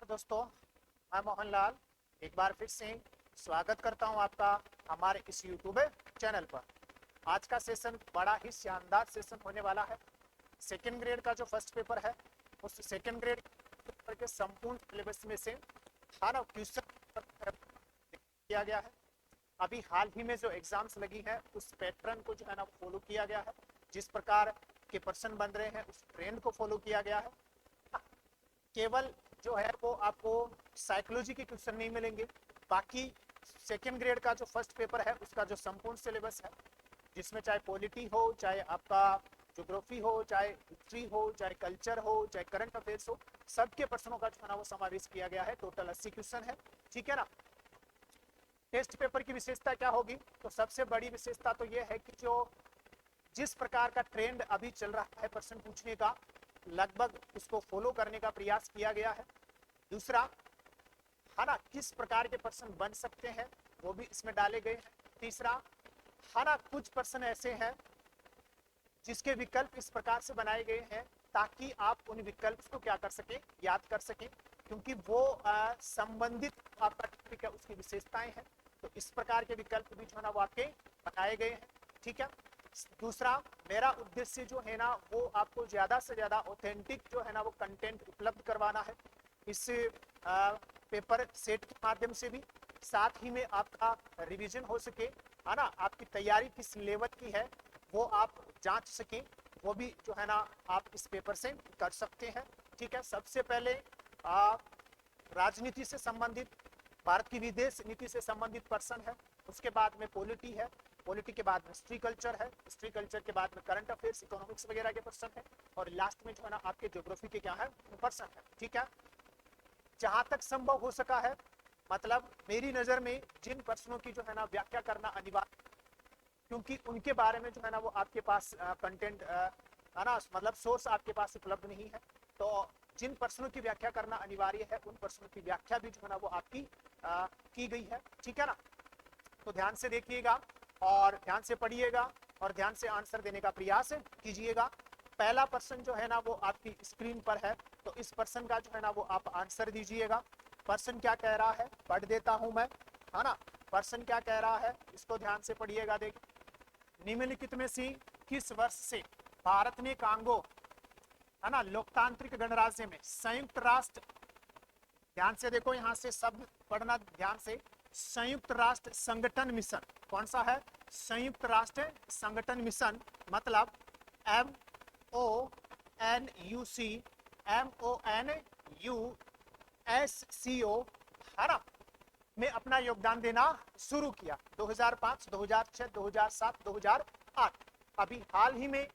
नमस्कार दोस्तों, मैं मोहनलाल एक बार फिर से स्वागत करता हूं आपका हमारे इस यूट्यूब चैनल पर। आज का सेशन बड़ा ही शानदार सेशन होने वाला है। सेकेंड ग्रेड का जो फर्स्ट पेपर है उस सेकेंड ग्रेड पेपर के संपूर्ण सिलेबस में से क्वेश्चन किया गया है। अभी हाल ही में जो एग्जाम्स लगी है उस पैटर्न को जो है ना फॉलो किया गया है। जिस प्रकार के पर्सन बन रहे हैं उस ट्रेंड को फॉलो किया गया है। केवल जो है वो आपको साइकोलॉजी के क्वेश्चन नहीं मिलेंगे, बाकी सेकेंड ग्रेड का जो फर्स्ट पेपर है उसका जो संपूर्ण सिलेबस है, जिसमें चाहे पॉलिटी हो, चाहे आपका ज्योग्राफी हो, चाहे हिस्ट्री हो, चाहे कल्चर हो, चाहे करंट अफेयर्स हो, सबके प्रश्नों का जो है ना वो समावेश किया गया है। टोटल 80 क्वेश्चन है, ठीक है ना। टेस्ट पेपर की विशेषता क्या होगी? तो सबसे बड़ी विशेषता तो ये है कि जो जिस प्रकार का ट्रेंड अभी चल रहा है प्रश्न पूछने का, लगभग उसको फॉलो करने का प्रयास किया गया है। दूसरा है ना, किस प्रकार के प्रश्न बन सकते हैं वो भी इसमें डाले गए हैं। तीसरा है ना, कुछ प्रश्न ऐसे हैं जिसके विकल्प इस प्रकार से बनाए गए हैं ताकि आप उन विकल्प को क्या कर सकें, याद कर सकें, क्योंकि वो संबंधित आपका टॉपिक है, उसकी विशेषताएं हैं। तो इस प्रकार के विकल्प भी जो है ना वो आपके बनाए गए हैं, ठीक है। दूसरा, मेरा उद्देश्य जो है ना वो आपको ज्यादा से ज्यादा ऑथेंटिक जो है ना वो कंटेंट उपलब्ध करवाना है इस पेपर सेट के माध्यम से भी, साथ ही में आपका रिवीजन हो सके, है ना, आपकी तैयारी किस लेवल की है वो आप जांच सकें, वो भी जो है ना आप इस पेपर से कर सकते हैं, ठीक है। सबसे पहले राजनीति से संबंधित, भारत की विदेश नीति से संबंधित प्रश्न है। उसके बाद में पॉलिटी है, पॉलिटी के बाद में हिस्ट्री कल्चर है, हिस्ट्री कल्चर के बाद में करंट अफेयर्स, इकोनॉमिक्स वगैरह के प्रश्न है, और लास्ट में जो है ना आपके ज्योग्राफी के क्या है प्रश्न है, ठीक है। जहां तक संभव हो सका है, मतलब मेरी नजर में जिन प्रश्नों की जो है ना व्याख्या करना अनिवार्य, क्योंकि उनके बारे में जो है ना वो आपके पास कंटेंट है ना, मतलब सोर्स आपके पास उपलब्ध नहीं है, तो जिन प्रश्नों की व्याख्या करना अनिवार्य है उन प्रश्नों की व्याख्या भी जो है ना वो आपकी की गई है, ठीक है ना। तो ध्यान से देखिएगा और ध्यान से पढ़िएगा और ध्यान से आंसर देने का प्रयास कीजिएगा। पहला प्रश्न जो है ना वो आपकी स्क्रीन पर है, तो इस प्रश्न का जो है ना वो आप आंसर दीजिएगा। प्रश्न क्या कह रहा है पढ़ देता हूं मैं, है ना। प्रश्न क्या कह रहा है इसको ध्यान से पढ़िएगा। देखिए, निम्नलिखित में से किस वर्ष से भारत ने कांगो, है ना, लोकतांत्रिक गणराज्य में संयुक्त राष्ट्र, ध्यान से देखो यहां से शब्द पढ़ना ध्यान से, संयुक्त राष्ट्र संगठन मिशन, कौन सा है? संयुक्त राष्ट्र संगठन मिशन, मतलब MONUSCO है ना, में अपना योगदान देना शुरू किया 2005, 2006, 2007, 2008। अभी हाल ही में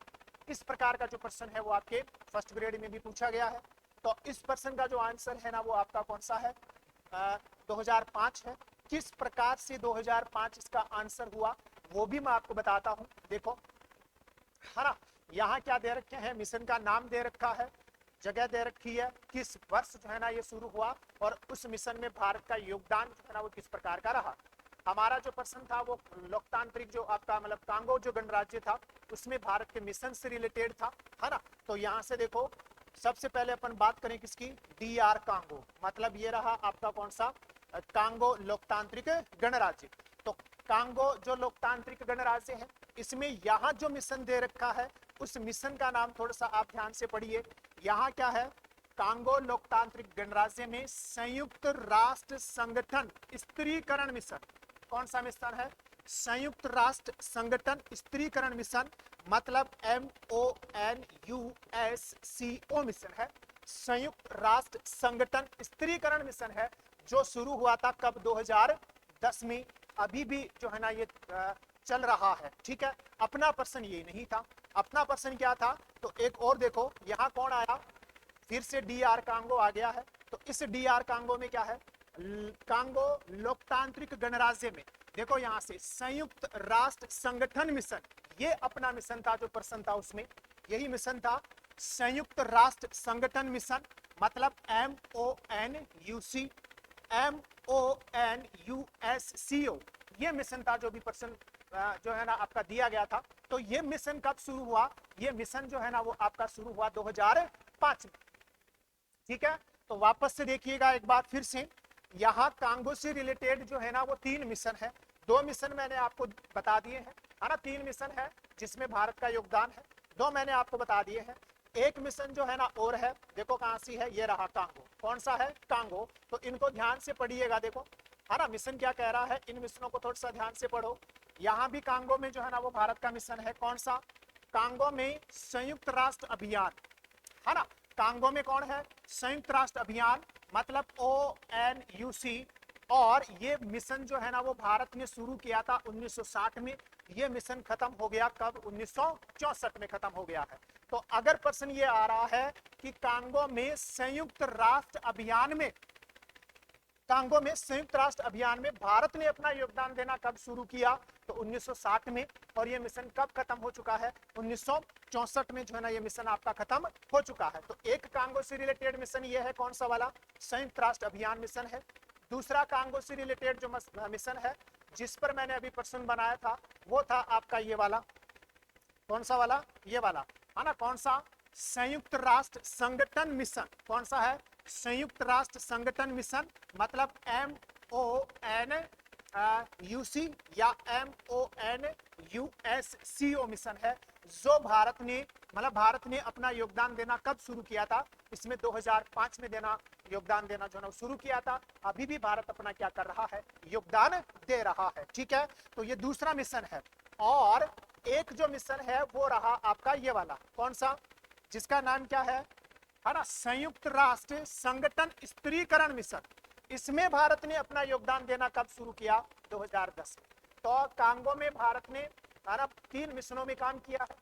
इस प्रकार का जो प्रश्न है वो आपके फर्स्ट ग्रेड में भी पूछा गया है। तो इस प्रश्न का जो आंसर है ना वो आपका कौन सा है? 2005 है। किस प्रकार से 2005 इसका आंसर हुआ वो भी मैं आपको बताता हूं। देखो, है ना, यहाँ क्या दे रखे हैं, मिशन का नाम दे रखा है, जगह दे रखी है, किस वर्ष जो है ना ये शुरू हुआ, और उस मिशन में भारत का योगदान जो है ना वो किस प्रकार का रहा। हमारा जो प्रश्न था वो लोकतांत्रिक जो आपका मतलब कांगो जो गणराज्य था उसमें भारत के मिशन से रिलेटेड था, है ना। तो यहाँ से देखो, सबसे पहले अपन बात करें किसकी? DR कांगो, मतलब ये रहा आपका कौन सा? कांगो लोकतांत्रिक गणराज्य। तो कांगो जो लोकतांत्रिक गणराज्य है, इसमें यहाँ जो मिशन दे रखा है उस मिशन का नाम थोड़ा सा आप ध्यान से पढ़िए। यहाँ क्या है? कांगो लोकतांत्रिक गणराज्य में संयुक्त राष्ट्र संगठन स्थिरीकरण मिशन, कौन सा मिशन है? संयुक्त राष्ट्र संगठन स्थिरीकरण मिशन, मतलब MONUSCO मिशन है। संयुक्त राष्ट्र संगठन स्थिरीकरण मिशन है जो शुरू हुआ था कब? 2010 में। अभी भी जो है ना ये चल रहा है, ठीक है। अपना प्रश्न ये नहीं था, अपना प्रश्न क्या था? तो एक और देखो, यहाँ कौन आया? फिर से DR कांगो आ गया है। तो इस DR कांगो में क्या है? कांगो लोकतांत्रिक गणराज्य में देखो, यहाँ से संयुक्त राष्ट्र संगठन मिशन, ये अपना मिशन था, जो प्रश्न था उसमें यही मिशन था, संयुक्त राष्ट्र संगठन मिशन, मतलब MONUSCO, ये मिशन था जो भी प्रश्न जो है ना आपका दिया गया था। तो ये मिशन कब शुरू हुआ? ये मिशन जो है ना वो आपका शुरू हुआ 2005 में, ठीक है। तो वापस से देखिएगा एक बार फिर से, यहाँ कांगो से रिलेटेड जो है ना वो 3 मिशन है। 2 मिशन मैंने आपको बता दिए हैं, है ना। 3 मिशन है जिसमें भारत का योगदान है, 2 मैंने आपको बता दिए हैं। एक मिशन जो है ना और है, देखो कहां सी है, ये रहा कांगो। कौन सा है? कांगो। तो इनको ध्यान से पढ़िएगा, देखो है ना मिशन क्या कह रहा है, इन मिशनों को थोड़ा सा ध्यान से पढ़ो। यहाँ भी कांगो में जो है ना वो भारत का मिशन है। कौन सा? कांगो में संयुक्त राष्ट्र अभियान, है ना। कांगो में कौन है? संयुक्त राष्ट्र अभियान, मतलब ONUC। और ये मिशन जो है ना वो भारत ने शुरू किया था 1960 में। ये मिशन खत्म हो गया कब? 1964 में खत्म हो गया है। तो अगर प्रश्न ये आ रहा है कि कांगो में संयुक्त राष्ट्र अभियान में, कांगो में संयुक्त राष्ट्र अभियान में भारत ने अपना योगदान देना कब शुरू किया? तो 1960 में। और ये मिशन कब खत्म हो चुका है? 1964 में जो है ना ये मिशन आपका खत्म हो चुका है। तो एक कांगो से रिलेटेड मिशन ये है, कौन सा वाला? संयुक्त राष्ट्र अभियान मिशन है। दूसरा कांगो से रिलेटेड जो मिशन है जिस पर मैंने अभी प्रश्न बनाया था वो था आपका ये वाला। कौन सा वाला? ये वाला, है ना। कौन सा? संयुक्त राष्ट्र संगठन मिशन। कौन सा है? संयुक्त राष्ट्र संगठन मिशन, मतलब MONUC या MONUSCO मिशन है, जो भारत ने, मतलब भारत ने अपना योगदान देना कब शुरू किया था? इसमें 2005 में देना, योगदान देना जो है शुरू किया था। अभी भी भारत अपना क्या कर रहा है? योगदान दे रहा है, ठीक है। तो ये दूसरा मिशन है। और एक जो मिशन है वो रहा आपका ये वाला। कौन सा? जिसका नाम क्या है ना, संयुक्त राष्ट्र संगठन स्त्रीकरण मिशन। इसमें भारत ने अपना योगदान देना कब शुरू किया? 2010 में। तो कांगो में भारत ने 3 मिशनों में काम किया है।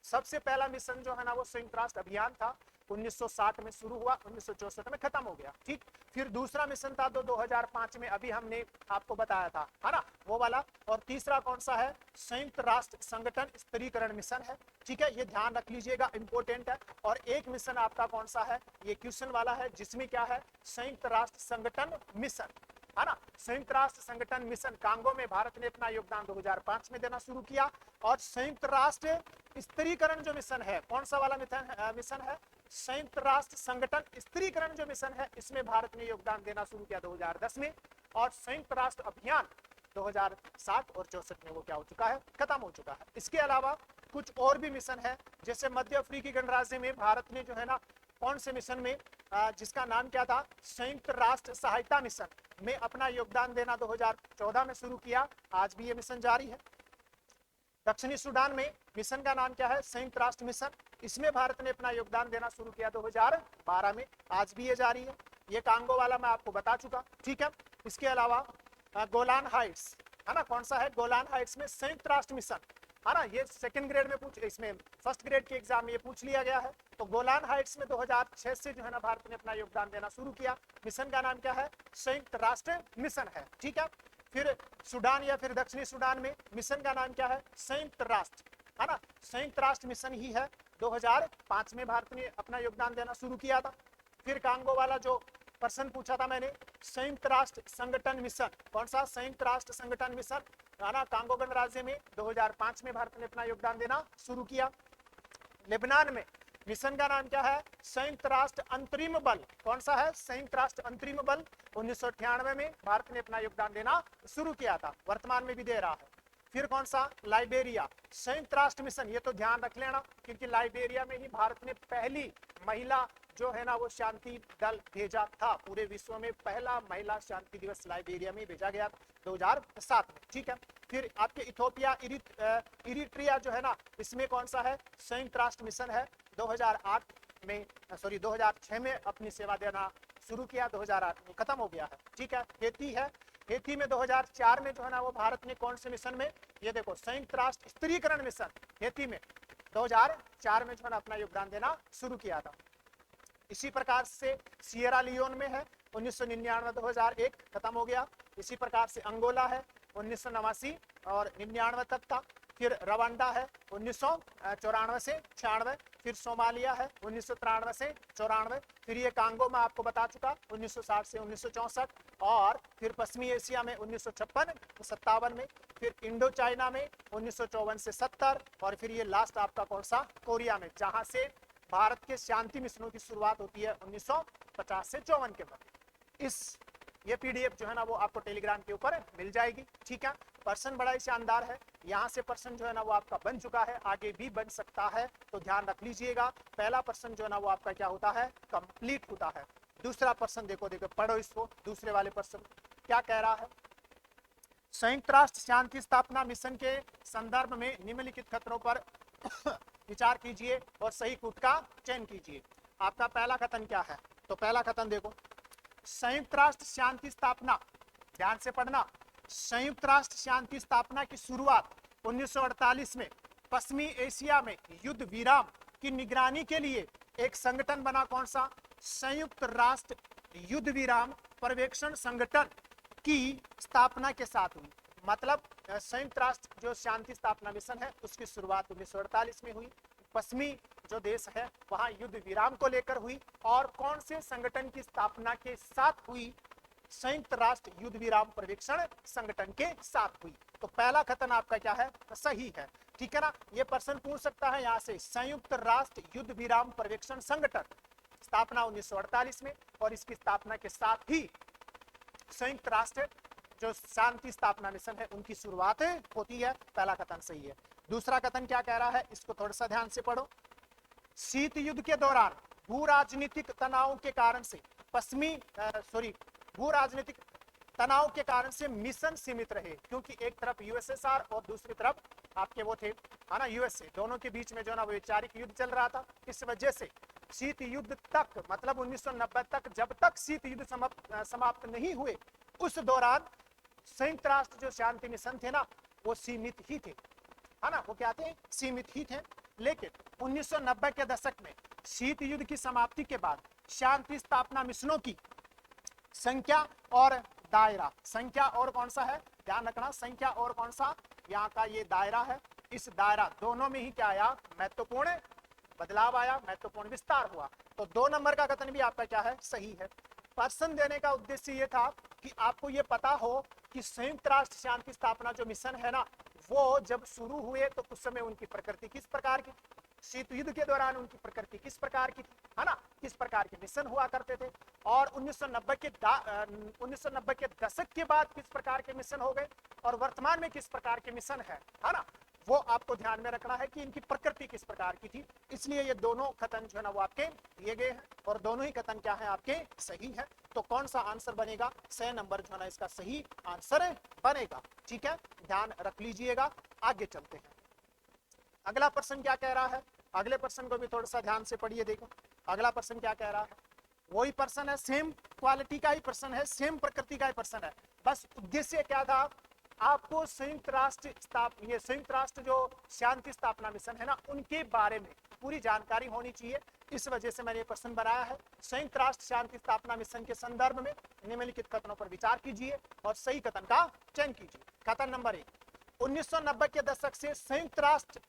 सबसे पहला मिशन जो है ना वो संयुक्त राष्ट्र अभियान था, 1960 में शुरू हुआ, 1964 में खत्म हो गया, ठीक। फिर दूसरा मिशन था 2005 में, अभी हमने आपको बताया था, है ना, वो वाला। और तीसरा कौन सा है? संयुक्त राष्ट्र संगठन स्त्रीकरण मिशन है, ठीक है। ये ध्यान रख लीजिएगा, इंपॉर्टेंट है। और एक मिशन आपका कौन सा है? ये क्वेश्चन वाला है, जिसमें क्या है? संयुक्त राष्ट्र संगठन मिशन, है ना। संयुक्त राष्ट्र संगठन मिशन कांगो में भारत ने अपना योगदान 2005 में देना शुरू किया। और संयुक्त राष्ट्र स्त्रीकरण जो मिशन है, कौन सा वाला मिशन है? संयुक्त राष्ट्र संगठन स्त्रीकरण जो मिशन है, इसमें भारत ने योगदान देना शुरू किया 2010 में। और संयुक्त राष्ट्र अभियान 2007 और 64 में वो क्या हो चुका है? खत्म हो चुका है। इसके अलावा कुछ और भी मिशन है, जैसे मध्य अफ्रीकी गणराज्य में भारत ने जो है ना कौन से मिशन में, जिसका नाम क्या था? संयुक्त राष्ट्र सहायता मिशन में अपना योगदान देना 2014 में शुरू किया। आज भी ये मिशन जारी है। दक्षिणी सूडान में मिशन का नाम क्या है? संयुक्त राष्ट्र मिशन। इसमें भारत ने अपना योगदान देना शुरू किया 2012 में, आज भी ये जारी है। ये कांगो वाला मैं आपको बता चुका, ठीक है। इसके अलावा गोलान हाइट्स, है ना, कौन सा है? गोलान हाइट्स में संयुक्त राष्ट्र मिशन, है ना। ये सेकंड ग्रेड में इसमें फर्स्ट ग्रेड के एग्जाम में ये पूछ लिया गया है। तो गोलान हाइट्स में 2006 से जो है ना भारत ने अपना योगदान देना शुरू किया। मिशन का नाम क्या है? संयुक्त राष्ट्र मिशन है, ठीक है। फिर सूडान या फिर दक्षिणी सूडान में मिशन का नाम क्या है? संयुक्त राष्ट्र, है ना, संयुक्त राष्ट्र मिशन ही है। 2005 में भारत ने अपना योगदान देना शुरू किया था। फिर कांगो वाला जो प्रश्न पूछा था मैंने, संयुक्त राष्ट्र संगठन मिशन, कौन सा? संयुक्त राष्ट्र संगठन मिशन, है ना, कांगो गणराज्य में 2005 में भारत ने अपना योगदान देना शुरू किया। लेबनान में मिशन का नाम क्या है? संयुक्त राष्ट्र अंतरिम बल, कौन सा है? संयुक्त राष्ट्र अंतरिम बल। 1998 में भारत ने अपना योगदान देना शुरू किया था, वर्तमान में भी दे रहा है। फिर कौन सा? लाइबेरिया, संयुक्त राष्ट्र मिशन। ये तो ध्यान रख लेना, क्योंकि लाइबेरिया में ही भारत ने पहली महिला जो है ना वो शांति दल भेजा था। पूरे विश्व में पहला महिला शांति दिवस लाइबेरिया में भेजा गया 2007 में, ठीक है। फिर आपके इथोपिया इरिट्रिया जो है ना, इसमें कौन सा है? संयुक्त राष्ट्र मिशन है। 2006 में अपनी सेवा देना शुरू किया, 2008 में खत्म हो गया है, ठीक है। हेती है, हेती में 2004 में जो है ना वो भारत ने कौन से मिशन में, ये देखो, संयुक्त राष्ट्र स्त्रीकरण मिशन, हेती में 2004 में जो है ना अपना योगदान देना शुरू किया था। इसी प्रकार से सिएरा लियोन में है, 1999 2001 खत्म हो गया। इसी प्रकार से अंगोला है, 1989 और 99 तक था। फिर रवांडा है 1994 से 96। फिर सोमालिया है 1993 से 94। फिर ये कांगो में आपको बता चुका 1960 से 1964। और फिर पश्चिमी एशिया में 1956-57 में। फिर इंडो चाइना में 1954 से 70। और फिर ये लास्ट आपका कौन सा? कोरिया में, जहां से भारत के शांति मिशनों की शुरुआत होती है 50 से 54 के मध्य। ये पीडीएफ जो है ना वो आपको टेलीग्राम के ऊपर मिल जाएगी, ठीक है। पर्सन बड़ा ही शानदार है, यहाँ से पर्सन जो है ना वो आपका बन चुका है, आगे भी बन सकता है, तो ध्यान रख लीजिएगा। पहला पर्सन जो है ना वो आपका क्या होता है, कंप्लीट होता है। दूसरा पर्सन देखो पढ़ो इसको, दूसरे वाले पर्सन क्या कह रहा है। संयुक्त राष्ट्र शांति स्थापना मिशन के संदर्भ में निम्नलिखित खतरों पर विचार कीजिए और सही कूट का चयन कीजिए। आपका पहला कथन क्या है, तो पहला कथन देखो, संयुक्त राष्ट्र शांति स्थापना, ध्यान से पढ़ना, संयुक्त राष्ट्र शांति स्थापना की शुरुआत 1948 में पश्चिमी एशिया में युद्ध विराम की निगरानी के लिए एक संगठन बना, कौन सा, संयुक्त राष्ट्र युद्ध विराम पर्यवेक्षण संगठन की स्थापना के साथ हुई। मतलब संयुक्त राष्ट्र जो शांति स्थापना मिशन है उसकी शुरुआत 1948 में हुई, पश्चिमी जो देश है वहां युद्ध विराम को लेकर हुई, और कौन से संगठन की स्थापना के साथ हुई, संयुक्त राष्ट्र युद्ध विराम पर्यवेक्षण संगठन के साथ हुई। तो पहला कथन आपका क्या है, सही है, ठीक है ना। ये प्रश्न पूछ सकता है यहाँ से, संयुक्त राष्ट्र युद्ध विराम पर्यवेक्षण संगठन स्थापना 1948 में, और इसकी स्थापना के साथ ही संयुक्त राष्ट्र जो शांति स्थापना मिशन है उनकी शुरुआत होती है। पहला कथन सही है। दूसरा कथन क्या कह रहा है, इसको थोड़ा सा ध्यान से पढ़ो। शीत युद्ध के दौरान भू राजनीतिक तनाव के कारण से भू राजनीतिक तनाव के कारण से मिशन सीमित रहे, क्योंकि एक तरफ यूएसएसआर और दूसरी तरफ आपके वो थे, है ना, यूएसए, दोनों के बीच में जो ना वो वैचारिक युद्ध चल रहा था। इस वजह से शीत युद्ध तक, मतलब 1990 तक, जब तक शीत युद्ध समाप्त नहीं हुए, उस दौरान संयुक्त राष्ट्र जो शांति मिशन थे ना वो सीमित ही थे, है ना, वो क्या थे, सीमित ही थे। लेकिन 1990 के दशक में शीत युद्ध की समाप्ति के बाद शांति स्थापना मिशनों की संख्या और दायरा, संख्या और कौन सा है, ध्यान रखना, संख्या और कौन सा, यहाँ का ये दायरा है, इस दायरा दोनों में ही क्या आया, महत्वपूर्ण बदलाव आया, महत्वपूर्ण विस्तार हुआ। तो 2 नंबर का कथन भी आपका क्या है, सही है। प्रश्न देने का उद्देश्य ये था कि आपको ये पता हो कि संयुक्त राष्ट्र शांति स्थापना जो मिशन है ना वो जब शुरू हुए तो उस समय उनकी प्रकृति किस प्रकार की, शीत युद्ध के दौरान उनकी प्रकृति किस प्रकार की थी, है ना, किस प्रकार के मिशन हुआ करते थे, और 1990 के दशक के बाद किस प्रकार के मिशन हो गए, और वर्तमान में किस प्रकार के मिशन है ना, वो आपको ध्यान में रखना है कि इनकी प्रकृति किस प्रकार की थी। इसलिए ये दोनों कथन जो है ना वो आपके दिए गए हैं, और दोनों ही कथन क्या है, आपके सही है। तो कौन सा आंसर बनेगा, 6 नंबर जो है ना इसका सही आंसर बनेगा, ठीक है, ध्यान रख लीजिएगा। आगे चलते हैं, अगला प्रश्न क्या कह रहा है, अगले प्रश्न को भी थोड़ा सा ध्यान से पढ़िए। देखो अगला प्रश्न क्या कह रहा है, वही प्रश्न है, सेम क्वालिटी का ही प्रश्न है, सेम प्रकृति का ही प्रश्न है, बस उद्देश्य क्या था, आपको संयुक्त राष्ट्र जो शांति स्थापना मिशन है ना उनके बारे में पूरी जानकारी होनी चाहिए, इस वजह से मैंने ये प्रश्न बनाया है। संयुक्त राष्ट्र शांति स्थापना मिशन के संदर्भ में निम्नलिखित कथनों पर विचार कीजिए और सही कथन का चयन कीजिए। कथन नंबर 1, 1990 के दशक से संयुक्त राष्ट्र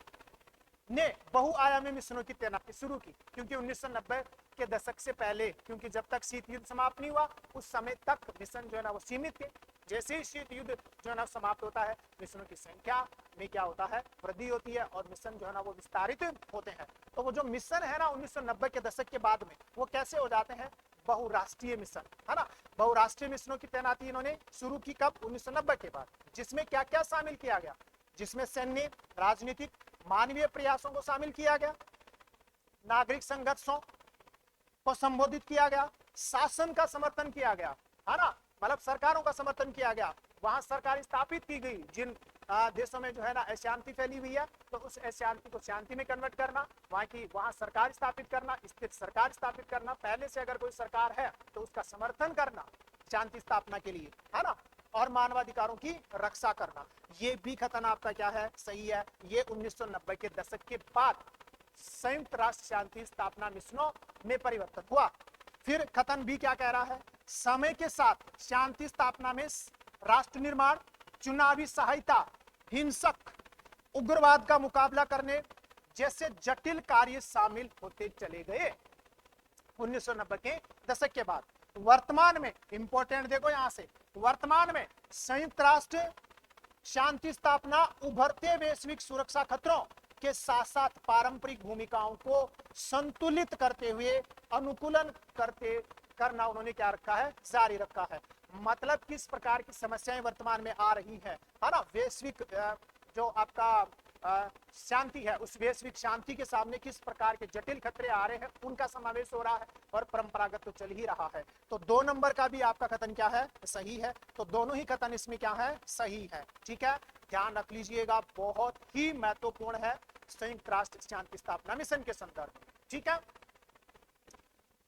ने बहुआयामी मिशनों की तैनाती शुरू की, क्योंकि 1990 के दशक से पहले, क्योंकि जब तक शीत युद्ध समाप्त नहीं हुआ उस समय तक मिशन जो है ना वो सीमित थे। जैसे ही शीत युद्ध जो है ना समाप्त होता है मिशनों की संख्या में क्या होता है, वृद्धि होती है, और मिशन जो है ना वो विस्तारित होते हैं। तो वो जो मिशन है ना 1990 के दशक के बाद में वो कैसे हो जाते हैं, बहुराष्ट्रीय मिशन, है ना। बहुराष्ट्रीय मिशनों की तैनाती इन्होंने शुरू की कब, 1990 के बाद, जिसमें क्या क्या शामिल किया गया, जिसमें सैन्य, राजनीतिक, मानवीय प्रयासों को शामिल किया गया, नागरिक संघर्षों को संबोधित किया गया, शासन का समर्थन किया गया, है ना, मतलब सरकारों का समर्थन किया गया, वहां सरकार स्थापित की गई, जिन देशों में जो है ना अशांति फैली हुई है तो उस अशांति को शांति में कन्वर्ट करना, वहां सरकार स्थापित करना, स्थिर सरकार स्थापित करना, पहले से अगर कोई सरकार है तो उसका समर्थन करना शांति स्थापना के लिए, है ना, और मानवाधिकारों की रक्षा करना। ये भी कथन आपका क्या है, सही है। ये 1990 के दशक के बाद संयुक्त राष्ट्र शांति स्थापना मिशनों में परिवर्तन हुआ। फिर कथन भी क्या कह रहा है, समय के साथ शांति स्थापना में राष्ट्र निर्माण, चुनावी सहायता, हिंसक उग्रवाद का मुकाबला करने जैसे जटिल कार्य शामिल होते चले गए 1990 के दशक के बाद। वर्तमान में इंपॉर्टेंट देखो यहां से, वर्तमान में संयुक्त राष्ट्र शांति स्थापना उभरते वैश्विक सुरक्षा खतरों के साथ साथ पारंपरिक भूमिकाओं को संतुलित करते हुए अनुकूलन करते करना उन्होंने क्या रखा है, जारी रखा है। मतलब किस प्रकार की समस्याएं वर्तमान में आ रही है ना, वैश्विक जो आपका शांति है, उस वैश्विक शांति के सामने किस प्रकार के जटिल खतरे आ रहे हैं उनका समावेश हो रहा है, और परंपरागत तो चल ही रहा है। तो 2 नंबर का भी आपका कथन क्या है, सही है। तो दोनों ही कथन इसमें क्या है, सही है। ठीक है, ध्यान रख लीजिएगा, बहुत ही महत्वपूर्ण है संयुक्त राष्ट्र शांति स्थापना मिशन के संदर्भ में। ठीक है,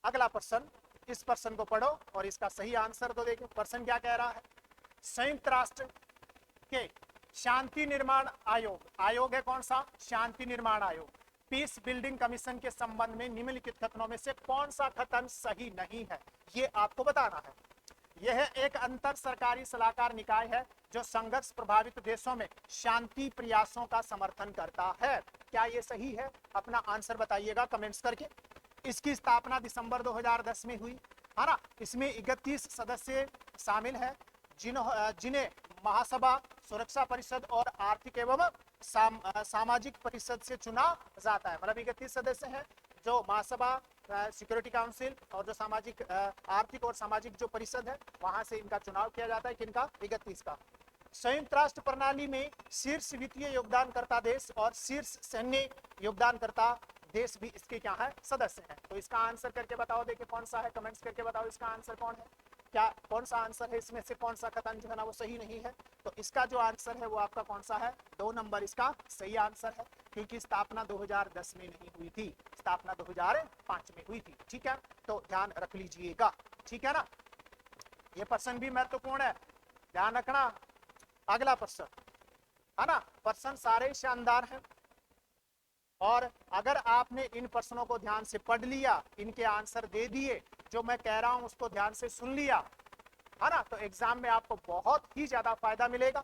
अगला प्रश्न, इस प्रश्न को पढ़ो और इसका सही आंसर तो देखो। प्रश्न क्या कह रहा है, संयुक्त राष्ट्र के शांति निर्माण आयोग, आयोग है कौन सा, शांति निर्माण आयोग, पीस बिल्डिंग कमीशन के संबंध में निम्नलिखित कथनों में से कौन सा कथन सही नहीं है, ये आपको बताना है। यह एक अंतर सरकारी सलाहकार निकाय है जो संघर्ष प्रभावित देशों में शांति प्रयासों का समर्थन करता है। क्या ये सही है, अपना आंसर बताइएगा कमेंट्स करके। इसकी स्थापना दिसंबर 2010 में हुई है ना। इसमें 31 सदस्य शामिल हैं जिन्हें महासभा, सुरक्षा परिषद और आर्थिक एवं सामाजिक परिषद से चुना जाता है। मतलब 31 सदस्य हैं जो महासभा, सिक्योरिटी काउंसिल और जो सामाजिक, आर्थिक और सामाजिक जो परिषद है वहां से इनका चुनाव किया जाता है। किनका, 31 का। संयुक्त राष्ट्र प्रणाली में शीर्ष वित्तीय योगदानकर्ता देश और शीर्ष सैन्य योगदानकर्ता देश भी इसके क्या है, सदस्य हैं। तो इसका आंसर करके बताओ, देखिए कौन सा है, कमेंट्स करके बताओ इसका आंसर कौन है, क्या कौन सा आंसर है इसमें से, कौन सा कथन जो है ना वो सही नहीं है। तो इसका जो आंसर है वो आपका कौन सा है, 2 नंबर इसका सही आंसर है, क्योंकि स्थापना 2010 में नहीं हुई थी, स्थापना 2005 में हुई थी। ठीक है, तो ध्यान रख लीजिएगा। ठीक है ना, ये प्रश्न भी महत्वपूर्ण है, ध्यान रखना। अगला प्रश्न है ना, प्रश्न सारे शानदार हैं, और अगर आपने इन प्रश्नों को ध्यान से पढ़ लिया, इनके आंसर दे दिए, जो मैं कह रहा हूं उसको ध्यान से सुन लिया, है ना, तो एग्जाम में आपको बहुत ही ज्यादा फायदा मिलेगा।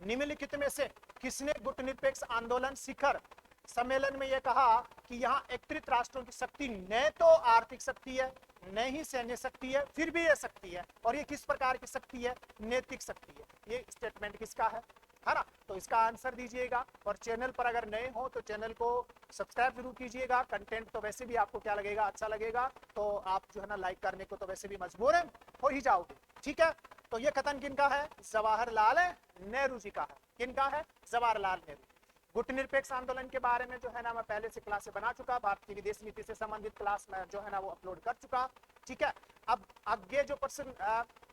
निम्नलिखित में से किसने गुटनिरपेक्ष आंदोलन शिखर सम्मेलन में यह कहा कि यहाँ एकत्रित राष्ट्रों की शक्ति न तो आर्थिक शक्ति है, न ही सैन्य शक्ति है, फिर भी यह शक्ति है, और ये किस प्रकार की शक्ति है, नैतिक शक्ति है। ये स्टेटमेंट किसका है ना। तो इसका आंसर दीजिएगा, और चैनल पर अगर नए हो तो चैनल को सब्सक्राइब जरूर कीजिएगा। कंटेंट तो वैसे भी आपको क्या लगेगा, अच्छा लगेगा, तो आप जो है ना लाइक करने को तो वैसे भी मजबूर है, हो ही जाओगे। ठीक है, तो ये कथन किनका है, जवाहरलाल नेहरू जी का है। किनका है, जवाहरलाल नेहरू। गुटनिरपेक्ष आंदोलन के बारे में जो है ना मैं पहले से क्लास बना चुका, भारत की विदेश नीति से संबंधित क्लास में जो है ना वो अपलोड कर चुका। ठीक है, अब आगे जो प्रश्न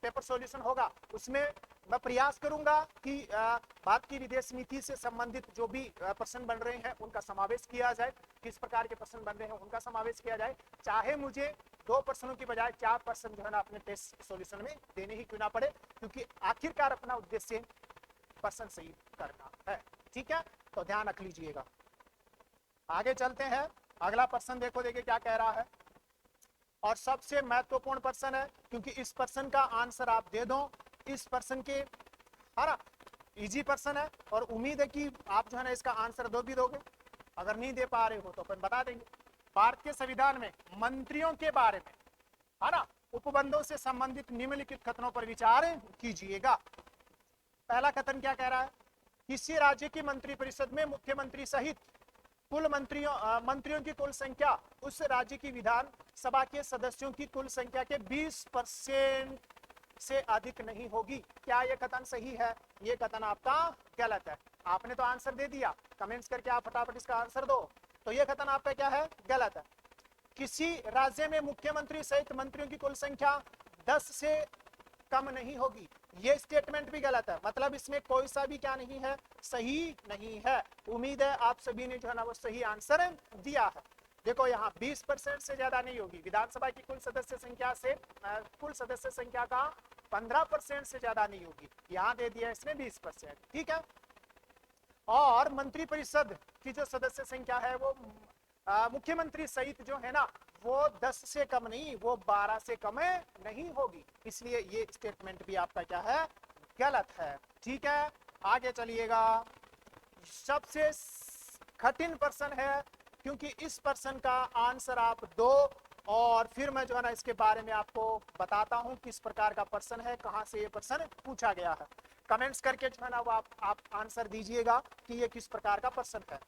पेपर सॉल्यूशन होगा उसमें मैं प्रयास करूंगा कि भारत की विदेश नीति से संबंधित जो भी प्रश्न बन रहे हैं उनका समावेश किया जाए, किस प्रकार के प्रश्न बन रहे हैं उनका समावेश किया जाए, चाहे मुझे 2 प्रश्नों की बजाय 4 प्रश्न जो है ना अपने टेस्ट सॉल्यूशन में देने ही क्यों ना पड़े, क्योंकि आखिरकार अपना उद्देश्य प्रश्न सही करना है। ठीक है, तो ध्यान रख लीजिएगा। आगे चलते हैं, अगला प्रश्न देखो, देखिए क्या कह रहा है, और सबसे महत्वपूर्ण प्रश्न है, क्योंकि इस प्रश्न का आंसर आप दे दो, इस प्रश्न के, है ना, इजी प्रश्न है, और उम्मीद है कि आप जो है ना इसका आंसर दो भी दोगे। अगर नहीं दे पा रहे हो तो अपन बता देंगे। भारत के संविधान में मंत्रियों के बारे में, है ना, उपबंधों से संबंधित निम्नलिखित कथनों पर विचार कीजिएगा। पहला कथन क्या कह रहा है, किसी राज्य की मंत्रिपरिषद में मुख्यमंत्री सहित कुल मंत्रियों की कुल संख्या उस राज्य की विधान सभा के सदस्यों की कुल संख्या के 20% से अधिक नहीं होगी। क्या यह कथन सही है, ये कथन आपका गलत है। आपने तो आंसर दे दिया, कमेंट्स करके आप फटाफट इसका आंसर दो। तो यह कथन आपका क्या है, गलत है। किसी राज्य में मुख्यमंत्री सहित मंत्रियों की कुल संख्या 10 से कम नहीं होगी, ये स्टेटमेंट भी गलत है। मतलब इसमें कोई सा भी क्या नहीं है, सही नहीं है। उम्मीद है आप सभी ने जो है ना वो सही आंसर दिया है। देखो यहाँ 20% से ज्यादा नहीं होगी, विधानसभा की कुल सदस्य संख्या से कुल सदस्य संख्या का 15% से ज्यादा नहीं होगी, यहाँ दे दिया इसने 20%। ठीक है, और मंत्रिपरिषद की जो सदस्य संख्या है वो मुख्यमंत्री सहित जो है ना वो 10 से कम नहीं, वो 12 से कम नहीं होगी, इसलिए ये स्टेटमेंट भी आपका क्या है, गलत है। ठीक है, आगे चलिएगा। सबसे कठिन प्रश्न है, क्योंकि इस प्रश्न का आंसर आप दो, और फिर मैं जो है ना इसके बारे में आपको बताता हूं किस प्रकार का प्रश्न है, कहां से ये प्रश्न पूछा गया है। कमेंट्स करके जो है ना वो आप आंसर दीजिएगा कि ये किस प्रकार का प्रश्न है।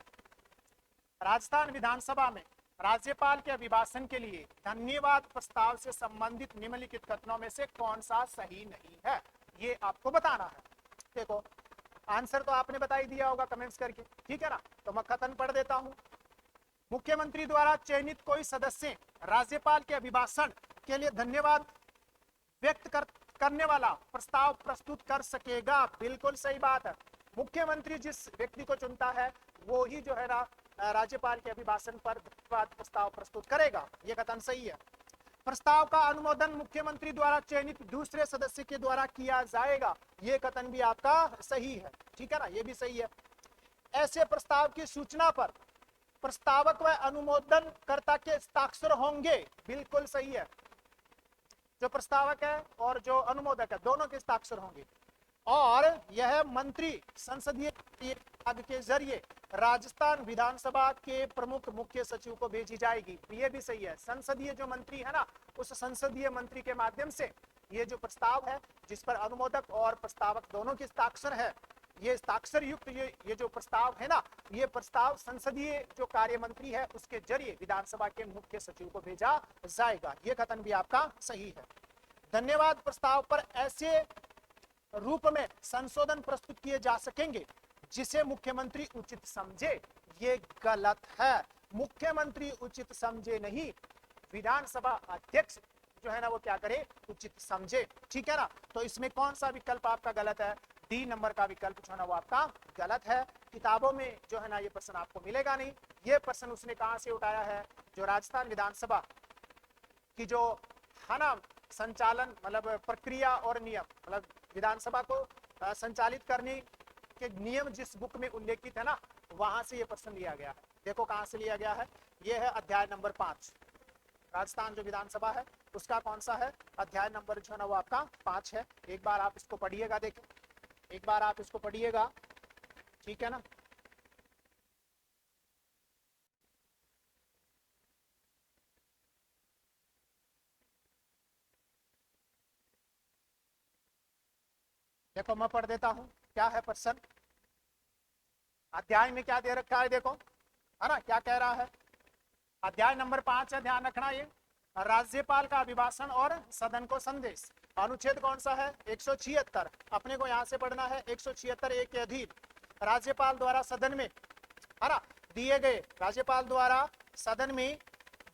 राजस्थान विधानसभा में राज्यपाल के अभिभाषण के लिए धन्यवाद प्रस्ताव से संबंधित निम्नलिखित कथनों में से कौन सा सही नहीं है, ये आपको बताना है। देखो आंसर तो आपने बता ही दिया होगा कमेंट्स करके, ठीक है ना। तो मैं कथन पढ़ देता हूं। मुख्यमंत्री द्वारा चयनित कोई सदस्य राज्यपाल के अभिभाषण के लिए धन्यवाद व्यक्त करने वाला प्रस्ताव प्रस्तुत कर सकेगा। बिल्कुल सही बात है। मुख्यमंत्री जिस व्यक्ति को चुनता है वो ही जो है ना राज्यपाल के अभिभाषण पर धन्यवाद प्रस्ताव प्रस्तुत करेगा, ये कथन सही है। प्रस्ताव का अनुमोदन मुख्यमंत्री द्वारा चयनित दूसरे सदस्य के द्वारा किया जाएगा, ये कथन भी आपका सही है, ठीक है ना, ये भी सही है। ऐसे प्रस्ताव की सूचना पर प्रस्तावक व अनुमोदनकर्ता के हस्ताक्षर होंगे, बिल्कुल सही है। जो प्रस्तावक है और जो अनुमोदक है दोनों के हस्ताक्षर होंगे। और यह मंत्री संसदीय विभाग के जरिए राजस्थान विधानसभा के प्रमुख मुख्य सचिव को भेजी जाएगी, ये भी सही है। संसदीय जो मंत्री है ना, उस संसदीय मंत्री के माध्यम से ये जो प्रस्ताव है जिस पर अनुमोदक और प्रस्तावक दोनों के हस्ताक्षर है, ये हस्ताक्षर युक्त ये जो प्रस्ताव है ना, ये प्रस्ताव संसदीय जो कार्य मंत्री है उसके जरिए विधानसभा के मुख्य सचिव को भेजा जाएगा, ये कथन भी आपका सही है। धन्यवाद प्रस्ताव पर ऐसे रूप में संशोधन प्रस्तुत किए जा सकेंगे जिसे मुख्यमंत्री उचित समझे, ये गलत है। मुख्यमंत्री उचित समझे नहीं, विधानसभा अध्यक्ष जो है ना वो क्या करे, उचित समझे, ठीक है ना। तो इसमें कौन सा विकल्प आपका गलत है? डी नंबर का विकल्प जो है ना वो आपका गलत है। किताबों में जो है ना ये प्रश्न आपको मिलेगा नहीं। ये प्रश्न उसने कहां से उठाया है? जो राजस्थान विधानसभा की जो है ना संचालन मतलब प्रक्रिया और नियम, मतलब विधानसभा को संचालित करने के नियम जिस बुक में उल्लेखित है ना, वहां से ये प्रश्न लिया गया है। देखो कहां से लिया गया है, ये है अध्याय नंबर 5। राजस्थान जो विधानसभा है उसका कौन सा है अध्याय नंबर जो है ना वो आपका 5 है। एक बार आप इसको पढ़िएगा, देखो एक बार आप इसको पढ़िएगा, ठीक है ना। देखो मैं पढ़ देता हूं क्या है प्रश्न। अध्याय में क्या दे रखा है देखो, है ना, क्या कह रहा है। अध्याय नंबर 5 है, ध्यान रखना। ये राज्यपाल का अभिभाषण और सदन को संदेश। अनुच्छेद कौन सा है? 176। अपने को यहां से पढ़ना है 176 ए के अधीन राज्यपाल द्वारा सदन में, है ना, दिए गए, राज्यपाल द्वारा सदन में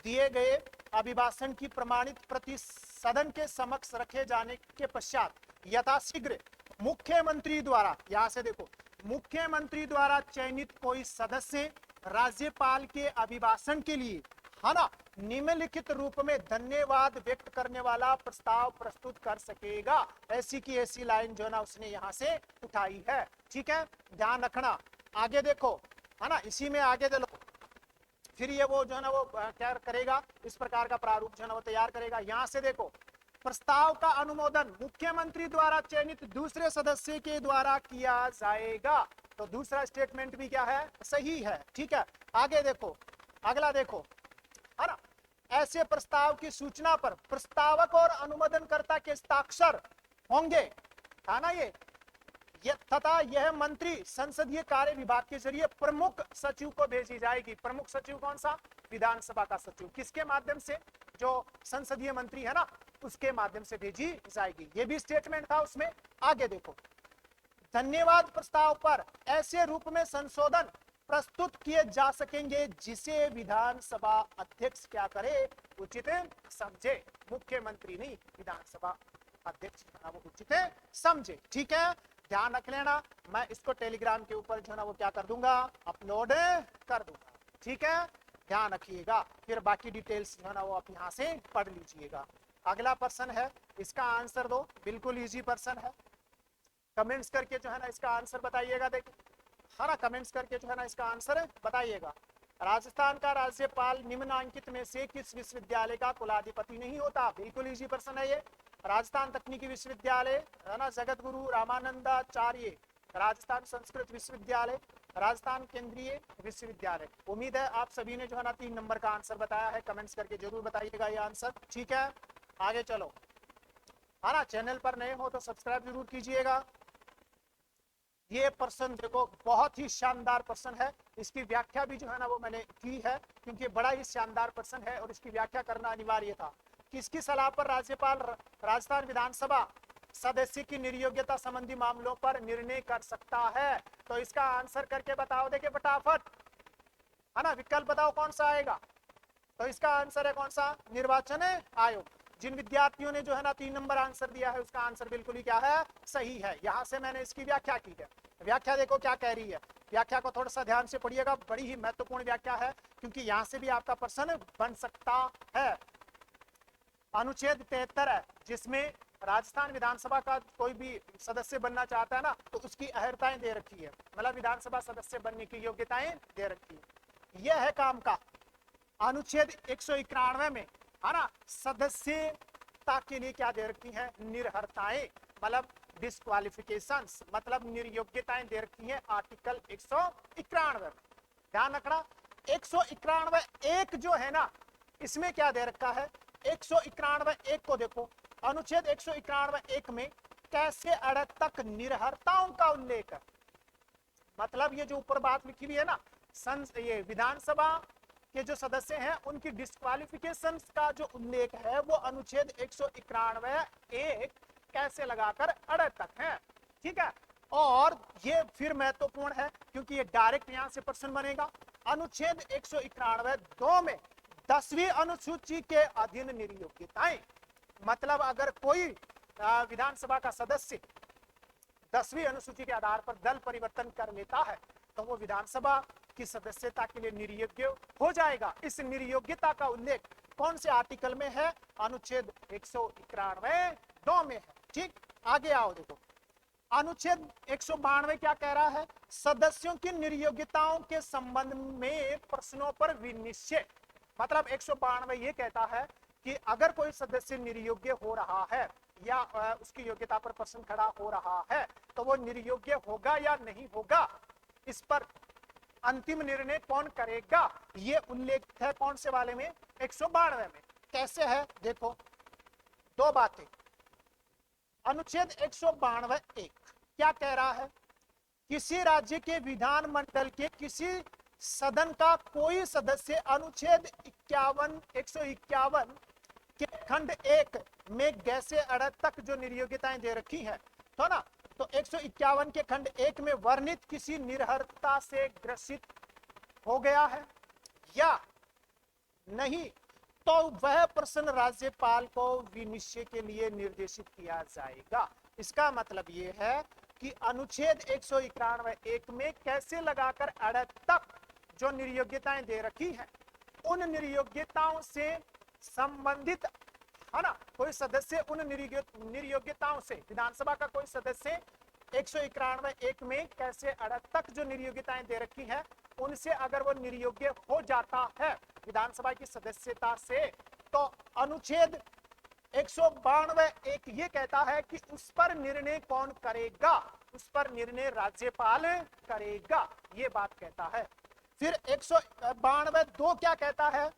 दिए गए अभिभाषण की प्रमाणित प्रति सदन के समक्ष रखे जाने के पश्चात यथाशीघ्र मुख्यमंत्री द्वारा, यहां से देखो, मुख्यमंत्री द्वारा चयनित कोई सदस्य राज्यपाल के अभिभाषण के लिए, है ना, निम्नलिखित रूप में धन्यवाद व्यक्त करने वाला प्रस्ताव प्रस्तुत कर सकेगा। ऐसी की ऐसी लाइन जो है ना उसने यहां से उठाई है, ठीक है, ध्यान रखना। आगे देखो, है ना, इसी में आगे देखो, फिर ये वो जो है ना वो क्या करेगा, इस प्रकार का प्रारूप जो है ना वो तैयार करेगा। यहां से देखो, प्रस्ताव का अनुमोदन मुख्यमंत्री द्वारा चयनित दूसरे सदस्य के द्वारा किया जाएगा। तो दूसरा स्टेटमेंट भी क्या है, सही है, ठीक है। आगे देखो, अगला देखो, है ना, ऐसे प्रस्ताव की सूचना पर प्रस्तावक और अनुमोदनकर्ता के हस्ताक्षर होंगे, है ना, ये तथा यह मंत्री संसदीय कार्य विभाग के जरिए प्रमुख सचिव को भेजी जाएगी। प्रमुख सचिव कौन सा? विधानसभा का सचिव। किसके माध्यम से? जो संसदीय मंत्री है ना उसके माध्यम से भेजी जाएगी। ये भी स्टेटमेंट था उसमें। आगे देखो, धन्यवाद प्रस्ताव पर ऐसे रूप में संशोधन प्रस्तुत किए जा सकेंगे जिसे विधानसभा अध्यक्ष क्या करे, उचित समझे। मुख्यमंत्री नहीं, विधानसभा अध्यक्ष वो उचित समझे, ठीक है, ध्यान रख लेना। मैं इसको टेलीग्राम के ऊपर जो है ना वो क्या कर दूंगा, अपलोड कर दूंगा, ठीक है, ध्यान रखिएगा। फिर बाकी डिटेल्स जो है ना वो आप यहाँ से पढ़ लीजिएगा। अगला प्रश्न है, इसका आंसर दो, बिल्कुल इजी प्रश्न है। कमेंट्स करके जो है ना इसका आंसर बताइएगा। देखिए, है ना, कमेंट्स करके जो है ना इसका आंसर बताइएगा। राजस्थान का राज्यपाल निम्नांकित में से किस विश्वविद्यालय का कुलाधिपति नहीं होता? बिल्कुल इजी प्रश्न है ये। राजस्थान तकनीकी विश्वविद्यालय, है ना, जगत गुरु रामानंदाचार्य, राजस्थान संस्कृत विश्वविद्यालय, राजस्थान केंद्रीय विश्वविद्यालय। उम्मीद है आप सभी ने जो है ना 3 नंबर का आंसर बताया है। कमेंट्स करके जरूर बताइएगा ये आंसर, ठीक है। आगे चलो, है ना, चैनल पर नए हो तो सब्सक्राइब जरूर कीजिएगा। ये प्रश्न देखो बहुत ही शानदार प्रश्न है, इसकी व्याख्या भी जो है ना वो मैंने की है, क्योंकि बड़ा ही शानदार प्रश्न है और इसकी व्याख्या करना अनिवार्य था। किसकी सलाह पर राज्यपाल राजस्थान विधानसभा सदस्य की निर्योग्यता संबंधी मामलों पर निर्णय कर सकता है? तो इसका आंसर करके बताओ, देखिए फटाफट, है ना, विकल्प बताओ कौन सा आएगा। तो इसका आंसर है कौन सा? निर्वाचन आयोग। जिन विद्यार्थियों ने जो है ना 3 नंबर आंसर दिया है उसका आंसर बिल्कुल ही क्या है? सही है। यहां से मैंने इसकी व्याख्या की है। व्याख्या देखो क्या कह रही है, व्याख्या को थोड़ा सा ध्यान से पढ़िएगा, बड़ी ही महत्वपूर्ण व्याख्या है, क्योंकि यहां से भी आपका प्रश्न बन सकता है। अनुच्छेद 73 है, जिसमें राजस्थान विधानसभा का कोई भी सदस्य बनना चाहता है ना तो उसकी अहर्ताएं दे रखी है, मतलब विधानसभा सदस्य बनने की योग्यताएं दे रखी है। यह है काम का। अनुच्छेद 191 में, है ना, सदस्यता के लिए क्या दे रखी है? निर्हरताएं, मतलब डिस्क्वालिफिकेशंस, मतलब निर्योग्यताएं दे रखी है आर्टिकल 191 में। ध्यान रखना, 191 एक जो है ना, इसमें क्या दे रखा है? 191 एक को देखो, अनुच्छेद 191 एक में कैसे अड़क तक निर्हरताओं का उल्लेख है। मतलब ये जो ऊपर बात लिखी हुई है ना, ये विधानसभा के जो सदस्य हैं उनकी डिस्क्वालिफिकेशन का जो उल्लेख है वो अनुच्छेद 191 एक कैसे लगाकर अड़क तक है। ठीक है, और ये फिर महत्वपूर्ण है क्योंकि ये डायरेक्ट यहां से प्रश्न बनेगा। अनुच्छेद 191 दो में 10वीं अनुसूची के अधीन निर्योग्यताएं, मतलब अगर कोई विधानसभा का सदस्य 10वीं अनुसूची के आधार पर दल परिवर्तन कर लेता है तो वो विधानसभा की सदस्यता के लिए निर्योग्य हो जाएगा। इस निर्योग्यता का उल्लेख कौन से आर्टिकल में है? अनुच्छेद 191 दो में है। ठीक, आगे आओ, देखो अनुच्छेद 192 क्या कह रहा है? सदस्यों की निर्योग्यताओं के संबंध में प्रश्नों पर विनिश्चय, मतलब 192 ये कहता है कि अगर कोई सदस्य निर्योग्य हो रहा है या उसकी योग्यता पर प्रश्न खड़ा हो रहा है तो वो निर्योग्य होगा या नहीं होगा, इस पर अंतिम निर्णय कौन करेगा, ये उल्लेख है कौन से वाले में? 192 में। कैसे है देखो, दो बातें। अनुच्छेद 192 एक क्या कह रहा है? किसी राज्य के विधानमंडल के किसी सदन का कोई सदस्य अनुच्छेद 151 के खंड 1 में गैसे अड़क तक जो निर्योग्यताएं दे रखी हैं, तो ना, तो 151 के खंड 1 में वर्णित किसी निर्हरता से ग्रसित हो गया है या नहीं, तो वह प्रश्न राज्यपाल को विनिश्चय के लिए निर्देशित किया जाएगा। इसका मतलब यह है कि अनुच्छेद 191 एक में कैसे लगाकर अड़क तक जो निर्योग्यताएं दे रखी हैं, उन निर्योग्यताओं से संबंधित, है ना, कोई सदस्य उन निर्योग्यताओं से, विधानसभा का कोई सदस्य 191 एक में कैसे अड़क तक जो निर्योग्यताएं दे रखी है उनसे अगर वो निर्योग्य हो जाता है विधानसभा की सदस्यता से, तो अनुच्छेद 192 एक ये कहता है कि उस पर निर्णय कौन करेगा? उस पर निर्णय राज्यपाल करेगा, ये बात कहता है। फिर 192 दो क्या कहता है?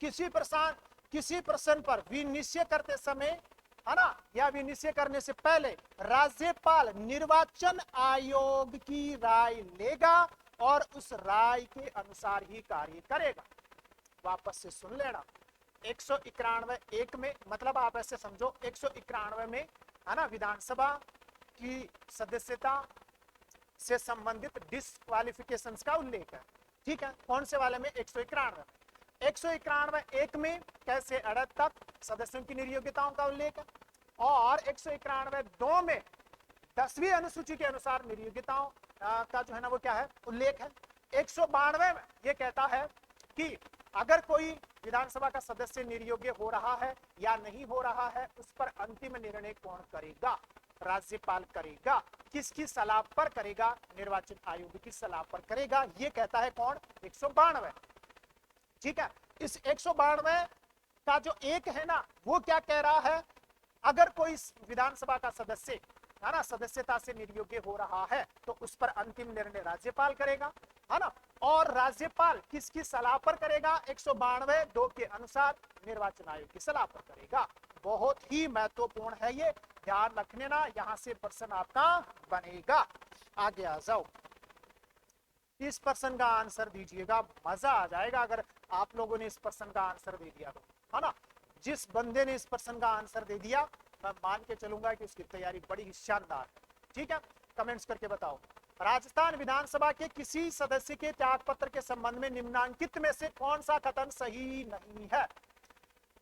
किसी प्रश्न पर विनिश्चय करते समय, है ना, या विनिश्चय करने से पहले राज्यपाल निर्वाचन आयोग की राय लेगा और उस राय के अनुसार ही कार्य करेगा। वापस से सुन लेना, 191 एक में, मतलब आप ऐसे समझो 191 में, है ना, विधानसभा की सदस्यता से संबंधित डिस्क्वालिफिकेशंस का उल्लेख है। ठीक है, कौन से वाले में? 191 एक में कैसे अड़क तक सदस्यों की निर्योग्यताओं का उल्लेख है, और 191 दो में 10वीं अनुसूची के अनुसार निर्योग्यताओं का जो है ना वो क्या है? उल्लेख है। 192 में ये कहता है कि अगर कोई विधानसभा का सदस्य निर्योग्य हो रहा है या नहीं हो रहा है उस पर अंतिम निर्णय कौन करेगा? राज्यपाल करेगा। किसकी सलाह पर करेगा? निर्वाचन आयोग की सलाह पर करेगा, ये कहता है कौन? 192। ठीक है, इस 192 का जो एक है ना वो क्या कह रहा है? अगर कोई विधानसभा का सदस्य, है ना, सदस्यता से निर्योग्य हो रहा है तो उस पर अंतिम निर्णय राज्यपाल करेगा, है ना, और राज्यपाल किसकी सलाह पर करेगा? 192 दो के अनुसार निर्वाचन आयोग की सलाह पर करेगा। बहुत ही महत्वपूर्ण है ये, ध्यान रखने ना, यहां से प्रश्न आपका बनेगा। आगे आ जाओ, इस प्रश्न का आंसर दीजिएगा, मजा आ जाएगा अगर आप लोगों ने इस प्रश्न का आंसर दे दिया तो, है ना। जिस बंदे ने इस प्रश्न का आंसर दे दिया मैं मान के चलूंगा कि उसकी तैयारी बड़ी ही शानदार है। ठीक है, कमेंट्स करके बताओ। राजस्थान विधानसभा के किसी सदस्य के त्यागपत्र के संबंध में निम्नलिखित में से कौन सा कथन सही नहीं है?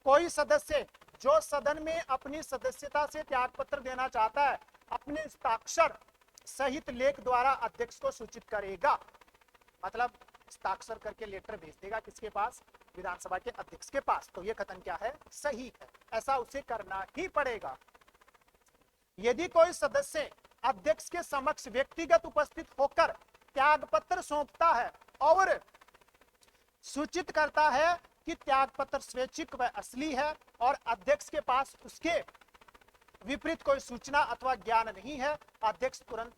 कोई सदस्य जो सदन में अपनी सदस्यता से त्यागपत्र देना चाहता है अपने हस्ताक्षर सहित लेख द्वारा अध्यक्ष को सूचित करेगा, मतलब हस्ताक्षर करके लेटर भेज देगा किसके पास? विधानसभा के अध्यक्ष के पास। तो ये कथन क्या है? सही है, ऐसा उसे करना ही पड़ेगा। यदि कोई सदस्य अध्यक्ष के समक्ष व्यक्तिगत उपस्थित होकर त्यागपत्र सौंपता है और सूचित करता है कि त्यागपत्र स्वैच्छिक व असली है और अध्यक्ष के पास उसके विपरीत कोई सूचना अथवा ज्ञान नहीं है, अध्यक्ष तुरंत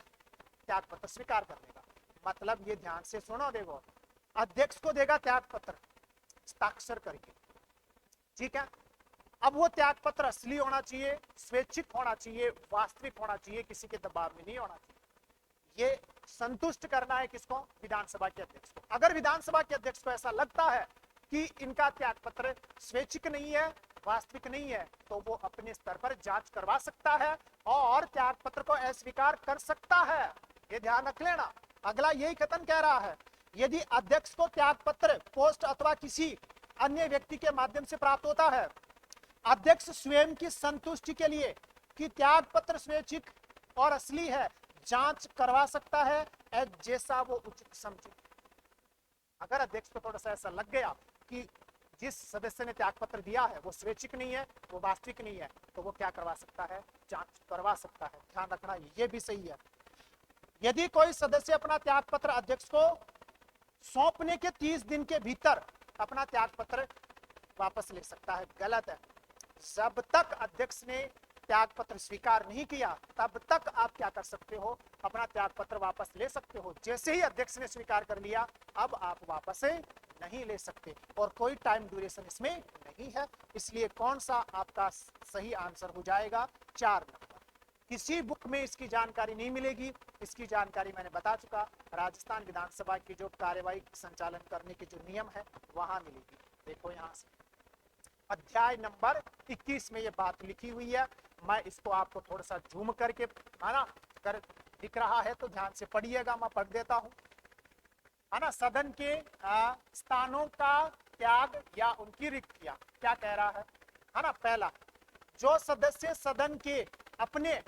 त्यागपत्र स्वीकार कर लेगा। मतलब ये ध्यान से सुनो, देखो अध्यक्ष को देगा त्यागपत्र हस्ताक्षर करके, ठीक है। अब वो त्यागपत्र असली होना चाहिए, स्वैच्छिक होना चाहिए, वास्तविक होना चाहिए, किसी के दबाव में नहीं होना चाहिए। ये संतुष्ट करना है किसको? विधानसभा के अध्यक्ष को। अगर विधानसभा के अध्यक्ष को ऐसा लगता है कि इनका त्यागपत्र स्वैच्छिक नहीं है, वास्तविक नहीं है, तो वो अपने स्तर पर जांच करवा सकता है और त्यागपत्र को अस्वीकार कर सकता है। ये ध्यान रख लेना। अगला यही कथन कह रहा है, यदि अध्यक्ष को त्यागपत्र पोस्ट अथवा किसी अन्य व्यक्ति के माध्यम से प्राप्त होता है, अध्यक्ष स्वयं की संतुष्टि के लिए कि त्यागपत्र स्वैच्छिक और असली है जांच करवा सकता है जैसा वो उचित समझे। अगर अध्यक्ष को थोड़ा सा ऐसा लग गया कि जिस सदस्य ने त्यागपत्र दिया है वो स्वैच्छिक नहीं है, वो वास्तविक नहीं है, तो वो क्या करवा सकता है? जांच करवा सकता है। ध्यान रखना, ये भी सही है। यदि कोई सदस्य अपना त्यागपत्र अध्यक्ष को सौंपने के 30 दिन के भीतर अपना त्यागपत्र वापस ले सकता है, गलत है। जब तक अध्यक्ष ने त्यागपत्र स्वीकार नहीं किया तब तक आप क्या कर सकते हो? अपना त्यागपत्र वापस ले सकते हो। जैसे ही अध्यक्ष ने स्वीकार कर लिया अब आप वापस नहीं ले सकते और कोई टाइम ड्यूरेशन इसमें नहीं है। इसलिए कौन सा आपका सही आंसर हो जाएगा? 4 नंबर। किसी बुक में इसकी जानकारी नहीं मिलेगी, इसकी जानकारी मैंने बता चुका, राजस्थान विधानसभा की जो कार्यवाही संचालन करने के जो नियम है वहां मिलेगी। देखो यहां से अध्याय नंबर 21 में ये बात लिखी हुई है। मैं इसको आपको थोड़ा सा जूम करके, है ना, कर दिख रहा है तो ध्यान से पढ़िएगा। मैं पढ़ देता हूं, है ना। सदन के स्थानों का त्याग या उनकी रिक्तियां, क्या कह रहा है ना। पहला, जो सदस्य सदन के अपने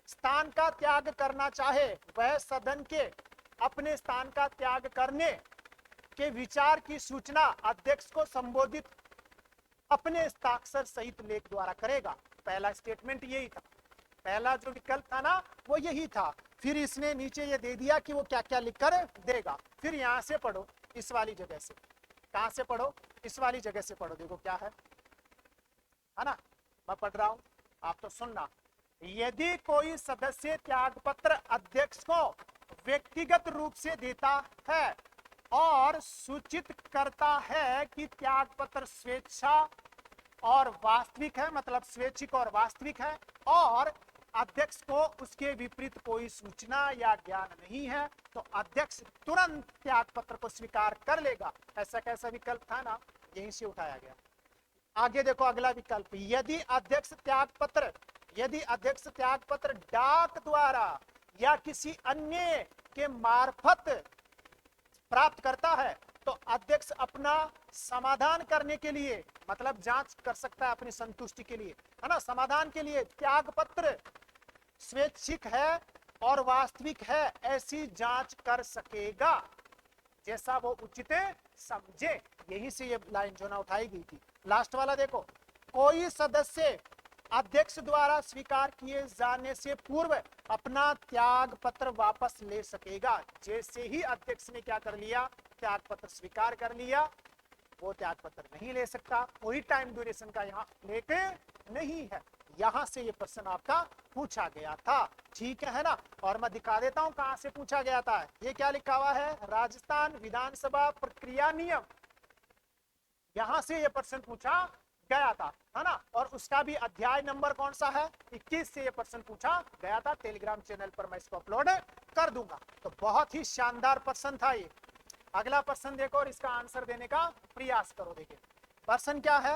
स्थान का त्याग करना चाहे वह सदन के अपने स्थान का त्याग करने के विचार की सूचना अध्यक्ष को संबोधित अपने हस्ताक्षर सहित लेख द्वारा करेगा। पहला स्टेटमेंट यही था, पहला जो विकल्प था ना वो यही था। फिर इसने नीचे ये दे दिया कि वो क्या क्या लिख कर देगा। फिर यहां से पढ़ो, इस वाली जगह से। कहां से पढ़ो? इस वाली जगह से पढ़ो। देखो क्या है ना, मैं पढ़ रहा हूं, आप तो सुनना। यदि कोई सदस्य त्यागपत्र अध्यक्ष को व्यक्तिगत रूप से देता है और सूचित करता है कि त्यागपत्र स्वेच्छा और वास्तविक है, मतलब स्वैच्छिक और वास्तविक है, और अध्यक्ष को उसके विपरीत कोई सूचना या ज्ञान नहीं है, तो अध्यक्ष तुरंत त्यागपत्र को स्वीकार कर लेगा। ऐसा कैसा विकल्प था ना, यहीं से उठाया गया। आगे देखो अगला विकल्प, यदि अध्यक्ष त्यागपत्र डाक द्वारा या किसी अन्य के मार्फत प्राप्त करता है तो अध्यक्ष अपना समाधान करने के लिए, मतलब जांच कर सकता है अपनी संतुष्टि के लिए, है ना, समाधान के लिए त्यागपत्र स्वैच्छिक है और वास्तविक है ऐसी जांच कर सकेगा जैसा वो उचित समझे। यही से ये लाइन जो ना उठाई गई थी। लास्ट वाला देखो, कोई सदस्य अध्यक्ष द्वारा स्वीकार किए जाने से पूर्व अपना त्याग पत्र वापस ले सकेगा। जैसे ही अध्यक्ष ने क्या कर लिया, त्याग पत्र स्वीकार कर लिया, वो त्याग पत्र नहीं ले सकता। कोई टाइम ड्यूरेशन का यहाँ लेके नहीं है। यहां से ये प्रश्न आपका पूछा गया था, ठीक है ना। और मैं दिखा देता हूं कहां से पूछा गया था। ये क्या लिखा हुआ है, राजस्थान विधानसभा प्रक्रिया नियम, यहां से ये प्रश्न पूछा गया था, है ना। और उसका भी अध्याय नंबर कौन सा है, 21 से ये प्रश्न पूछा गया था। टेलीग्राम चैनल पर मैं इसको अपलोड कर दूंगा। तो बहुत ही शानदार प्रश्न था ये। अगला प्रश्न देखो और इसका आंसर देने का प्रयास करो। देखिए प्रश्न क्या है,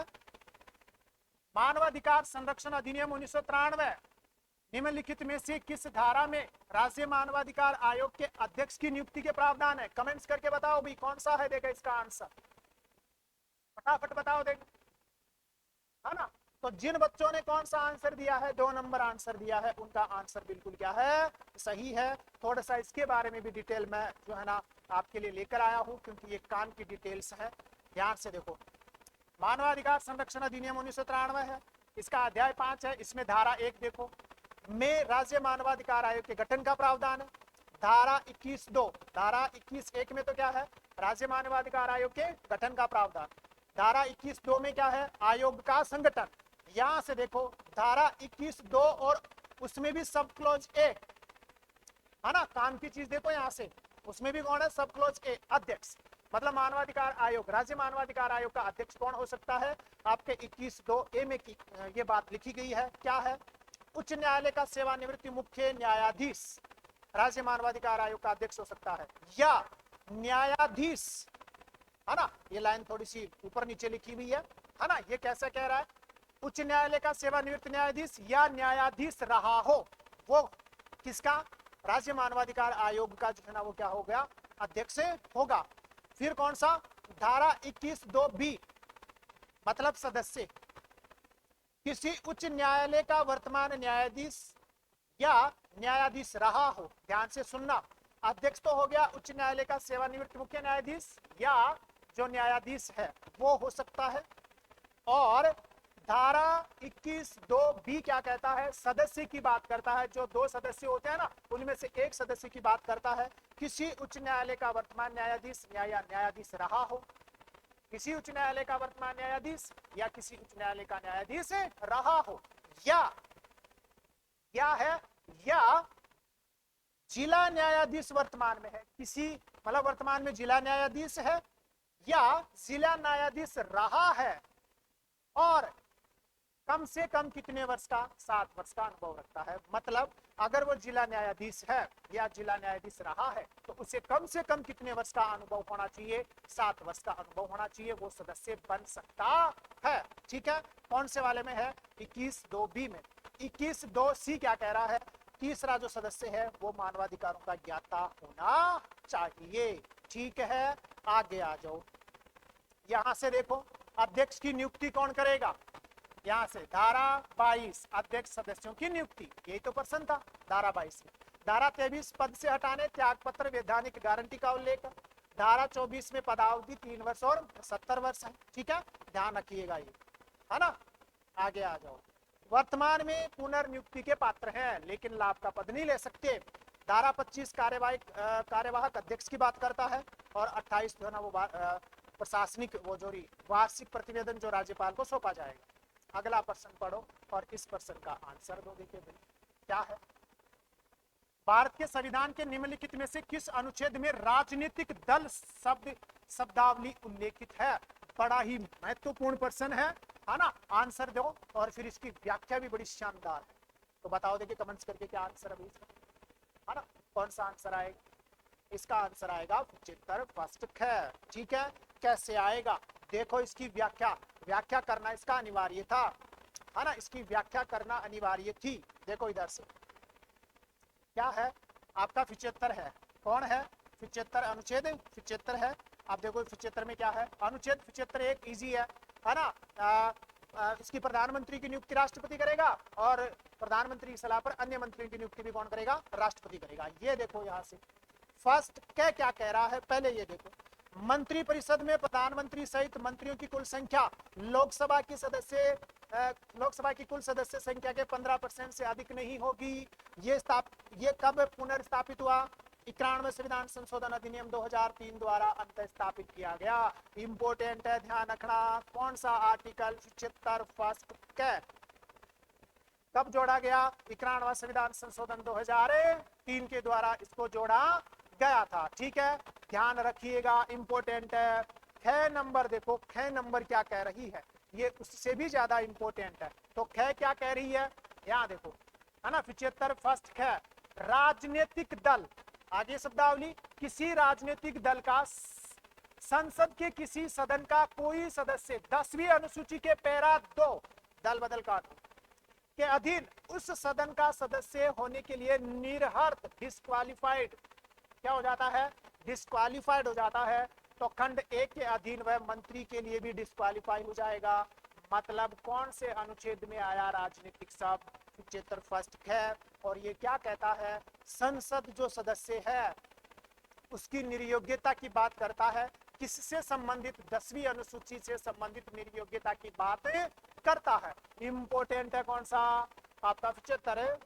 मानवाधिकार संरक्षण अधिनियम 1993 निम्नलिखित में से किस धारा में राज्य मानवाधिकार आयोग के अध्यक्ष की नियुक्ति के प्रावधान है। कमेंट्स करके बताओ भी कौन सा है। देखा इसका आंसर फटाफट बताओ, देख, है ना। तो जिन बच्चों ने कौन सा आंसर दिया है, 2 नंबर आंसर दिया है, उनका आंसर बिल्कुल क्या है, सही है। थोड़ा सा इसके बारे में भी डिटेल मैं जो है ना आपके लिए लेकर आया हूं, क्योंकि ये काम की डिटेल्स है। ध्यान से देखो, मानवाधिकार संरक्षण अधिनियम 1993 है, इसका अध्याय 5 है। इसमें धारा 1 देखो, में राज्य मानवाधिकार आयोग के गठन का प्रावधान है। धारा 21(2), धारा 21(1) में तो क्या है, राज्य मानवाधिकार आयोग के गठन का प्रावधान। धारा 21(2) में क्या है, आयोग का संगठन। यहां से देखो धारा 21(2) और उसमें भी सब क्लोज ए, है ना, काम की चीज देखो यहां से, उसमें भी कौन है, सब क्लोज ए, अध्यक्ष। मतलब मानवाधिकार आयोग, राज्य मानवाधिकार आयोग का अध्यक्ष कौन हो सकता है, आपके 21(2) में की ये बात लिखी गई है। क्या है, उच्च न्यायालय का सेवानिवृत्त मुख्य न्यायाधीश राज्य मानवाधिकार आयोग का अध्यक्ष हो सकता है, या न्यायाधीश, है ना। ये लाइन थोड़ी सी ऊपर नीचे लिखी हुई है ना। ये कैसे कह रहा है, उच्च न्यायालय का सेवानिवृत्त न्यायाधीश या न्यायाधीश रहा हो, वो किसका, राज्य मानवाधिकार आयोग का जो है ना वो क्या हो गया, अध्यक्ष होगा। फिर कौन सा, धारा 21(2)(b), मतलब सदस्य किसी उच्च न्यायालय का वर्तमान न्यायाधीश या न्यायाधीश रहा हो। ध्यान से सुनना, अध्यक्ष तो हो गया उच्च न्यायालय का सेवानिवृत्त मुख्य न्यायाधीश या जो न्यायाधीश है वो हो सकता है। और धारा 21(2)(b) क्या कहता है, सदस्य की बात करता है। जो 2 सदस्य होते हैं ना, उनमें से एक सदस्य की बात करता है। किसी उच्च न्यायालय का वर्तमान न्यायाधीश या न्यायाधीश रहा हो, किसी उच्च न्यायालय का वर्तमान न्यायाधीश या किसी उच्च न्यायालय का न्यायाधीश रहा हो, या है, या जिला न्यायाधीश वर्तमान में है, किसी मतलब वर्तमान में जिला न्यायाधीश है या जिला न्यायाधीश रहा है, और कम से कम कितने वर्ष का, 7 वर्ष का अनुभव रखता है। मतलब अगर वो जिला न्यायाधीश है या जिला न्यायाधीश रहा है तो उसे कम से कम कितने वर्ष का अनुभव होना चाहिए, 7 वर्ष का अनुभव होना चाहिए, वो सदस्य बन सकता है। ठीक है, कौन से वाले में है, 21(2)(b) में। 21(2)(c) क्या कह रहा है, तीसरा जो सदस्य है वो मानवाधिकारों का ज्ञाता होना चाहिए। ठीक है, आगे आ जाओ। यहां से देखो अध्यक्ष की नियुक्ति कौन करेगा, यहां से धारा 22 अध्यक्ष सदस्यों की नियुक्ति, यही तो प्रश्न था धारा 22 में। धारा 23 पद से हटाने त्यागपत्र वैधानिक गारंटी का उल्लेख। धारा 24 में पदावधि 3 वर्ष और 70 वर्ष है। ठीक है, ध्यान रखिएगा ये, है ना। आगे आ जाओ, वर्तमान में पुनर्नियुक्ति के पात्र हैं लेकिन लाभ का पद नहीं ले सकते। धारा 25 कार्यवाहक अध्यक्ष की बात करता है, और 28 जो है ना वो प्रशासनिक वो जो वार्षिक प्रतिवेदन जो राज्यपाल को सौंपा जाएगा। अगला प्रश्न पढ़ो और इस प्रश्न का आंसर दो। देखिए क्या है, भारत के संविधान के निम्नलिखित में से किस अनुच्छेद में राजनीतिक दल शब्दावली उल्लेखित है। बड़ा ही महत्वपूर्ण प्रश्न है ना। आंसर दो और फिर इसकी व्याख्या भी बड़ी शानदार है। तो बताओ, देखिए कमेंट्स करके क्या आंसर है ना, कौन सा आंसर आएगा। इसका आंसर आएगा 75 फर्स्ट है। ठीक है, कैसे आएगा, देखो इसकी व्याख्या करना इसका अनिवार्य था, है ना, इसकी व्याख्या करना अनिवार्य थी। देखो इधर से क्या है, आपका 75 है, कौन है 75, अनुच्छेद 75 है। आप देखो 75 में क्या है, अनुच्छेद 75 एक इजी है ना। इसकी प्रधानमंत्री की नियुक्ति राष्ट्रपति करेगा, और प्रधानमंत्री की सलाह पर अन्य मंत्रियों की नियुक्ति भी कौन करेगा, राष्ट्रपति करेगा। ये देखो यहाँ से फर्स्ट क्या कह रहा है, पहले ये देखो, मंत्री परिषद में प्रधानमंत्री सहित मंत्रियों की कुल संख्या लोकसभा की कुल सदस्य संख्या के 15% से अधिक नहीं होगी। ये कब पुनर्स्थापित हुआ, 91 संविधान संशोधन अधिनियम 2003 द्वारा अंत स्थापित किया गया। इंपोर्टेंट है, ध्यान रखना। कौन सा आर्टिकल 75 फर्स्ट कब जोड़ा गया, 91 संविधान संशोधन 2003 के द्वारा इसको जोड़ा गया था। ठीक है, ध्यान रखिएगा, इंपोर्टेंट है। 6 नंबर देखो, 6 नंबर क्या कह रही है, ये उससे भी ज्यादा इंपॉर्टेंट है। तो ख क्या कह रही है, यहाँ देखो, है ना, 75 फर्स्ट ख, राजनीतिक दल, आगे शब्दावली, किसी राजनीतिक दल का संसद के किसी सदन का कोई सदस्य 10वीं अनुसूची के पैरा 2 दल बदल काट के अधीन उस सदन का सदस्य होने के लिए निरर्हत डिस्क्वालिफाइड क्या हो जाता है, डिस्क्वालिफाइड हो जाता है। तो खंड 1 के अधीन वह मंत्री के लिए भी डिस्क्वालिफाई हो जाएगा। मतलब कौन से अनुच्छेद में आया राजनीतिक शब्द, 75 फर्स्ट ख, और ये क्या कहता है, संसद जो सदस्य है उसकी निर्योग्यता की बात करता है, किससे संबंधित, 10वीं अनुसूची से संबंधित निर्योग्यता की बात करता है। इंपॉर्टेंट है कौन सा, आपका 75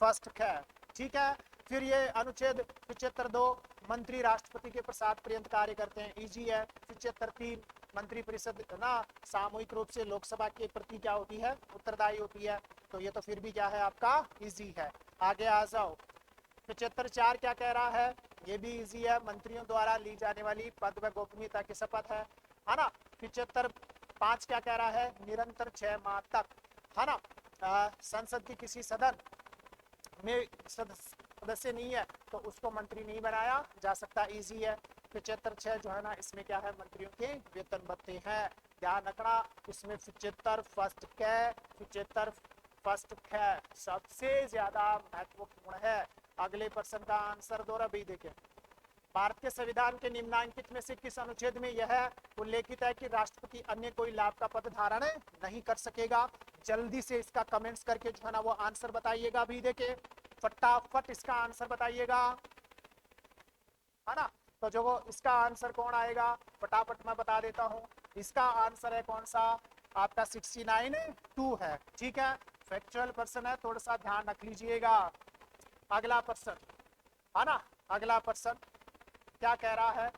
फर्स्ट ख, ठीक है। फिर ये अनुच्छेद 75(2), मंत्री राष्ट्रपति के प्रसाद पर्यंत कार्य करते हैं, इजी है। 75(3), मंत्री परिषद ना सामूहिक रूप से लोकसभा के प्रति क्या होती है, उत्तरदायी होती है। तो ये तो फिर भी क्या है आपका, इजी है। आगे आ जाओ, 75(4) क्या कह रहा है, ये भी इजी है, मंत्रियों द्वारा ली जाने वाली पद व गोपनीयता की शपथ है ना। 75(5) क्या कह रहा है, निरंतर 6 माह तक, है ना, संसद के किसी सदन में सदस्य नहीं है तो उसको मंत्री नहीं बनाया जा सकता, इजी है। 75(6) जो है ना, इसमें क्या है, मंत्रियों के वेतन भत्ते हैं, ध्यान रखना। इसमें 75 फर्स्ट क, 75 फर्स्ट ख सबसे ज्यादा महत्वपूर्ण है। अगले प्रश्न का आंसर दो रहा, भी देखें, भारत के संविधान के निम्नलिखित में से किस अनुच्छेद में यह उल्लेखित है कि राष्ट्रपति अन्य कोई लाभ का पद धारण नहीं कर सकेगा। जल्दी से इसका कमेंट्स करके जो है ना वो आंसर बताइएगा, भी देखे फटाफट इसका आंसर बताइएगा, है ना। तो जो वो इसका आंसर कौन आएगा, फटाफट मैं बता देता हूँ। इसका आंसर है कौन सा, आपका 69(2) है, ठीक है। फैक्चुअल प्रश्न है, थोड़ा सा ध्यान रख लीजिएगा। अगला प्रश्न, है ना, अगला प्रश्न क्या कह रहा है,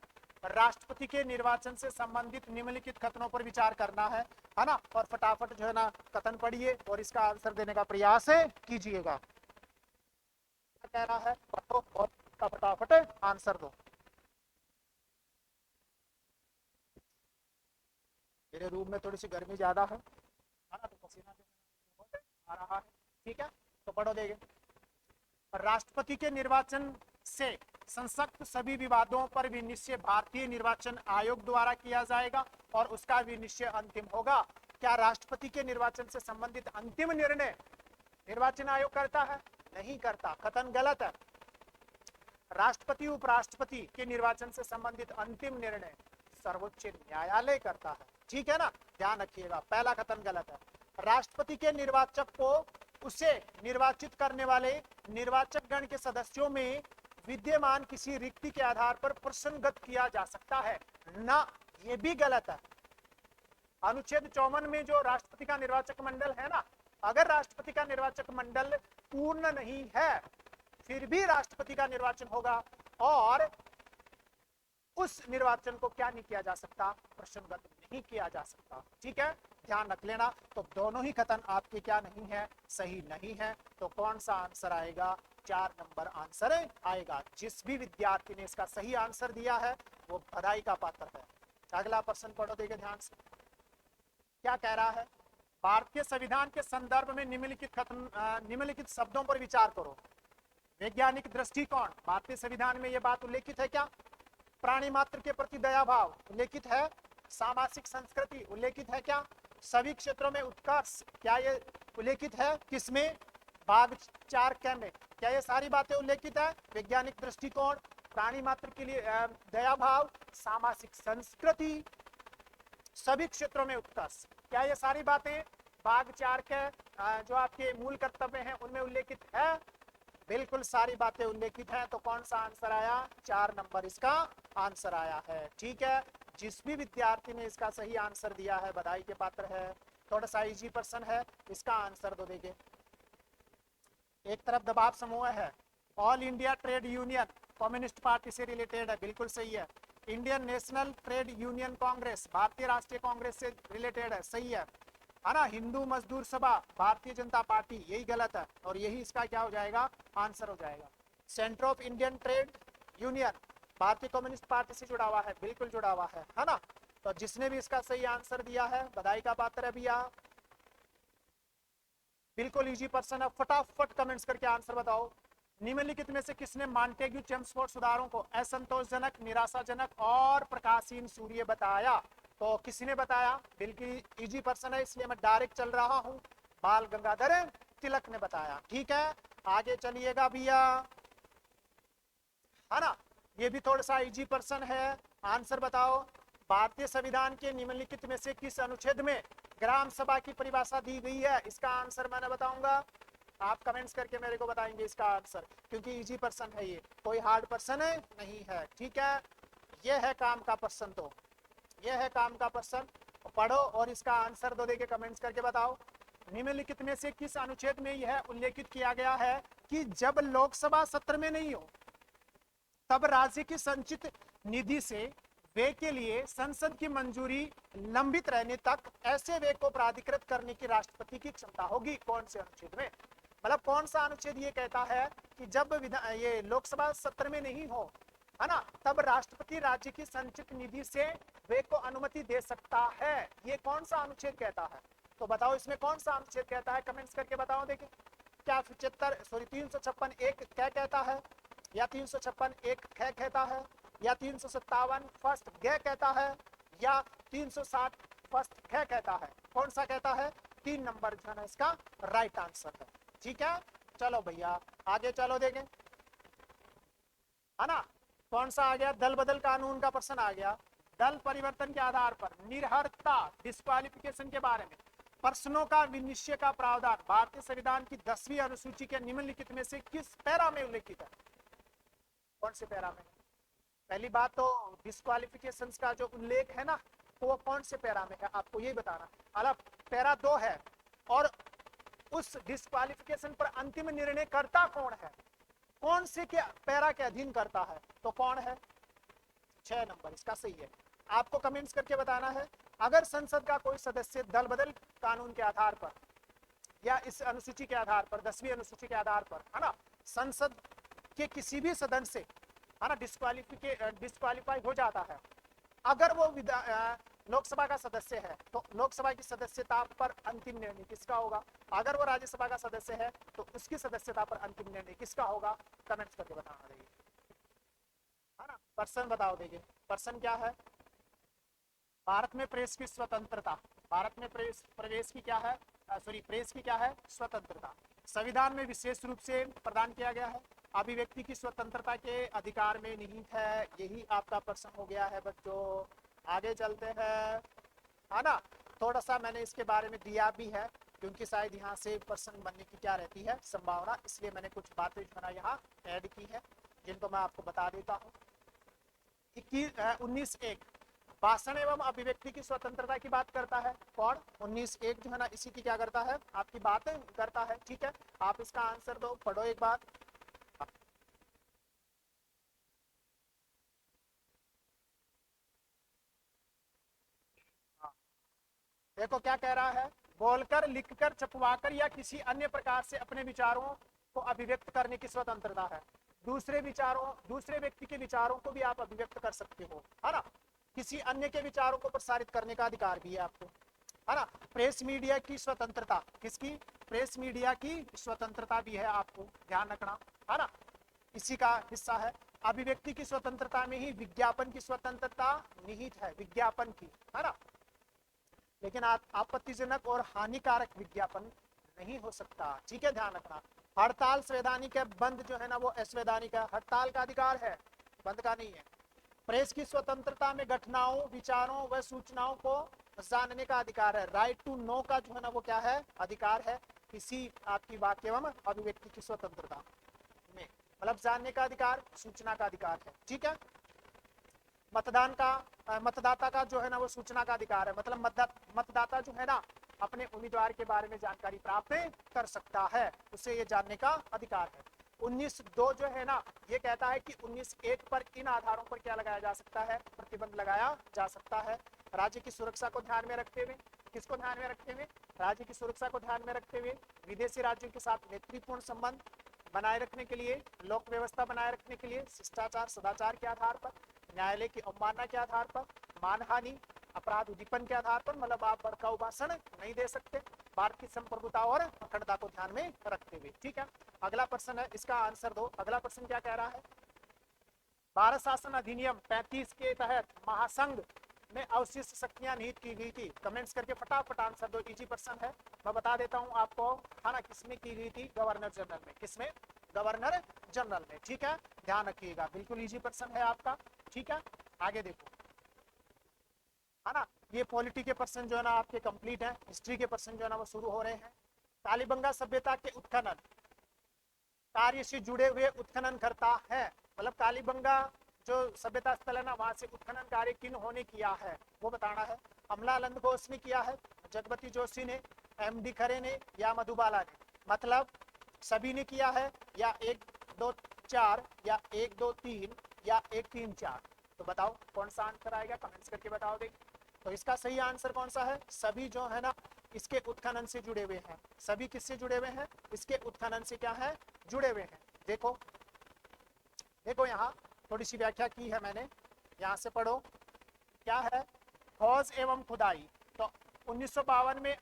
राष्ट्रपति के निर्वाचन से संबंधित निम्नलिखित कथनों पर विचार करना है ना। और फटाफट जो है ना कथन पढ़िए और इसका आंसर देने का प्रयास कीजिएगा। क्या कह रहा है, पढ़ो और फटाफट आंसर दो। मेरे रूम में थोड़ी सी गर्मी ज्यादा है ना, तो पसीना आ रहा है, ठीक है। तो पढ़ो देंगे, राष्ट्रपति के निर्वाचन से संसक्त सभी विवादों पर विनिश्चय भारतीय निर्वाचन आयोग द्वारा किया जाएगा और उसका विनिश्चय अंतिम होगा। क्या राष्ट्रपति के निर्वाचन से संबंधित अंतिम निर्णय निर्वाचन आयोग करता है, नहीं करता, कथन गलत है। राष्ट्रपति उपराष्ट्रपति के निर्वाचन से संबंधित अंतिम निर्णय सर्वोच्च न्यायालय करता है, ठीक है ना, ध्यान रखिएगा, पहला कथन गलत है। राष्ट्रपति के निर्वाचक को उसे निर्वाचित करने वाले निर्वाचक गण के सदस्यों में विद्यमान किसी रिक्ति के आधार पर प्रश्नगत किया जा सकता है ना, ये भी गलत है। अनुच्छेद 54 में जो राष्ट्रपति का निर्वाचक मंडल है ना, अगर राष्ट्रपति का निर्वाचक मंडल पूर्ण नहीं है फिर भी राष्ट्रपति का निर्वाचन होगा और उस निर्वाचन को क्या नहीं किया जा सकता, प्रश्नगत नहीं किया जा सकता, ठीक है, ध्यान रख लेना। तो दोनों ही कथन आपके क्या नहीं है, सही नहीं है। तो कौन सा आंसर आएगा, 4 नंबर आंसर आएगा। जिस भी विद्यार्थी ने इसका सही आंसर दिया है वो बधाई का पात्र है। अगला प्रश्न पढ़ो देखे ध्यान से, क्या कह रहा है, भारतीय संविधान के संदर्भ में निम्नलिखित शब्दों पर विचार करो। वैज्ञानिक दृष्टिकोण, भारतीय संविधान में यह बात उल्लेखित है क्या, प्राणी मात्र के प्रति दया भाव उल्लेखित है, सामाजिक संस्कृति उल्लेखित है क्या, सभी क्षेत्रों में उत्कर्ष क्या ये उल्लेखित है, किसमें, भाग 4 क में, क्या ये सारी बातें उल्लेखित है। वैज्ञानिक दृष्टिकोण, प्राणी मात्र के लिए दया भाव, सामाजिक संस्कृति, सभी क्षेत्रों में उत्कर्ष, क्या ये सारी बातें भाग 4 के जो आपके मूल कर्तव्य हैं उनमें उल्लेखित है, बिल्कुल सारी बातें उल्लेखित हैं। तो कौन सा आंसर आया, 4 नंबर इसका आंसर आया है, ठीक है। जिस भी विद्यार्थी ने इसका सही आंसर दिया है बधाई के पात्र है। थोड़ा सा इजी प्रश्न है, इसका आंसर दो देंगे। एक तरफ दबाव समूह है, all India trade union communist party से रिलेटेड है, बिल्कुल सही है। Indian national trade union Congress भारतीय राष्ट्रीय कांग्रेस से रिलेटेड है, सही है ना। हिंदू मजदूर सभा भारतीय जनता पार्टी, यही गलत है और यही इसका क्या हो जाएगा, आंसर हो जाएगा। Centre of Indian trade union भारतीय कम्युनिस्ट पार्टी से जुड़ा हुआ है, बिल्कुल जुड़ा हुआ है ना। तो जिसने भी इसका सही आंसर दिया है बधाई का पात्र है भैया, बिल्कुल इजी पर्सन है। फटाफट कमेंट्स करके आंसर बताओ। निम्नलिखित में से किसने मॉन्टेग्यू चेम्सफोर्ड सुधारों को असंतोषजनक, निराशाजनक और प्रकाशहीन सूर्य बताया? तो किसी ने बताया, बिल्कुल इजी पर्सन है इसलिए मैं डायरेक्ट चल रहा हूं, बाल गंगाधर तिलक ने बताया। ठीक है, आगे चलिएगा भैया, है ना, ये भी थोड़ा सा इजी पर्सन है। आंसर बताओ, भारतीय संविधान के निम्नलिखित में से किस अनुच्छेद में ग्राम सभा की परिभाषा दी गई है? इसका आंसर मैंने बताऊंगा, आप कमेंट्स करके मेरे को बताएंगे इसका आंसर, क्योंकि इजी पर्सन है ये, कोई हार्ड पर्सन है नहीं है। ठीक है, ये है काम का पर्सन, तो ये है काम का पर्सन। पढ़ो और इसका आंसर दो देके कमेंट्स करके बताओ। निम्नलिखित में से किस अनुच्छेद में यह उल्लेखित किया गया है कि जब लोकसभा सत्र में नहीं हो तब राज्य की संचित निधि से व्यय के लिए संसद की मंजूरी लंबित रहने तक ऐसे व्यय को प्राधिकृत करने की राष्ट्रपति की क्षमता होगी? कौन से अनुच्छेद में? मतलब कौन सा अनुच्छेद ये कहता है कि जब ये लोकसभा सत्र में नहीं हो, है ना, तब राष्ट्रपति राज्य की संचित निधि से व्यय को अनुमति दे सकता है? ये कौन सा अनुच्छेद कहता है? तो बताओ इसमें कौन सा अनुच्छेद कहता है, कमेंट्स करके बताओ। देखिए, क्या 356 एक क्या कहता है, या 356 एक ख कहता है, या 357 फर्स्ट ग कहता है, या 360 फर्स्ट ख कहता है? कौन सा कहता है? 3 नंबर जो है ना इसका राइट आंसर है। ठीक है, चलो भैया आगे चलो देखें, है ना, कौन सा आ गया? दल बदल कानून का प्रश्न आ गया। दल परिवर्तन के आधार पर निर्हरता डिस्क्वालिफिकेशन के बारे में प्रश्नों का विनिश्चय का प्रावधान भारतीय संविधान की 10वीं अनुसूची के निम्नलिखित में से किस पैरा में उल्लेखित है? कौन से पैरा में? पहली बात तो डिस्क्वालिफिकेशन का जो उल्लेख है ना, तो वो कौन से पैरा में है आपको यही बताना। अलग पैरा 2 है, और उस डिस्क्वालिफिकेशन पर अंतिम निर्णय करता कौन है? कौन से के पैरा के अधीन करता है? तो कौन है? 6 नंबर इसका सही है। आपको कमेंट्स करके बताना है, अगर संसद का कोई सदस्य दल बदल कानून के आधार पर या इस अनुसूची के आधार पर, 10वीं अनुसूची के आधार पर, है ना, संसद के किसी भी सदन से, है ना, डिस्क्वालीफाई हो जाता है, अगर वो लोकसभा का सदस्य है तो लोकसभा की सदस्यता पर अंतिम निर्णय किसका होगा? अगर वो राज्यसभा का सदस्य है तो उसकी सदस्यता पर अंतिम निर्णय किसका होगा? कमेंट्स करके बताना देखिए, है ना। पर्सन बताओ देखिए, पर्सन क्या है? भारत में प्रेस की स्वतंत्रता, भारत में प्रेस की क्या है, प्रेस की क्या है? स्वतंत्रता संविधान में विशेष रूप से प्रदान किया गया है। अभिव्यक्ति की स्वतंत्रता के अधिकार में निहित है। यही आपका प्रश्न हो गया है बच्चों। आगे चलते हैं, है ना। थोड़ा सा मैंने इसके बारे में दिया भी है, क्योंकि शायद यहाँ से प्रश्न बनने की क्या रहती है संभावना, इसलिए मैंने कुछ बातें जो है यहाँ ऐड की है, जिनको मैं आपको बता देता हूँ। 19(1) भाषण एवं अभिव्यक्ति की स्वतंत्रता की बात करता है। कौन? 19(1) जो है ना, इसी की क्या करता है? आपकी बात करता है। ठीक है, आप इसका आंसर दो, पढ़ो एक बार। देखो क्या कह रहा है, बोलकर, लिखकर, छपवाकर या किसी अन्य प्रकार से अपने विचारों को अभिव्यक्त करने की स्वतंत्रता है। दूसरे व्यक्ति के विचारों को भी आप अभिव्यक्त कर सकते हो, है ना। किसी अन्य के विचारों को प्रसारित करने का अधिकार भी है आपको, है ना। प्रेस मीडिया की स्वतंत्रता, किसकी? प्रेस मीडिया की स्वतंत्रता भी है, आपको ध्यान रखना, है ना, इसी का हिस्सा है। अभिव्यक्ति की स्वतंत्रता में ही विज्ञापन की स्वतंत्रता निहित है, विज्ञापन की, है ना। लेकिन आपत्तिजनक और हानिकारक विज्ञापन नहीं हो सकता। ठीक है, ध्यान रखना। हड़ताल संवैधानिक है, बंद जो है ना वो असंवैधानिक है। हड़ताल का अधिकार है, बंद का नहीं है। प्रेस की स्वतंत्रता में घटनाओं, विचारों व सूचनाओं को जानने का अधिकार है। राइट टू नो का जो है ना वो क्या है? अधिकार है। किसी आपकी वाक्य एवं अभिव्यक्ति की स्वतंत्रता में, मतलब जानने का अधिकार, सूचना का अधिकार है। ठीक है, मतदाता का जो है ना वो सूचना का अधिकार है, मतलब मतदाता जो है ना अपने उम्मीदवार के बारे में जानकारी प्राप्त कर सकता है, उसे ये जानने का अधिकार है। 19(2) जो है ना ये कहता है कि 19(1) पर इन आधारों पर क्या लगाया जा सकता है? प्रतिबंध लगाया जा सकता है। राज्य की सुरक्षा को ध्यान में रखते हुए, किसको ध्यान में रखते हुए? राज्य की सुरक्षा को ध्यान में रखते हुए, विदेशी राज्यों के साथ मैत्रीपूर्ण संबंध बनाए रखने के लिए, लोक व्यवस्था बनाए रखने के लिए, शिष्टाचार सदाचार के आधार पर, न्यायालय की अवमानना के आधार पर, मानहानि अपराध उद्दीपन के आधार पर, मतलब आप भड़काऊ भाषण नहीं दे सकते भारत की संप्रभुता और अखंडता को ध्यान में रखते हुए। ठीक है, अगला प्रश्न है, इसका आंसर दो। अगला प्रश्न क्या कह रहा है? भारत शासन अधिनियम 35 के तहत महासंघ में अवशिष्ट शक्तियां निहित की गई थी। कमेंट्स करके फटाफट आंसर दो, इजी प्रश्न है, मैं बता देता हूं आपको। है ना, किसमें की गई थी? गवर्नर जनरल में। किसमें? गवर्नर जनरल में। ठीक है, ध्यान रखिएगा, बिल्कुल इजी प्रश्न है आपका। ठीक है, आगे देखो, है ना, ये पॉलिटी के प्रश्न जो है ना आपके कंप्लीट है। हिस्ट्री के प्रश्न जो है ना वो शुरू हो रहे हैं। कालीबंगा सभ्यता के उत्खनन कार्य से जुड़े हुए उत्खनन करता है, मतलब कालीबंगा जो सभ्यता स्थल है ना, वहां से उत्खनन कार्य किन होने किया है वो बताना है। अमलानंद घोष ने किया है, जगपति जोशी ने, एमडी खरे ने, या मधुबाला ने? मतलब सभी ने किया है, या 1 2 4, या 1 2 3, या 1 3 4? तो बताओ कौन सा आंसर आएगा, कमेंट्स करके बताओ देख। तो इसका सही आंसर कौन सा है? सभी जो है ना इसके उत्खनन से जुड़े हुए हैं। सभी किससे जुड़े हुए हैं? इसके उत्खनन से क्या है? जुड़े हुए हैं। देखो देखो, यहाँ थोड़ी सी व्याख्या की है मैंने, यहाँ से पढ़ो क्या है। खोज एवं खुदाई, तो 1952 में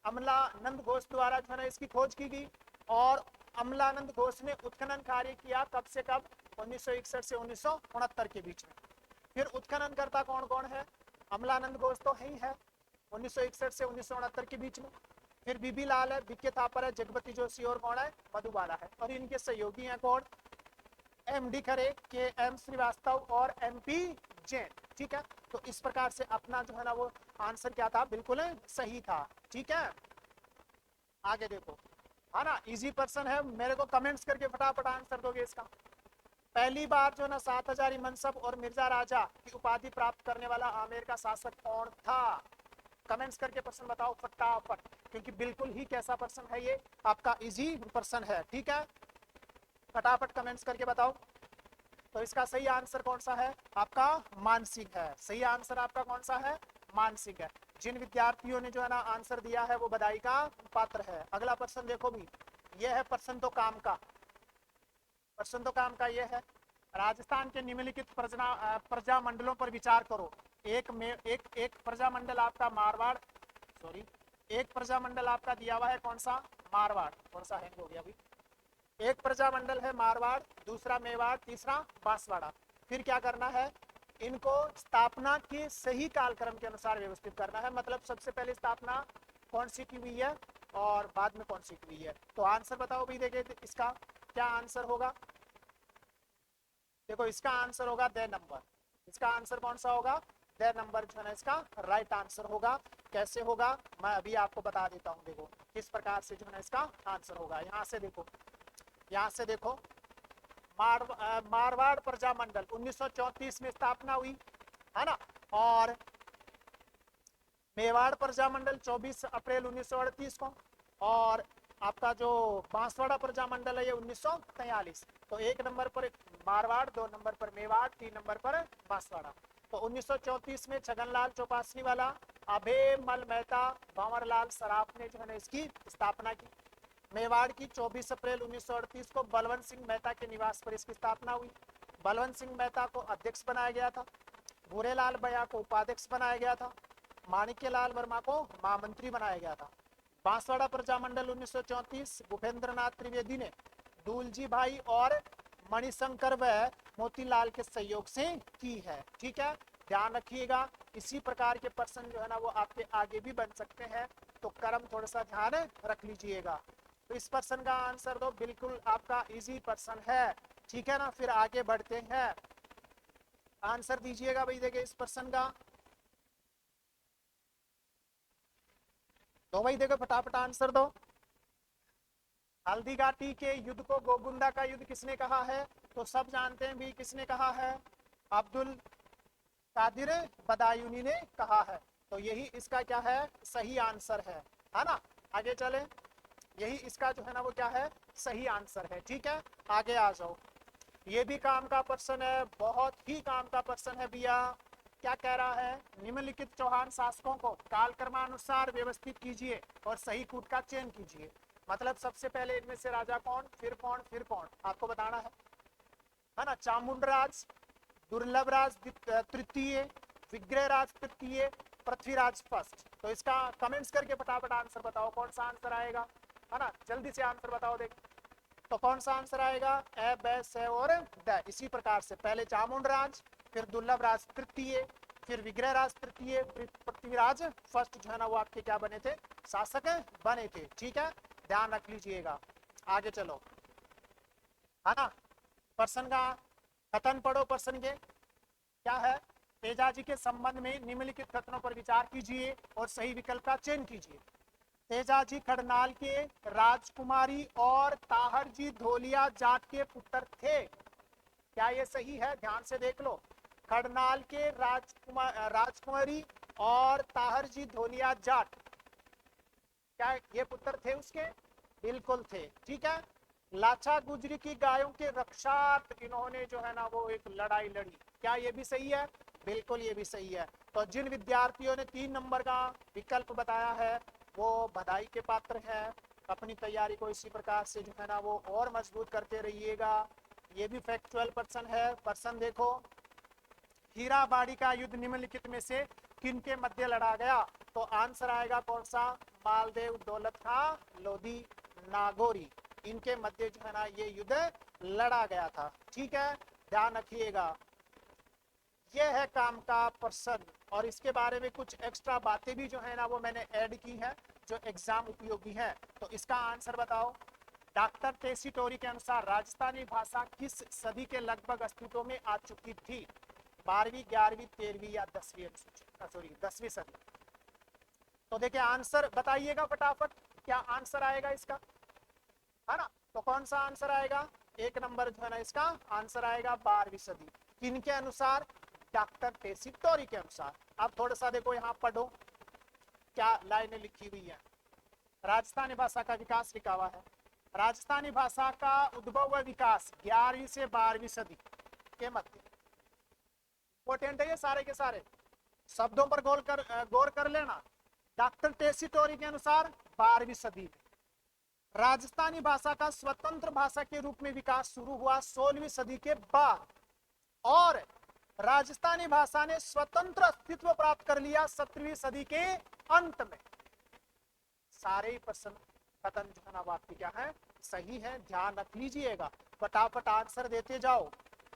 अमलानंद घोष द्वारा जो है ना इसकी खोज की गई, और अमलानंद घोष ने उत्खनन कार्य किया कब से कब? 1961 से 1969 के बीच में। फिर उत्खनन करता कौन कौन है? अमलानंद घोष तो है ही है 1961 से 1969 के बीच में। फिर बीबी लाल है, बीके थापर है, जगपति जोशी, और कौन है? मधुबाला है। और इनके सहयोगी हैं कौन? एमडी खरे, के एम श्रीवास्तव और एमपी जैन। ठीक है, तो इस प्रकार से अपना जो है ना वो आंसर क्या था? बिल्कुल सही था। ठीक है, आगे देखो, है ना, इजी पर्सन है, मेरे को कमेंट्स करके फटाफट आंसर दोगे इसका। पहली बार जो ना 7000 मनसब और मिर्जा राजा की उपाधि प्राप्त करने वाला आमेर का शासक कौन था? कमेंट्स करके प्रश्न बताओ फटाफट, क्योंकि बिल्कुल ही कैसा प्रश्न है ये? आपका इजी प्रश्न है। ठीक है, फटाफट कमेंट्स करके बताओ। तो इसका सही आंसर कौन सा है? आपका मानसिक है। सही आंसर आपका कौन सा है? मानसिक है। जिन विद्यार्थियों ने जो है ना आंसर दिया है वो बधाई का पात्र है। अगला प्रश्न देखो भी, ये है प्रश्न तो काम का। प्रश्न तो काम का ये है, राजस्थान के निम्नलिखित प्रजा मंडलों पर विचार करो। एक प्रजामंडल आपका मारवाड़, सॉरी, एक प्रजामंडल आपका दिया हुआ है कौन सा? मारवाड़। कौन सा हैंग हो गया अभी? एक प्रजामंडल है मारवाड़, दूसरा मेवाड़, तीसरा बांसवाड़ा। फिर क्या करना है? इनको स्थापना के सही कालक्रम के अनुसार व्यवस्थित करना है। मतलब सबसे पहले स्थापना कौन सी की हुई है और बाद में कौन सी की हुई है। तो आंसर बताओ भी, देखिए इसका क्या आंसर होगा। देखो इसका आंसर होगा द नंबर। इसका आंसर कौन सा होगा? द नंबर जो है ना इसका राइट आंसर होगा। कैसे होगा मैं अभी आपको बता देता हूँ। देखो किस प्रकार से जो है ना इसका आंसर होगा। यहाँ से देखो, यहाँ से देखो, मारवाड़ प्रजामंडल 1934 में स्थापना हुई, है ना, और मेवाड़ प्रजामंडल 24 अप्रैल 1938 को, और आपका जो बांसवाड़ा प्रजामंडल है ये 1943। तो 1 नंबर पर मारवाड़, 2 नंबर पर मेवाड़, 3 नंबर पर बांसवाड़ा। तो 1934 में छगनलाल चौपासी वाला, अभय मल मेहता, भंवरलाल सराफ ने जो है ना इसकी स्थापना की। मेवाड़ की 24 अप्रैल 1938 को बलवंत सिंह मेहता के निवास पर इसकी स्थापना हुई। बलवंत सिंह मेहता को अध्यक्ष बनाया गया था, भूरेलाल बया को उपाध्यक्ष बनाया गया था, माणिक्यलाल वर्मा को महामंत्री बनाया गया था। बांसवाड़ा प्रजामंडल 1934 भूपेंद्र नाथ त्रिवेदी ने दूलजी भाई और मणिशंकर व मोतीलाल के सहयोग से की है। ठीक है, ध्यान रखिएगा, इसी प्रकार के प्रश्न जो है ना वो आपके आगे भी बन सकते हैं, तो क्रम थोड़ा सा ध्यान रख लीजिएगा। तो इस प्रश्न का आंसर दो, बिल्कुल आपका इजी प्रश्न है। ठीक है ना, फिर आगे बढ़ते हैं, आंसर दीजिएगा भाई। देखिए इस प्रश्न का तो भाई देखो फटाफट आंसर दो। हल्दी घाटी के युद्ध को गोगुंदा का युद्ध किसने कहा है? तो सब जानते हैं भी किसने कहा है? अब्दुल कादिर बदायूनी ने कहा है। तो यही इसका क्या है? सही आंसर है ना। आगे चले, यही इसका जो है ना वो क्या है? सही आंसर है। ठीक है, आगे आ जाओ। ये भी काम का प्रश्न है, बहुत ही काम का प्रश्न है भैया। क्या कह रहा है? निम्नलिखित चौहान शासकों को कालक्रमानुसार व्यवस्थित कीजिए और सही कूट का चयन कीजिए। मतलब सबसे पहले इनमें से राजा कौन, फिर कौन, फिर कौन, आपको बताना है ना। चामुंडराज, दुर्लभराज तृतीय, विग्रहराज तृतीय, पृथ्वीराज फर्स्ट। तो इसका कमेंट्स करके फटाफट आंसर बताओ कौन सा आंसर आएगा, है ना, जल्दी से आंसर बताओ। देख तो कौन सा आंसर आएगा, ए, ब, से और द। इसी प्रकार से पहले चामुंडराज, फिर दुर्लभ राज तृतीय, फिर विग्रहराज तृतीय, पृथ्वीराज फर्स्ट जो है ना वो आपके क्या बने थे, शासक बने थे। ठीक है, ध्यान रख लीजिएगा। आगे चलो, है ना, प्रश्न का कथन पढ़ो। प्रश्न के क्या है, तेजाजी के संबंध में निम्नलिखित कथनों पर विचार कीजिए और सही विकल्प का चयन कीजिए। तेजाजी खड़नाल के राजकुमारी और ताहरजी धोलिया जाट के पुत्र थे। क्या ये सही है, ध्यान से देख लो। खड़नाल के राजकुमारी और ताहरजी धोलिया जाट, क्या ये पुत्र थे उसके, बिल्कुल थे। ठीक है, लाचा गुजरी की गायों के रक्षार्थ इन्होंने जो है ना वो एक लड़ाई लड़ी। क्या ये भी सही है, बिल्कुल ये भी सही है। तो जिन विद्यार्थियों ने 3 नंबर का विकल्प बताया है वो बधाई के पात्र है। अपनी तैयारी को इसी प्रकार से जो है ना वो और मजबूत करते रहिएगा। ये भी फैक्चुअल प्रश्न है। प्रश्न देखो, हीराबाड़ी का युद्ध निम्नलिखित में से किन के मध्य लड़ा गया। तो आंसर आएगा कौन सा, मालदेव, दौलत खां लोधी, नागौरी, इनके मध्य जो है ना ये युद्ध लड़ा गया था। ठीक है, ध्यान रखिएगा। यह है काम का प्रश्न और इसके बारे में कुछ एक्स्ट्रा बातें भी जो है ना वो मैंने ऐड की है जो एग्जाम उपयोगी है। तो इसका आंसर बताओ। डॉक्टर टेसीटोरी के अनुसार राजस्थानी भाषा किस सदी के लगभग अस्तित्व में आ चुकी थी, 12वीं, 11वीं, 13वीं या 10वीं सदी। तो देखिए आंसर बताइएगा फटाफट, क्या आंसर आएगा इसका, है ना। तो कौन सा आंसर आएगा, 1 नंबर जो है ना इसका आंसर आएगा 12वीं सदी। किनके अनुसार, डॉक्टर टेसीटोरी के अनुसार। अब थोड़ा सा देखो यहाँ पढ़ो क्या लाइनें लिखी हुई है। राजस्थानी भाषा का विकास लिखा हुआ है। राजस्थानी भाषा का उद्भव व विकास 11वीं से 12वीं सदी के मध्य। इंपॉर्टेंट है ये सारे के सारे, शब्दों पर गौर कर लेना। डॉक्टर टेसीटोरी के अनुसार 12वीं सदी में। राजस्थानी भाषा का स्वतंत्र भाषा के रूप में विकास शुरू हुआ 16वीं सदी के बाद और राजस्थानी भाषा ने स्वतंत्र अस्तित्व प्राप्त कर लिया 17वीं सदी के अंत में। सारे ही प्रश्न कथन जो है ना आपकी क्या है, सही है। ध्यान रख लीजिएगा, फटाफट आंसर देते जाओ,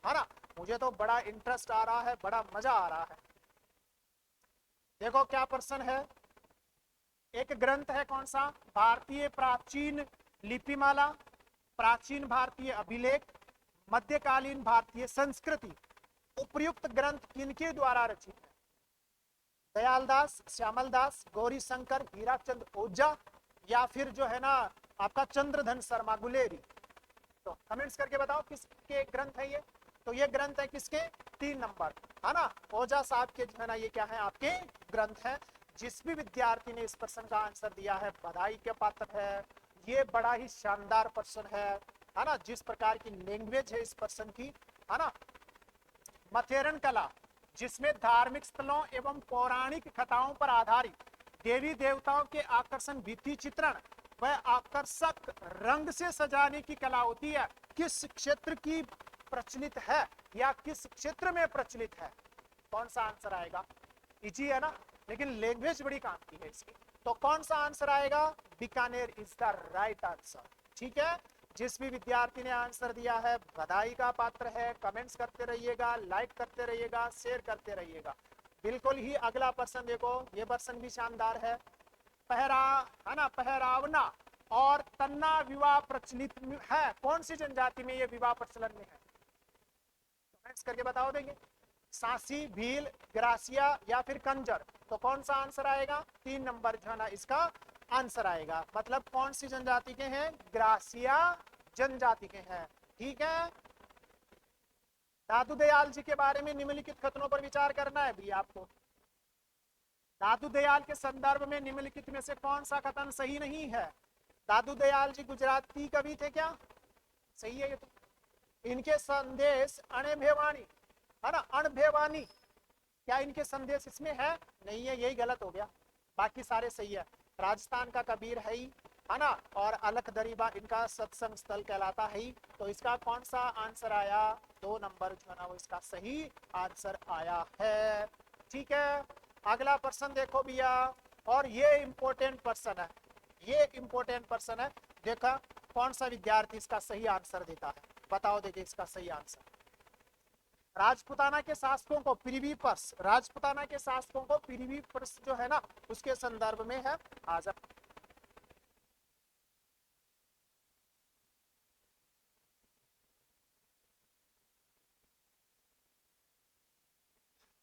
है ना। मुझे तो बड़ा इंटरेस्ट आ रहा है, बड़ा मजा आ रहा है। देखो क्या प्रश्न है, एक ग्रंथ है कौन सा, भारतीय प्राचीन लिपिमाला, प्राचीन भारतीय अभिलेख, मध्यकालीन भारतीय संस्कृति। उपर्युक्त ग्रंथ किनके द्वारा रचित है, दयालदास, श्यामलदास, गौरी शंकर, हीराचंद ओझा या फिर जो है ना आपका चंद्रधन शर्मा गुलेरी। तो कमेंट्स करके बताओ किसके ग्रंथ है ये। तो ये ग्रंथ है किसके, 3 नंबर, है ना, ओझा साहब के जो है ना ये क्या है आपके ग्रंथ है। जिस भी विद्यार्थी ने इस प्रश्न का आंसर दिया है बधाई के पात्र है। ये बड़ा ही शानदार प्रश्न है ना। जिस प्रकार की लैंग्वेज है इस प्रश्न की, है ना। मथेरन कला, जिसमें धार्मिक स्थलों एवं पौराणिक कथाओं पर आधारित देवी देवताओं के आकर्षण भित्ति चित्रण व आकर्षक रंग से सजाने की कला होती है, किस क्षेत्र की प्रचलित है या किस क्षेत्र में प्रचलित है। कौन सा आंसर आएगा, इजी है ना, लेकिन लैंग्वेज बड़ी काम की है इसकी। तो कौन सा आंसर आएगा, Bikaner is the right answer. ठीक है, जिस भी विद्यार्थी ने आंसर दिया है बधाई का पात्र है। कमेंट्स करते रहिएगा, लाइक करते रहिएगा, शेयर करते रहिएगा। बिल्कुल ही अगला प्रश्न देखो, ये प्रश्न भी शानदार है। है ना, पहरावना और तन्ना विवाह प्रचलित है, कौन सी जनजाति में ये विवाह प्रचलन में है, कमेंट्स करके बताओ देंगे। सांसी, भील, ग्रासिया या फिर कंजर। तो कौन सा आंसर आएगा, 3 नंबर जो है ना इसका आंसर आएगा। मतलब कौन सी जनजाति के हैं, ग्रासिया जनजाति के हैं। ठीक है, दादू दयाल जी के बारे में निम्नलिखित कथनों पर विचार करना है भी आपको। दादू दयाल के संदर्भ में निम्नलिखित में से कौन सा कथन सही नहीं है। दादू दयाल जी गुजराती कवि थे क्या, सही है ये तो। इनके संदेश अणभेवानी, है ना, अणभेवानी, क्या इनके संदेश इसमें है, नहीं है, यही गलत हो गया, बाकी सारे सही है। राजस्थान का कबीर है ही, है ना, और अलख दरीबा इनका सत्संग स्थल कहलाता है ही। तो इसका कौन सा आंसर आया, 2 नंबर जो है ना वो इसका सही आंसर आया है। ठीक है, अगला प्रश्न देखो भैया, और ये इंपॉर्टेंट प्रश्न है, ये इंपॉर्टेंट प्रश्न है। देखा कौन सा विद्यार्थी इसका सही आंसर देता है, बताओ देखिए इसका सही आंसर। राजपुताना के शासकों को पृथ्वी पर्स, राजपुताना के शासकों को पृथ्वी पर्स जो है ना उसके संदर्भ में है आजा।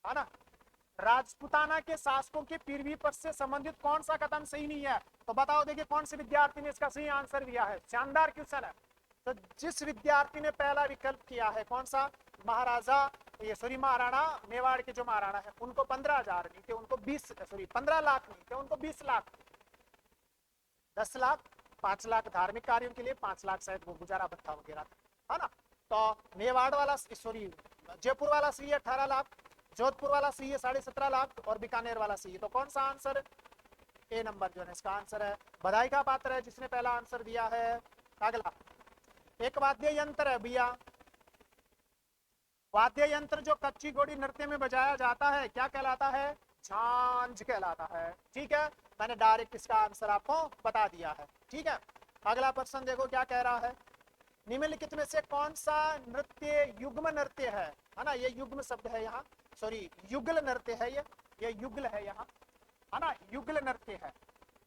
है ना, राजपुताना के शासकों के पृथ्वी पर्स से संबंधित कौन सा कथन सही नहीं है, तो बताओ देखिए कौन से विद्यार्थी ने इसका सही आंसर दिया है। शानदार क्वेश्चन है। तो जिस विद्यार्थी ने पहला विकल्प किया है कौन सा, महाराजा ये सॉरी महाराणा मेवाड़ के जो महाराणा है उनको 15,000 नहीं थे, उनको 15 लाख नहीं थे, उनको 20 लाख, 10 लाख, 5 लाख धार्मिक कार्यों के लिए, 5 लाख शायद वो गुजारा भत्ता वगैरह था, है ना। तो मेवाड़ वाला सॉरी जयपुर वाला सही है 18 लाख, जोधपुर वाला सही है 17.5 लाख, और बीकानेर वाला सही है। तो कौन सा आंसर, ए नंबर जो है इसका आंसर है। बधाई का पात्र है जिसने पहला आंसर दिया है। अगला एक वाद्य यंत्र है भैया, वाद्य यंत्र जो कच्ची घोड़ी नृत्य में बजाया जाता है क्या कहलाता है, झांझ कहलाता है। ठीक है, मैंने डायरेक्ट इसका आंसर आपको बता दिया है। ठीक है, अगला प्रश्न देखो क्या कह रहा है, निम्नलिखित में से कौन सा नृत्य युग्म नृत्य है ना, ये युग्म शब्द है यहाँ, सॉरी युगल नृत्य है, ये युगल है यहाँ, है ना, युगल नृत्य है।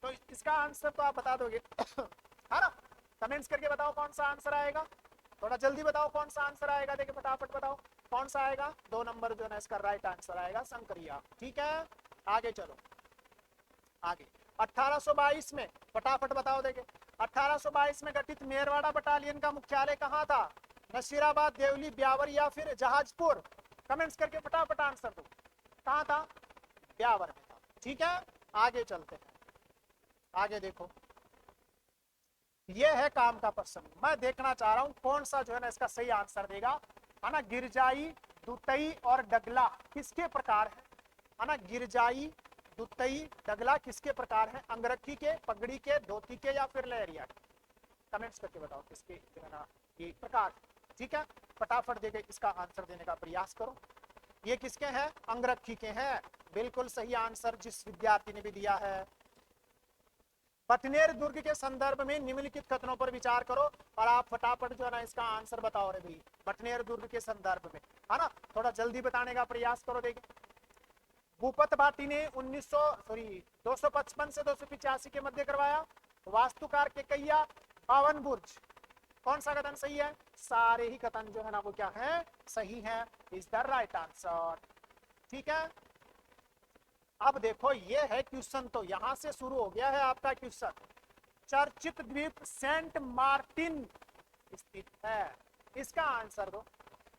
तो इसका आंसर तो आप बता दोगे है ना, कमेंट्स करके बताओ कौन सा आंसर आएगा, थोड़ा जल्दी बताओ कौन सा आंसर आएगा, देखिए फटाफट बताओ कौन सा आएगा। 2 नंबर जो है इसका राइट आंसर आएगा शंकरिया। ठीक है, आगे चलो, आगे 1822 में फटाफट बताओ देखिए, 1822 में गठित मेरवाड़ा बटालियन का मुख्यालय कहाँ था, नसीराबाद, देवली, ब्यावर या फिर जहाजपुर। कमेंट्स करके फटाफट आंसर दो, कहाँ था, ब्यावर में था। ठीक है, आगे चलते हैं, आगे देखो, ये है काम का प्रश्न। मैं देखना चाह रहा हूं कौन सा जो है ना इसका सही आंसर देगा, है ना। गिरजाई, दुतई और डगला किसके प्रकार है ना, गिरजाई, दुतई, डगला किसके प्रकार है, अंगरखी के, पगड़ी के, धोती के या फिर लहरिया के। कमेंट्स करके बताओ किसके जो है ना ये प्रकार। ठीक है, फटाफट देके इसका आंसर देने का प्रयास करो। ये किसके हैं, अंगरखी के हैं, बिल्कुल सही आंसर जिस विद्यार्थी ने भी दिया है। पटनेर दुर्ग के संदर्भ में निम्नलिखित कथनों पर विचार करो, और आप फटाफट जो है ना इसका आंसर बताओ रे भाई, पटनेर दुर्ग के संदर्भ में, है ना, थोड़ा जल्दी बताने का प्रयास करो। देखिए भूपत भाटी ने 255 से 285 के मध्य करवाया, वास्तुकार के कैया, पावन बुर्ज, कौन सा कथन सही है, सारे ही कथन जो है ना वो क्या है, सही है, इज द राइट आंसर। ठीक है, अब देखो ये है क्वेश्चन, तो यहां से शुरू हो गया है आपका क्वेश्चन। चर्चित द्वीप सेंट मार्टिन स्थित है, इसका आंसर दो।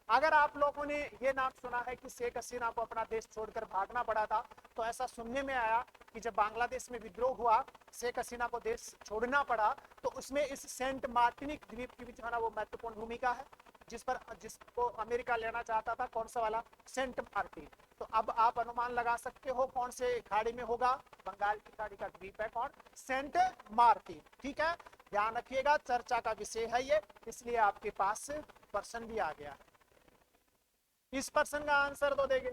अगर आप लोगों ने ये नाम सुना है कि शेख हसीना को अपना देश छोड़कर भागना पड़ा था, तो ऐसा सुनने में आया कि जब बांग्लादेश में विद्रोह हुआ, शेख हसीना को देश छोड़ना पड़ा, तो उसमें इस सेंट मार्टिनिक द्वीप की भी जो है ना वो महत्वपूर्ण भूमिका है, जिसको अमेरिका लेना चाहता था, कौन सा वाला, सेंट मार्टिन। तो अब आप अनुमान लगा सकते हो कौन से खाड़ी में होगा, बंगाल की खाड़ी का द्वीप है कौन, सेंट मार्टिन। ठीक है, ध्यान रखिएगा, चर्चा का विषय है ये, इसलिए आपके पास प्रश्न भी आ गया है। इस प्रश्न का आंसर दो देंगे,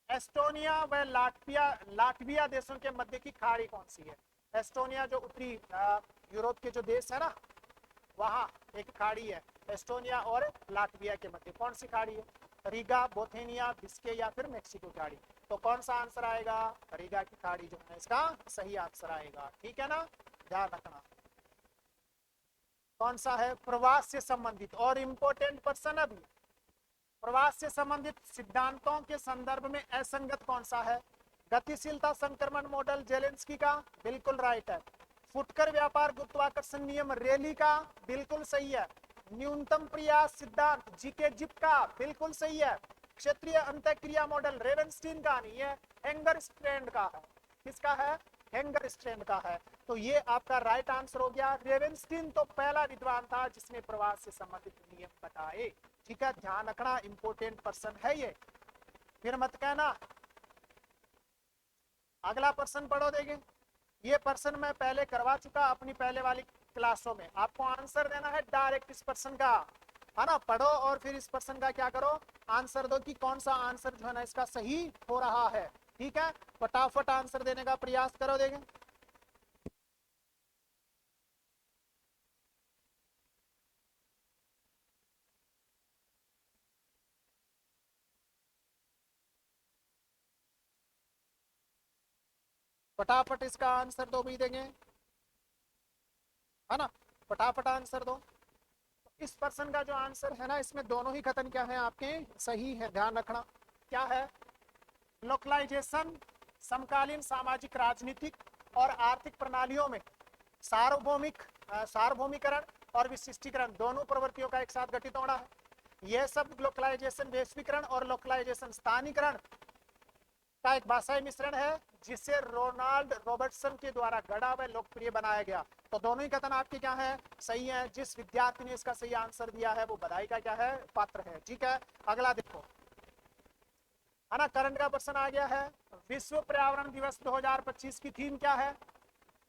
एस्टोनिया व लाटविया देशों के मध्य की खाड़ी कौन सी है। एस्टोनिया जो उत्तरी यूरोप के जो देश है ना, वहां एक खाड़ी है, एस्टोनिया और लाटविया के मध्य कौन सी खाड़ी है, रीगा, बोथेनिया, बिस्के या फिर मेक्सिको खाड़ी। तो कौन सा आंसर आएगा, रीगा की खाड़ी जो है इसका सही आंसर आएगा। ठीक है ना, ध्यान रखना। कौन सा है, प्रवास से संबंधित और इंपॉर्टेंट प्रश्न है भी, प्रवास से संबंधित सिद्धांतों के संदर्भ में असंगत कौन सा है, गतिशीलता संक्रमण मॉडल जेलेंस्की का, बिल्कुल राइट है। फुटकर व्यापार गुरुत्वाकर्षण नियम रेली का, बिल्कुल सही है। न्यूनतम प्रयास सिद्धांत जीके जिप का, बिल्कुल सही है। क्षेत्रीय अंतःक्रिया मॉडल रेवेनस्टीन का नहीं है, हेंगर स्ट्रैंड का है। किसका है, हेंगर स्ट्रैंड का है। तो ये आपका राइट आंसर हो गया। रेवेनस्टीन तो पहला विद्वान था जिसने प्रवास से संबंधित नियम बताए। ठीक है, ध्यान रखना, इंपोर्टेंट प्रश्न है ये, फिर मत कहना। अगला प्रश्न पढ़ो, देंगे ये प्रश्न मैं पहले करवा चुका अपनी पहले वाली क्लासों में। आपको आंसर देना है डायरेक्ट इस प्रश्न का, है ना, पढ़ो और फिर इस प्रश्न का क्या करो, आंसर दो कि कौन सा आंसर जो है ना इसका सही हो रहा है। ठीक है, फटाफट आंसर देने का प्रयास करो। देखें, फटाफट इसका आंसर दो भी देंगे, है ना, फटाफट आंसर दो। इस प्रश्न का जो आंसर है ना, इसमें दोनों ही कथन क्या है आपके सही है, ध्यान रखना। क्या है, लोकलाइजेशन समकालीन सामाजिक, राजनीतिक और आर्थिक प्रणालियों में सार्वभौमिक सार्वभौमिकरण और विशिष्टीकरण दोनों प्रवृत्तियों का एक साथ घटित होना है। यह सब लोकलाइजेशन वैश्वीकरण और लोकलाइजेशन स्थानीकरण का एक भाषाई मिश्रण है, जिसे रोनाल्ड रॉबर्टसन के द्वारा गढ़ा व लोकप्रिय बनाया गया। तो दोनों ही कथन आपके क्या है, सही है। जिस विद्यार्थी ने इसका सही आंसर दिया है वो बधाई का क्या है, पात्र है। ठीक है, अगला देखो, है ना, करंट का प्रश्न आ गया है। विश्व पर्यावरण दिवस 2025 की थीम क्या है,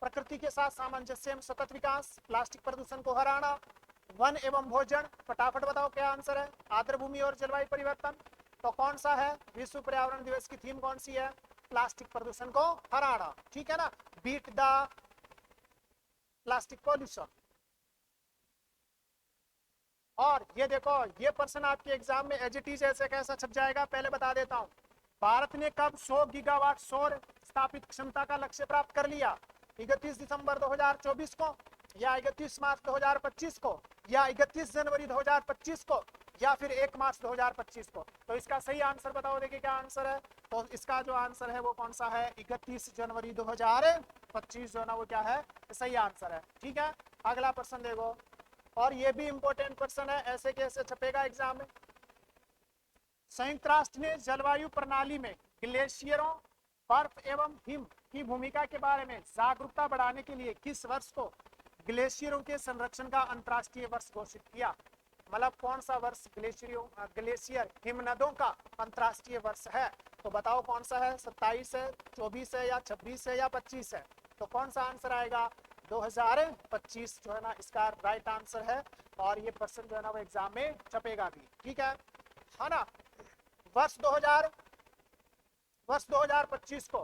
प्रकृति के साथ सामंजस्य एवं सतत विकास, प्लास्टिक प्रदूषण को हराना, वन एवं भोजन। फटाफट बताओ क्या आंसर है, आर्द्र भूमि और जलवायु परिवर्तन। तो कौन सा है, विश्व पर्यावरण दिवस की थीम कौन सी है, प्लास्टिक प्रदूषण को हराना। ठीक है ना, बीट द प्लास्टिक पॉल्यूशन। और ये देखो, ये प्रश्न आपके एग्जाम में एज इट इज ऐसे कैसा छप जाएगा, पहले बता देता हूं। भारत ने कब 100 गीगावाट सौर स्थापित क्षमता का लक्ष्य प्राप्त कर लिया, 31 दिसंबर 2024 को, या 31 मार्च 2025 को, या 31 जनवरी 2025 को, या फिर 1 मार्च 2025 को। तो इसका सही आंसर बताओ, देखिए क्या आंसर है। तो इसका जो आंसर है वो कौन सा है, 31 जनवरी 2025 जो है ना वो क्या है, सही आंसर है। ठीक है, अगला प्रश्न देखो, और ये भी इंपॉर्टेंट क्वेश्चन है, ऐसे कैसे छपेगा एग्जाम में। संयुक्त राष्ट्र ने जलवायु प्रणाली में ग्लेशियरों, बर्फ एवं हिम की भूमिका के बारे में जागरूकता बढ़ाने के लिए किस वर्ष को ग्लेशियरों के संरक्षण का अंतर्राष्ट्रीय वर्ष घोषित किया। मतलब कौन सा वर्ष ग्लेशियर हिमनदों का अंतर्राष्ट्रीय वर्ष है। तो बताओ कौन सा है, 27 है, 24 है, या 26 है, या 25 है। तो कौन सा आंसर आएगा, 2025 जो है ना इसका राइट आंसर है। और ये प्रश्न जो है ना वो एग्जाम में छपेगा भी। ठीक है ना, वर्ष 2025 को,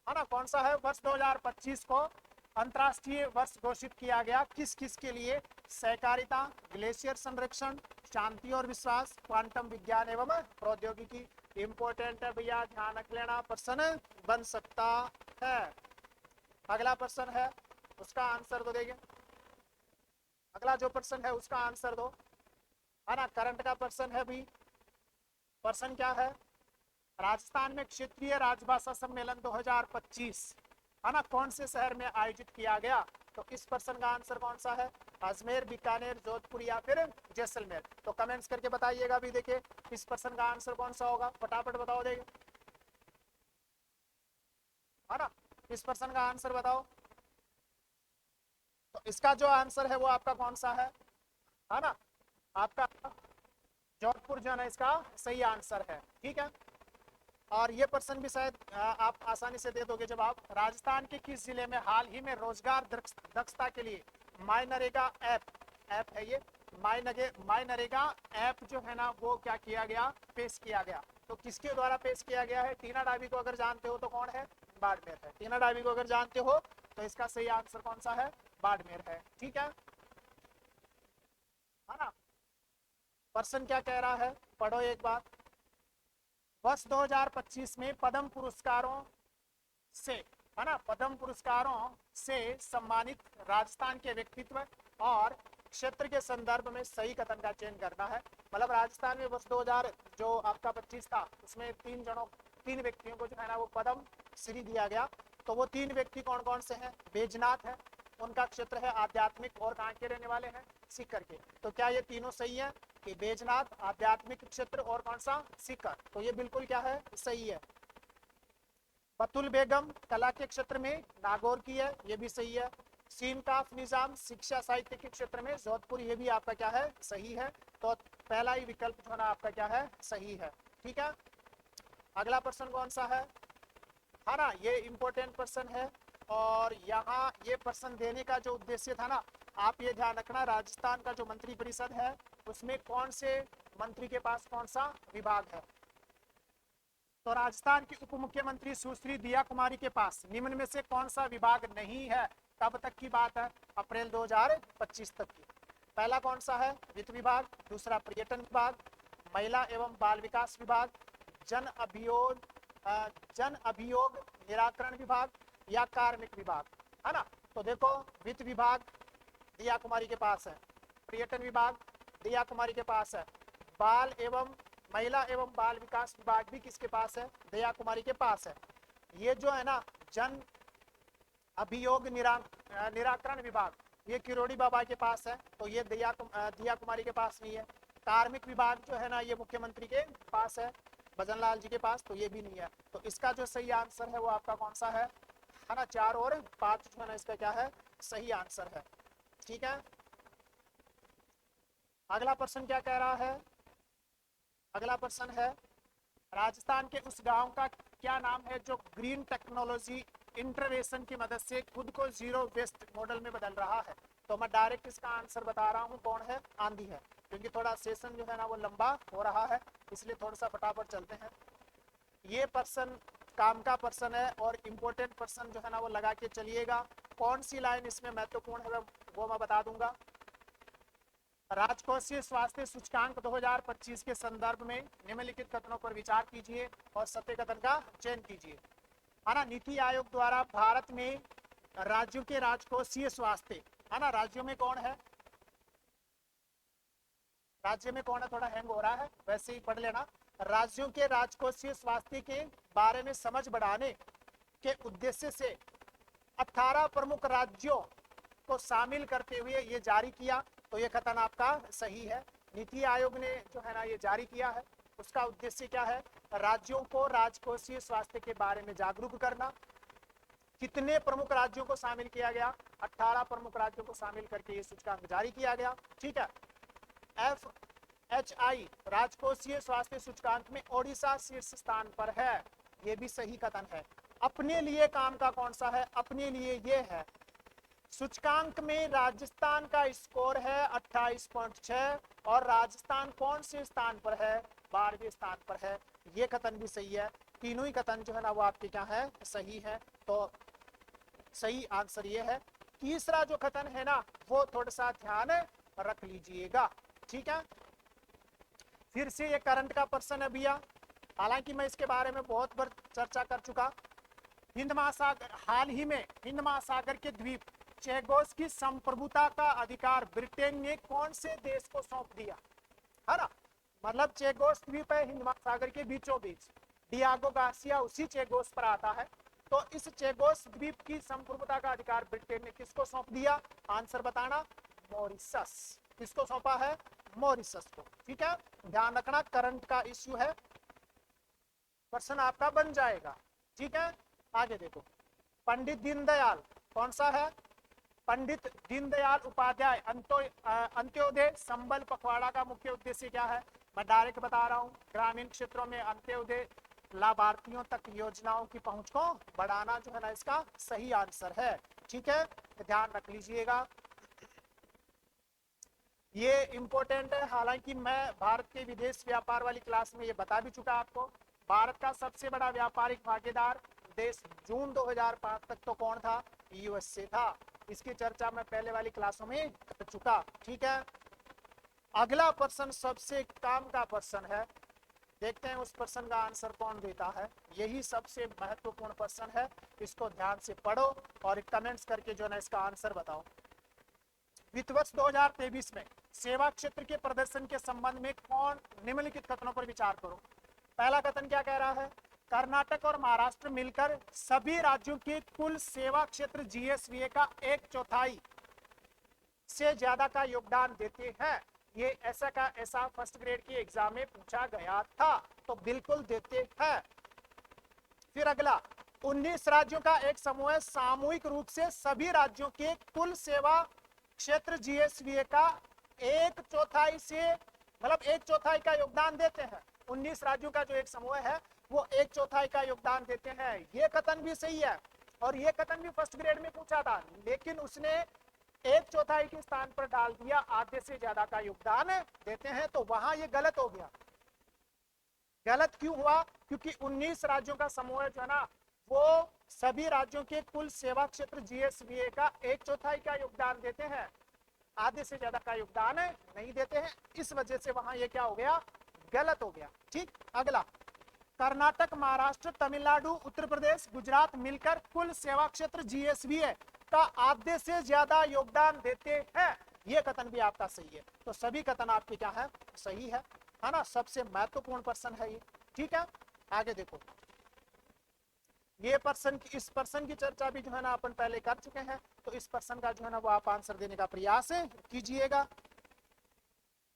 है ना, कौन सा है, वर्ष 2025 को अंतर्राष्ट्रीय वर्ष घोषित किया गया किस किस के लिए, सहकारिता, ग्लेशियर संरक्षण, शांति और विश्वास, क्वांटम विज्ञान एवं प्रौद्योगिकी। इंपॉर्टेंट है भैया, ध्यान रख लेना, प्रश्न बन सकता है। अगला प्रश्न है उसका आंसर दो, देंगे अगला जो प्रश्न है उसका आंसर दो, है ना, करंट का प्रश्न है भी। प्रश्न क्या है, राजस्थान में क्षेत्रीय राजभाषा सम्मेलन 2025, है ना, कौन से शहर में आयोजित किया गया। तो इस प्रश्न का आंसर कौन सा है, अजमेर, बीकानेर, जोधपुर या फिर जैसलमेर। तो कमेंट्स करके बताइएगा भी, देखिए इस प्रश्न का आंसर कौन सा होगा, फटाफट बताओ, देंगे, है ना, इस प्रश्न का आंसर बताओ। तो इसका जो आंसर है वो आपका कौन सा है ना, आपका जोधपुर जो है ना इसका सही आंसर है। ठीक है, और ये प्रश्न भी शायद आप आसानी से दे दोगे जवाब। राजस्थान के किस जिले में हाल ही में रोजगार दक्षता के लिए माई नरेगा ऐप है ये, माई नरेगा ऐप जो है ना वो क्या किया गया, पेश किया गया। तो किसके द्वारा पेश किया गया है, टीना डाबी को अगर जानते हो तो कौन है, बाड़मेर है। टीना डाबी को अगर जानते हो तो इसका सही आंसर कौन सा है, बाड़मेर है। ठीक है ना, प्रश्न क्या कह रहा है, पढ़ो एक बार। वर्ष 2025 में पद्म पुरस्कारों से, है ना, पद्म पुरस्कारों से सम्मानित राजस्थान के व्यक्तित्व और क्षेत्र के संदर्भ में सही कथन का चयन करना है। मतलब राजस्थान में वर्ष 2000 जो आपका 25 था उसमें तीन व्यक्तियों को जो है ना वो पद्म श्री दिया गया। तो वो तीन व्यक्ति कौन कौन से हैं, बैजनाथ है, उनका क्षेत्र है आध्यात्मिक, और कहाँ के रहने वाले हैं, सीकर के। तो क्या ये तीनों सही है कि बैजनाथ, आध्यात्मिक क्षेत्र और कौन सा, सीकर। तो ये बिल्कुल क्या है, सही है। बतुल बेगम कला के क्षेत्र में नागौर की है, ये भी सही है। सीनकाफ निजाम शिक्षा साहित्य के क्षेत्र में जोधपुर, ये भी आपका क्या है, सही है। तो पहला ही विकल्प जो है ना आपका क्या है, सही है। ठीक है, अगला प्रश्न कौन सा है ना, ये इंपॉर्टेंट प्रश्न है। और यहाँ ये प्रश्न देने का जो उद्देश्य था ना आप ये ध्यान रखना, राजस्थान का जो मंत्री परिषद है उसमें कौन से मंत्री के पास कौन सा विभाग है। तो राजस्थान की उप मुख्यमंत्री सुश्री दिया कुमारी के पास निम्न में से कौन सा विभाग नहीं है। कब तक की बात है, अप्रैल 2025 तक की। पहला कौन सा है, वित्त विभाग, दूसरा पर्यटन विभाग, महिला एवं बाल विकास विभाग, जन अभियोग निराकरण विभाग या कार्मिक विभाग, है ना। तो देखो, वित्त विभाग दिया कुमारी के पास है, पर्यटन विभाग दिया कुमारी के पास है, बाल एवं महिला एवं बाल विकास विभाग भी किसके पास है, दया कुमारी के पास है। ये जो है ना जन अभियोग निराकरण विभाग, ये किरोड़ी बाबा के पास है, तो ये दिया कुमारी के पास नहीं है। कार्मिक विभाग जो है ना ये मुख्यमंत्री के पास है, भजन लाल जी के पास, तो ये भी नहीं है। तो इसका जो सही आंसर है वो आपका कौन सा है ना, 4 और 5 जो है ना इसका क्या है, सही आंसर है। ठीक है, अगला प्रश्न क्या कह रहा है, अगला प्रश्न है राजस्थान के उस गांव का क्या नाम है जो ग्रीन टेक्नोलॉजी इंटरवेंशन की मदद से खुद को जीरो वेस्ट मॉडल में बदल रहा है। तो मैं डायरेक्ट इसका आंसर बता रहा हूं, कौन है, आंधी है। क्योंकि थोड़ा सेशन जो है ना वो लंबा हो रहा है, इसलिए थोड़ा सा फटाफट चलते हैं। ये पर्सन काम का पर्सन है और इम्पोर्टेंट पर्सन जो है ना वो लगा के चलिएगा। कौन सी लाइन इसमें महत्वपूर्ण है वो मैं बता दूंगा। राजकोषीय स्वास्थ्य सूचकांक 2025 के संदर्भ में निम्नलिखित कथनों पर विचार कीजिए और सत्य कथन का चयन कीजिए, है ना। नीति आयोग द्वारा भारत में राज्यों के राजकोषीय स्वास्थ्य, है ना, राज्यों में कौन है, राज्य में कौन है, थोड़ा हैंग हो रहा है, वैसे ही पढ़ लेना। राज्यों के राजकोषीय स्वास्थ्य के बारे में समझ बढ़ाने के उद्देश्य से 18 प्रमुख राज्यों को शामिल करते हुए ये जारी किया। तो ये कथन आपका सही है। नीति आयोग ने जो है ना ये जारी किया है, उसका उद्देश्य क्या है, राज्यों को राजकोषीय स्वास्थ्य के बारे में जागरूक करना। कितने प्रमुख राज्यों को शामिल किया गया, 18 प्रमुख राज्यों को शामिल करके ये सूचकांक जारी किया गया। ठीक है, FHI राजकोषीय स्वास्थ्य सूचकांक में ओडिशा शीर्ष स्थान पर है, ये भी सही कथन है। अपने लिए काम का कौन सा है, अपने लिए ये है। सूचकांक में राजस्थान का स्कोर है 28.6 और राजस्थान कौन से स्थान पर है, 12वें स्थान पर है। ये कथन भी सही है। तीनों ही कथन जो है ना वो आपके क्या है, सही है। तो सही आंसर ये है। तीसरा जो कथन है ना वो थोड़ा सा ध्यान रख लीजिएगा। ठीक है, फिर से ये करंट का प्रश्न है भैया, हालांकि मैं इसके बारे में बहुत बार चर्चा कर चुका। हिंद महासागर, हाल ही में हिंद महासागर के द्वीप चेगोस की संप्रभुता का अधिकार ब्रिटेन ने कौन से देश को सौंप दिया, है ना। मतलब चेगोस द्वीप है हिंद महासागर के बीचों बीच, डियागो गार्सिया उसी चेगोस पर आता है। तो इस चेगोस द्वीप की संप्रभुता का अधिकार ब्रिटेन ने किसको सौंप दिया, आंसर बताना, मॉरिशस। किसको सौंपा है, मॉरिशस को। ठीक है, ध्यान रखना करंट का इश्यू है, प्रश्न आपका बन जाएगा। ठीक है, आगे देखो, पंडित दीनदयाल कौन सा है, पंडित दीनदयाल उपाध्याय अंत्योदय संबल पखवाड़ा का मुख्य उद्देश्य क्या है। मैं डायरेक्ट बता रहा हूँ, ग्रामीण क्षेत्रों में अंत्योदय लाभार्थियों तक योजनाओं की पहुंच को बढ़ाना जो है ना इसका सही आंसर है। ठीक है, ध्यान रख लीजिएगा, ये इंपॉर्टेंट है। हालांकि मैं भारत के विदेश व्यापार वाली क्लास में ये बता भी चुका आपको। भारत का सबसे बड़ा व्यापारिक भागीदार देश जून 2005 तक तो कौन था, यूएसए था। इसकी चर्चा मैं पहले वाली क्लासों में कर चुका। ठीक है, अगला प्रश्न सबसे काम का प्रश्न है, देखते हैं उस प्रश्न का आंसर कौन देता है। यही सबसे महत्वपूर्ण प्रश्न है, इसको ध्यान से पढ़ो और कमेंट्स करके जो है इसका आंसर बताओ। वित्त वर्ष 2023 में सेवा क्षेत्र के प्रदर्शन के संबंध में कौन निम्नलिखित कथनों पर विचार करो। पहला कथन क्या कह रहा है, कर्नाटक और महाराष्ट्र मिलकर सभी राज्यों के कुल सेवा क्षेत्र जीएसवीए का 1/4 से ज्यादा का योगदान देते हैं। ये ऐसा का ऐसा फर्स्ट ग्रेड की एग्जाम में पूछा गया था, तो बिल्कुल देते हैं। फिर अगला, 19 राज्यों का एक समूह सामूहिक रूप से सभी राज्यों के कुल सेवा क्षेत्र जीएसवीए का 1/4 से मतलब 1/4 का योगदान देते हैं। 19 राज्यों का जो एक समूह है वो 1/4 का योगदान देते हैं। ये कथन भी सही है और ये कथन भी फर्स्ट ग्रेड में पूछा था, लेकिन उसने एक चौथाई के स्थान पर डाल दिया आधे से ज्यादा का योगदान देते हैं, तो वहां ये गलत हो गया। गलत क्यों हुआ? क्योंकि 19 राज्यों का समूह है जो है ना, वो सभी राज्यों के कुल सेवा क्षेत्र जीएसवीए का एक चौथाई का योगदान देते हैं, आधे से ज्यादा का योगदान नहीं देते हैं। इस वजह से वहां ये क्या हो गया? गलत हो गया। ठीक, अगला, कर्नाटक, महाराष्ट्र, तमिलनाडु, उत्तर प्रदेश, गुजरात मिलकर कुल सेवा क्षेत्र जीएसवीए का आधे से ज्यादा योगदान देते हैं। ये कथन भी आपका सही है। तो सभी कथन आपके क्या है? सही है ना? सबसे महत्वपूर्ण पर्सन है ये। ठीक है, आगे देखो, ये पर्सन की, इस पर्सन की चर्चा भी जो है ना अपन पहले कर चुके हैं, तो इस पर्सन का जो है ना वो आप आंसर देने का प्रयास कीजिएगा।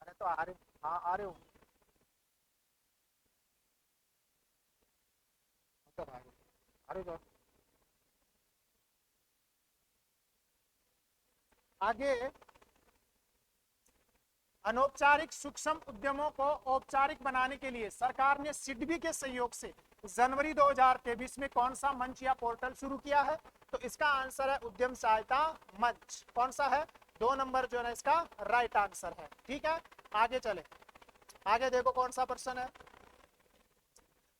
अरे तो आ रहे, हाँ आ रहे हो, अरे तो आगे, अनौपचारिक सूक्ष्म उद्यमों को औपचारिक बनाने के लिए सरकार ने सिडबी के सहयोग से जनवरी 2023 में कौन सा मंच या पोर्टल शुरू किया है? तो इसका आंसर है उद्यम सहायता मंच। कौन सा है? 2 नंबर जो है ना इसका राइट आंसर है। ठीक है, आगे चले, आगे देखो कौन सा पर्सन है,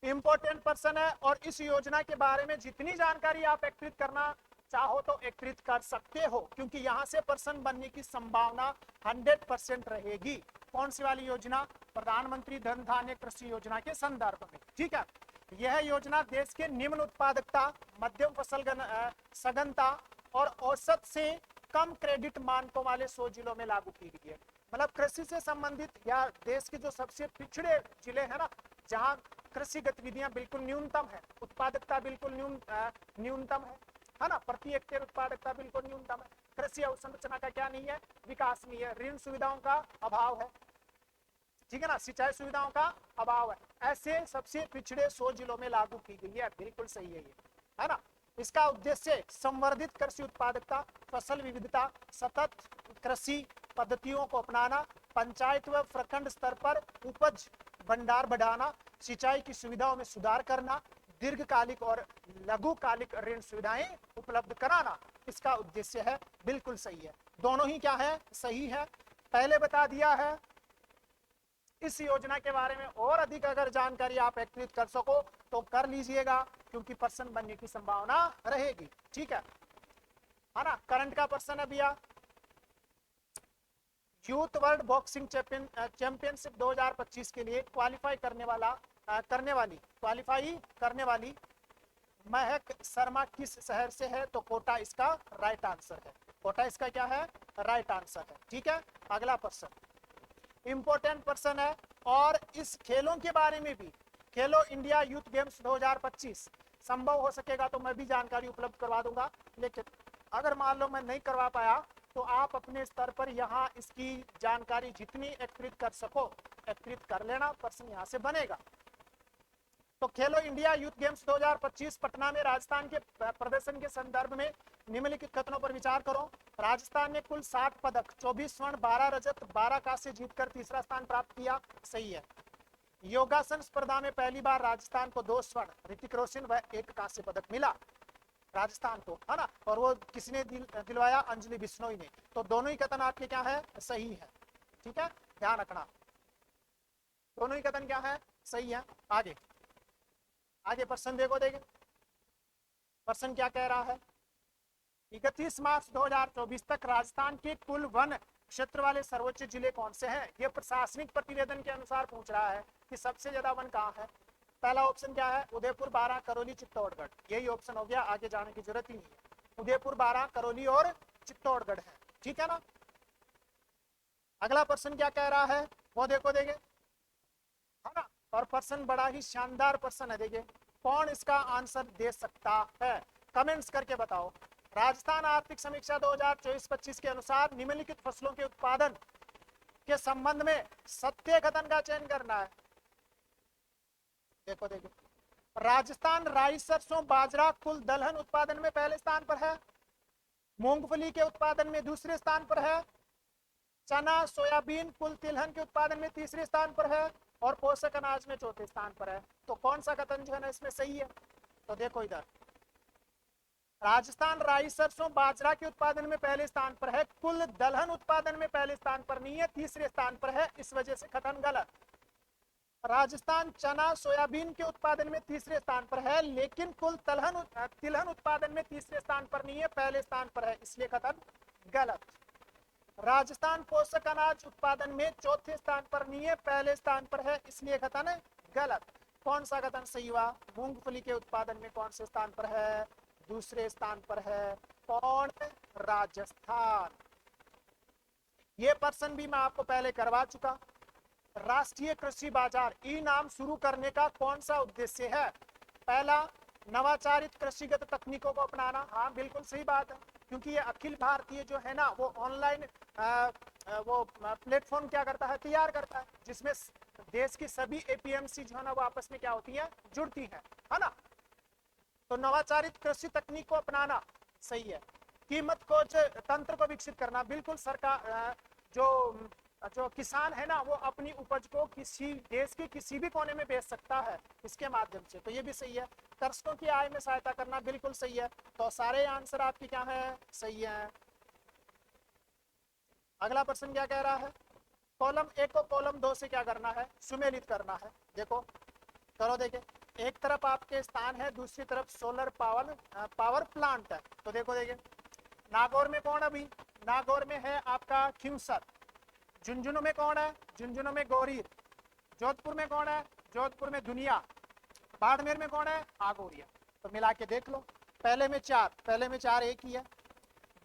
इंपॉर्टेंट पर्सन है, और इस योजना के बारे में जितनी जानकारी आप एकत्रित करना चाहो तो एकत्रित कर सकते हो, क्योंकि यहां से पर्सन बनने की संभावना 100% रहेगी। कौन सी वाली योजना? प्रधानमंत्री धन धान्य कृषि योजना के संदर्भ में। ठीक है, यह योजना देश के निम्न उत्पादकता, मध्यम फसल सघनता और औसत से कम क्रेडिट मानकों वाले 100 जिलों में लागू की गई है। मतलब कृषि से संबंधित या देश के जो सबसे पिछड़े जिले हैं ना, जहां कृषि गतिविधियां बिल्कुल न्यूनतम है, उत्पादकता बिल्कुल न्यूनतम है ना, प्रति हेक्टेयर उत्पादकता बिल्कुल न्यूनतम है, कृषि अवसंरचना का क्या नहीं है? विकास नहीं है, ऋण सुविधाओं का अभाव है, ठीक है ना, सिंचाई सुविधाओं का अभाव है, ऐसे सबसे पिछड़े 100 जिलों में लागू की गई है। बिल्कुल सही है ये, है ना। इसका उद्देश्य संवर्धित कृषि उत्पादकता, फसल विविधता, सतत कृषि पद्धतियों को अपनाना, पंचायत व प्रखंड स्तर पर उपज भंडार बढ़ाना, सिंचाई की सुविधाओं में सुधार करना, दीर्घकालिक और लघुकालिक ऋण सुविधाएं उपलब्ध कराना, इसका उद्देश्य है। बिल्कुल सही है, दोनों ही क्या है? सही है। पहले बता दिया है। इस योजना के बारे में और अधिक अगर जानकारी आप एकत्रित कर सको तो कर लीजिएगा, क्योंकि पर्सन बनने की संभावना रहेगी। ठीक है ना। करंट का पर्सन है भैया, यूथ वर्ल्ड बॉक्सिंग चैंपियनशिप 2025 के लिए क्वालिफाई करने वाली महक शर्मा किस शहर से है? तो कोटा इसका राइट आंसर है। कोटा इसका क्या है? राइट आंसर है। ठीक है, अगला पर्सन इंपॉर्टेंट पर्सन है, और इस खेलों के बारे में भी, खेलो इंडिया यूथ गेम्स 2025 संभव हो सकेगा तो मैं भी जानकारी उपलब्ध करवा दूंगा, लेकिन अगर मान लो मैं नहीं करवा पाया तो आप अपने स्तर पर यहाँ इसकी जानकारी जितनी एकत्रित कर सको एकत्रित कर लेना, पर्सन यहाँ से बनेगा। तो खेलो इंडिया यूथ गेम्स 2025 पटना में राजस्थान के प्रदर्शन के संदर्भ में निम्नलिखित कथनों पर विचार करो। राजस्थान ने कुल 60 पदक, 24 स्वर्ण, 12 रजत, 12 कांस्य जीतकर तीसरा स्थान प्राप्त किया। सही है। योगासन स्पर्धा में पहली बार राजस्थान को 2 स्वर्ण, ऋतिक रोशन व 1 कांस्य पदक मिला राजस्थान को, है ना। और वो किसने दिलवाया? अंजलि बिश्नोई ने। तो दोनों ही कथन आपके क्या है? सही है। ठीक है, ध्यान रखना, दोनों ही कथन क्या है? सही है। आगे आगे प्रश्न देखो, प्रश्न क्या कह रहा है? 31 मार्च 2024 तक राजस्थान के कुल वन क्षेत्र वाले सर्वोच्च जिले कौन से हैं? ये प्रशासनिक प्रतिवेदन के अनुसार पूछ रहा है कि सबसे ज्यादा वन कहाँ है। पहला ऑप्शन क्या है? उदयपुर, बारां, करौली, चित्तौड़गढ़। यही ऑप्शन हो गया, आगे जाने की जरूरत ही नहीं है। उदयपुर, बारां, करौली और चित्तौड़गढ़ है। ठीक है ना। अगला प्रश्न क्या कह रहा है वो देखो, है ना। और प्रश्न बड़ा ही शानदार प्रश्न है, देखिए कौन इसका आंसर दे सकता है, कमेंट्स करके बताओ। राजस्थान आर्थिक समीक्षा 2024-25 के अनुसार निम्नलिखित फसलों के उत्पादन के संबंध में सत्य कथन का चयन करना है। देखो राजस्थान राई, सरसों, बाजरा कुल दलहन उत्पादन में पहले स्थान पर है, मूंगफली के उत्पादन में दूसरे स्थान पर है, चना सोयाबीन कुल तिलहन के उत्पादन में तीसरे स्थान पर है, और पोषक अनाज में चौथे स्थान पर है। तो कौन सा कथन जो है ना इसमें सही है? तो देखो इधर राजस्थान राई सरसों बाजरा के उत्पादन में पहले स्थान पर है, कुल दलहन उत्पादन में पहले स्थान पर नहीं है, तीसरे स्थान पर है, इस वजह से कथन गलत। राजस्थान चना सोयाबीन के उत्पादन में तीसरे स्थान पर है, लेकिन कुल तिलहन उत्पादन में तीसरे स्थान पर नहीं है, पहले स्थान पर है, इसलिए कथन गलत। राजस्थान पोषक अनाज उत्पादन में चौथे स्थान पर नहीं है, पहले स्थान पर है, इसलिए कथन गलत। कौन सा कथन सही हुआ? मूंगफली के उत्पादन में कौन से स्थान पर है? दूसरे स्थान पर है। कौन? राजस्थान। ये प्रश्न भी मैं आपको पहले करवा चुका। राष्ट्रीय कृषि बाजार ई नाम शुरू करने का कौन सा उद्देश्य है? पहला, नवाचारित कृषिगत तकनीकों को अपनाना। हाँ बिल्कुल सही बात है, क्योंकि ये अखिल भारतीय जो है ना वो ऑनलाइन वो प्लेटफॉर्म क्या करता है, तैयार करता है, जिसमें देश की सभी एपीएमसी जो है ना वो आपस में क्या होती है, जुड़ती है ना। तो नवाचारित कृषि तकनीक को अपनाना सही है। कीमत को तंत्र को विकसित करना, बिल्कुल सरकार जो किसान है ना वो अपनी उपज को किसी देश के किसी भी कोने में बेच सकता है इसके माध्यम से, तो ये भी सही है। कृषकों की आय में सहायता करना, बिल्कुल सही है। तो सारे आंसर आपके क्या है, सही है। अगला प्रश्न क्या कह रहा है? कॉलम ए को कॉलम 2 से क्या करना है, सुमेलित करना है। देखो करो, देखे एक तरफ आपके स्थान है, दूसरी तरफ सोलर पावर प्लांट है। तो देखो देखिए, नागौर में कौन है अभी? नागौर में है आपका खिमसर। झुंझुनू में कौन है? झुंझुनू में गौरीर। जोधपुर में कौन है? जोधपुर में दुनिया। बाड़मेर में कौन है? आगोरिया। तो मिला के देख लो, पहले में चार एक ही है,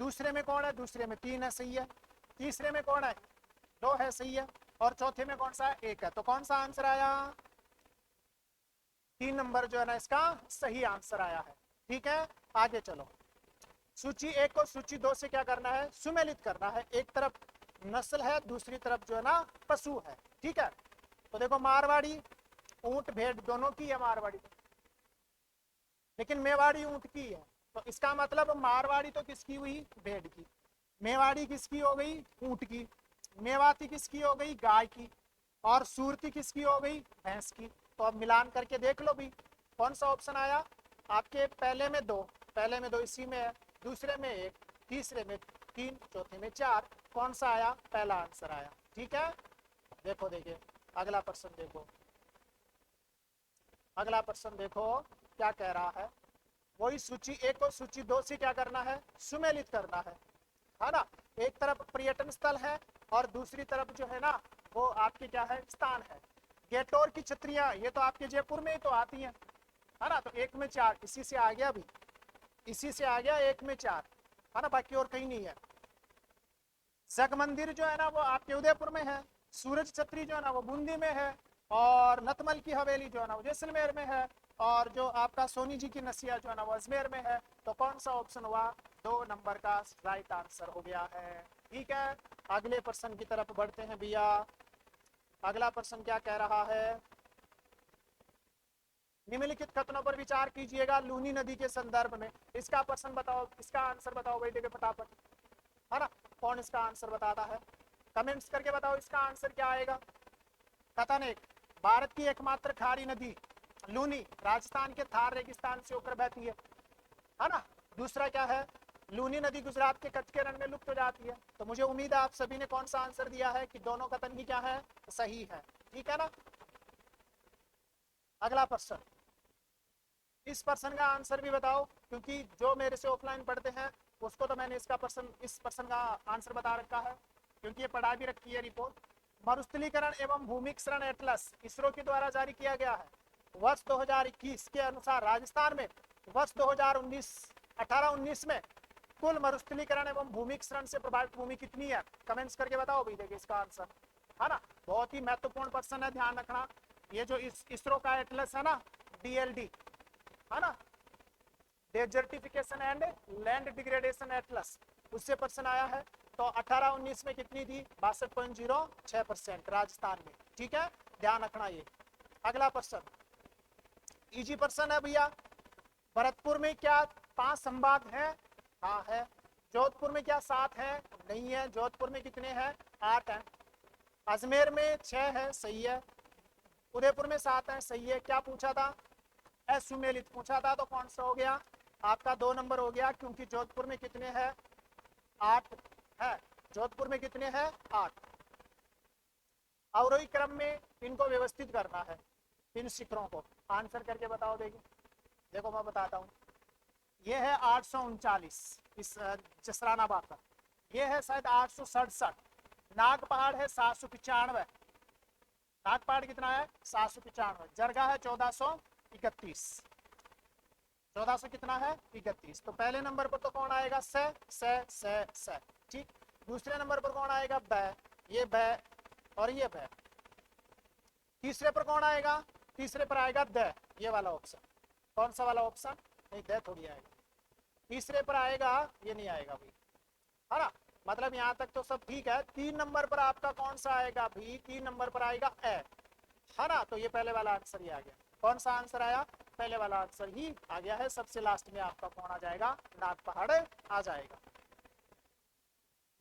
दूसरे में कौन है? दूसरे में 3 है, सही है। तीसरे में कौन है? 2 है, सही है। और चौथे में कौन सा है? 1 है। तो कौन सा आंसर आया? 3 नंबर जो है ना इसका सही आंसर आया है। ठीक है, आगे चलो। सूची 1 को सूची 2 से क्या करना है, सुमेलित करना है। एक तरफ नस्ल है, दूसरी तरफ जो है ना पशु है। ठीक है, तो देखो मारवाड़ी ऊंट भेड़ दोनों की है मारवाड़ी, लेकिन मेवाड़ी ऊंट की है। तो इसका मतलब मारवाड़ी तो किसकी हुई? भेड़ की। मेवाड़ी किसकी हो गई? ऊंट की। मेवाती किसकी हो गई? गाय की। और सूरती किसकी हो गई? भैंस की। तो अब मिलान करके देख लो भी कौन सा ऑप्शन आया आपके। पहले में 2 इसी में है, दूसरे में 1, तीसरे में 3, चौथे में 4। कौन सा आया? पहला आंसर आया। ठीक है, देखो देखिए अगला प्रश्न देखो। अगला प्रश्न देखो क्या कह रहा है। वही सूची 1 को सूची 2 से क्या करना है, सुमेलित करना है ना। एक तरफ पर्यटन स्थल है और दूसरी तरफ जो है ना वो आपके क्या है, स्थान है। गेटोर की छतरियां, ये तो आपके जयपुर में ही तो आती हैं, है ना। तो 1 में 4 इसी से आ गया, भी इसी से आ गया 1 में 4, है ना, बाकी और कहीं नहीं है। जग मंदिर जो है ना वो आपके उदयपुर में है। सूरज छतरी जो है ना वो बूंदी में है। और नतमल की हवेली जो है ना वो जैसलमेर में है। और जो आपका सोनी जी की नसिया जो है ना वो अजमेर में है। तो कौन सा ऑप्शन हुआ? 2 नंबर का राइट आंसर हो गया है। ठीक है, अगले प्रश्न की तरफ बढ़ते हैं भैया। अगला प्रश्न क्या कह रहा है? निम्नलिखित कथनों पर विचार कीजिएगा लूनी नदी के संदर्भ में। इसका प्रश्न बताओ, इसका आंसर बताओ बेटे के फटाफट, है ना। कौन इसका आंसर बताता है? कमेंट्स करके बताओ इसका आंसर क्या आएगा। कथन 1, भारत की एकमात्र खारी नदी लूनी राजस्थान के थार रेगिस्तान से होकर बहती है ना। दूसरा क्या है? लूनी नदी गुजरात के कच्छ के रण में लुप्त हो जाती है। तो मुझे उम्मीद है आप सभी ने कौन सा आंसर दिया है कि दोनों कथन ही क्या है, सही है। ठीक है ना। अगला प्रश्न, इस प्रश्न का आंसर भी बताओ, क्योंकि जो मेरे से ऑफलाइन पढ़ते हैं उसको तो मैंने इस प्रश्न का आंसर बता रखा है, क्योंकि ये पढ़ा भी रखी है रिपोर्ट। मरुस्थलीकरण एवं भूमिक्षरण एटलस इसरो के द्वारा जारी किया गया है। वर्ष 2021 के अनुसार राजस्थान में वर्ष 2018-19 में कुल मरुस्थलीकरण एवं भूमिक्षरण से प्रभावित भूमि कितनी है? कमेंट्स करके बताओ भाई, देखिए इसका आंसर, है ना। बहुत ही महत्वपूर्ण प्रश्न है, ध्यान रखना। ये जो इसरो का एटलस है ना, DLD, है ना, desertification and land degradation Atlas, उससे प्रश्न आया है। तो 18-19 में कितनी थी? 62.06% राजस्थान में। ठीक है, ध्यान रखना ये। अगला प्रश्न इजी प्रश्न है भैया। भरतपुर में क्या 5 संभाग हैं? हाँ है। जोधपुर में क्या 7 है? नहीं है। जोधपुर में कितने हैं? 8 हैं। अजमेर में 6 है, सही है। उदयपुर में 7 है, सही है। क्या पूछा था? असुमेलित पूछा था, तो कौन सा हो गया? आपका 2 नंबर हो गया, क्योंकि जोधपुर में कितने हैं? 8 है। जोधपुर में कितने हैं? 8। अवरोही क्रम में इनको व्यवस्थित करना है, इन शिखरों को। आंसर करके बताओ। देखिए, देखो मैं बताता हूँ। ये है 839 इस जसरानाबाद का। ये है शायद 867। नाग पहाड़ है 795। नाग पहाड़ कितना है? 795। जरगा है 1431। 1400 कितना है? 31। तो पहले नंबर पर तो कौन आएगा? से। ठीक। दूसरे नंबर पर कौन आएगा? बै। ये बै और ये बै। तीसरे पर कौन आएगा? तीसरे पर आएगा द, ये वाला ऑप्शन। कौन सा वाला ऑप्शन? नहीं, द थोड़ी आएगा। तीसरे पर आएगा, ये नहीं आएगा भाई, है ना। मतलब यहाँ तक तो सब ठीक है। 3 नंबर पर आपका कौन सा आएगा भाई? 3 नंबर पर आएगा ए, है ना। तो ये पहले वाला आंसर ही आ गया। कौन सा आंसर आया? पहले वाला आंसर ही आ गया है। सबसे लास्ट में आपका कौन आ जाएगा? नाग पहाड़ आ जाएगा।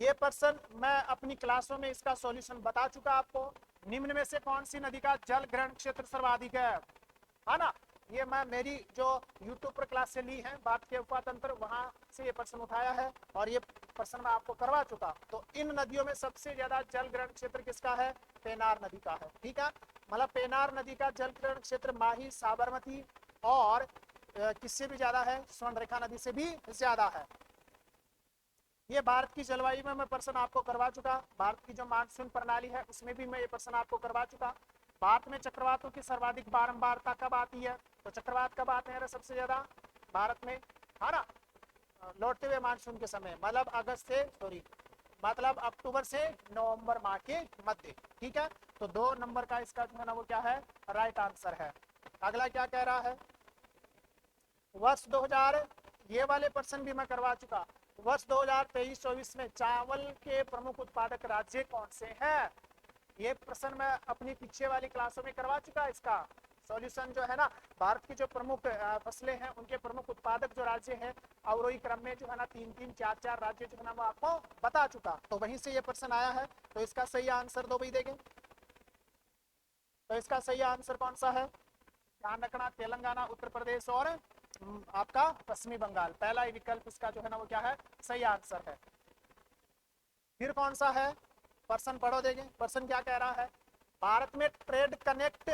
ये पर्सन मैं अपनी क्लासों में इसका सॉल्यूशन बता चुका आपको। निम्न में से कौन सी नदी का जल ग्रहण क्षेत्र सर्वाधिक है ना। ये मैं मेरी जो YouTube पर क्लास से ली है, बात के उपा तंत्र, वहां से ये प्रश्न उठाया है और ये प्रश्न मैं आपको करवा चुका। तो इन नदियों में सबसे ज्यादा जल ग्रहण क्षेत्र किसका है? पेनार नदी का है। ठीक है, मतलब पेनार नदी का जल ग्रहण क्षेत्र माही, साबरमती और किससे भी ज्यादा है? स्वर्णरेखा नदी से भी ज्यादा है। ये भारत की जलवायु में मैं प्रश्न आपको करवा चुका। भारत की जो मानसून प्रणाली है उसमें भी मैं ये प्रश्न आपको करवा चुका। भारत में चक्रवातों की सर्वाधिक बारंबारता कब आती है? तो चक्रवात कब आते हैं सबसे ज्यादा भारत में, है ना? लौटते हुए मानसून के समय, मतलब मतलब अक्टूबर से नवंबर माह के मध्य। ठीक है, तो 2 नंबर का इसका जो है ना वो क्या है? राइट आंसर है। अगला क्या कह रहा है? वर्ष 2000, ये वाले प्रश्न भी मैं करवा चुका। वर्ष 2023-24 में चावल के प्रमुख उत्पादक राज्य कौन से हैं? ये प्रश्न मैं अपनी पीछे वाली क्लासों में करवा चुका। इसका सॉल्यूशन जो है ना, भारत की जो प्रमुख फसलें हैं उनके प्रमुख उत्पादक जो राज्य हैं, अवरोही क्रम में जो है ना 3-3, 4-4 राज्य जो है ना वो आपको बता चुका। तो वहीं से ये प्रश्न आया है। तो इसका सही आंसर दो भाई। देखें तो इसका सही आंसर कौन सा है? ध्यान रखना, तेलंगाना, उत्तर प्रदेश और आपका पश्चिमी बंगाल। पहला ही विकल्प इसका जो है ना वो क्या है? सही आंसर है। फिर कौन सा है? प्रश्न पढ़ो। देखें प्रश्न क्या कह रहा है। भारत में ट्रेड कनेक्ट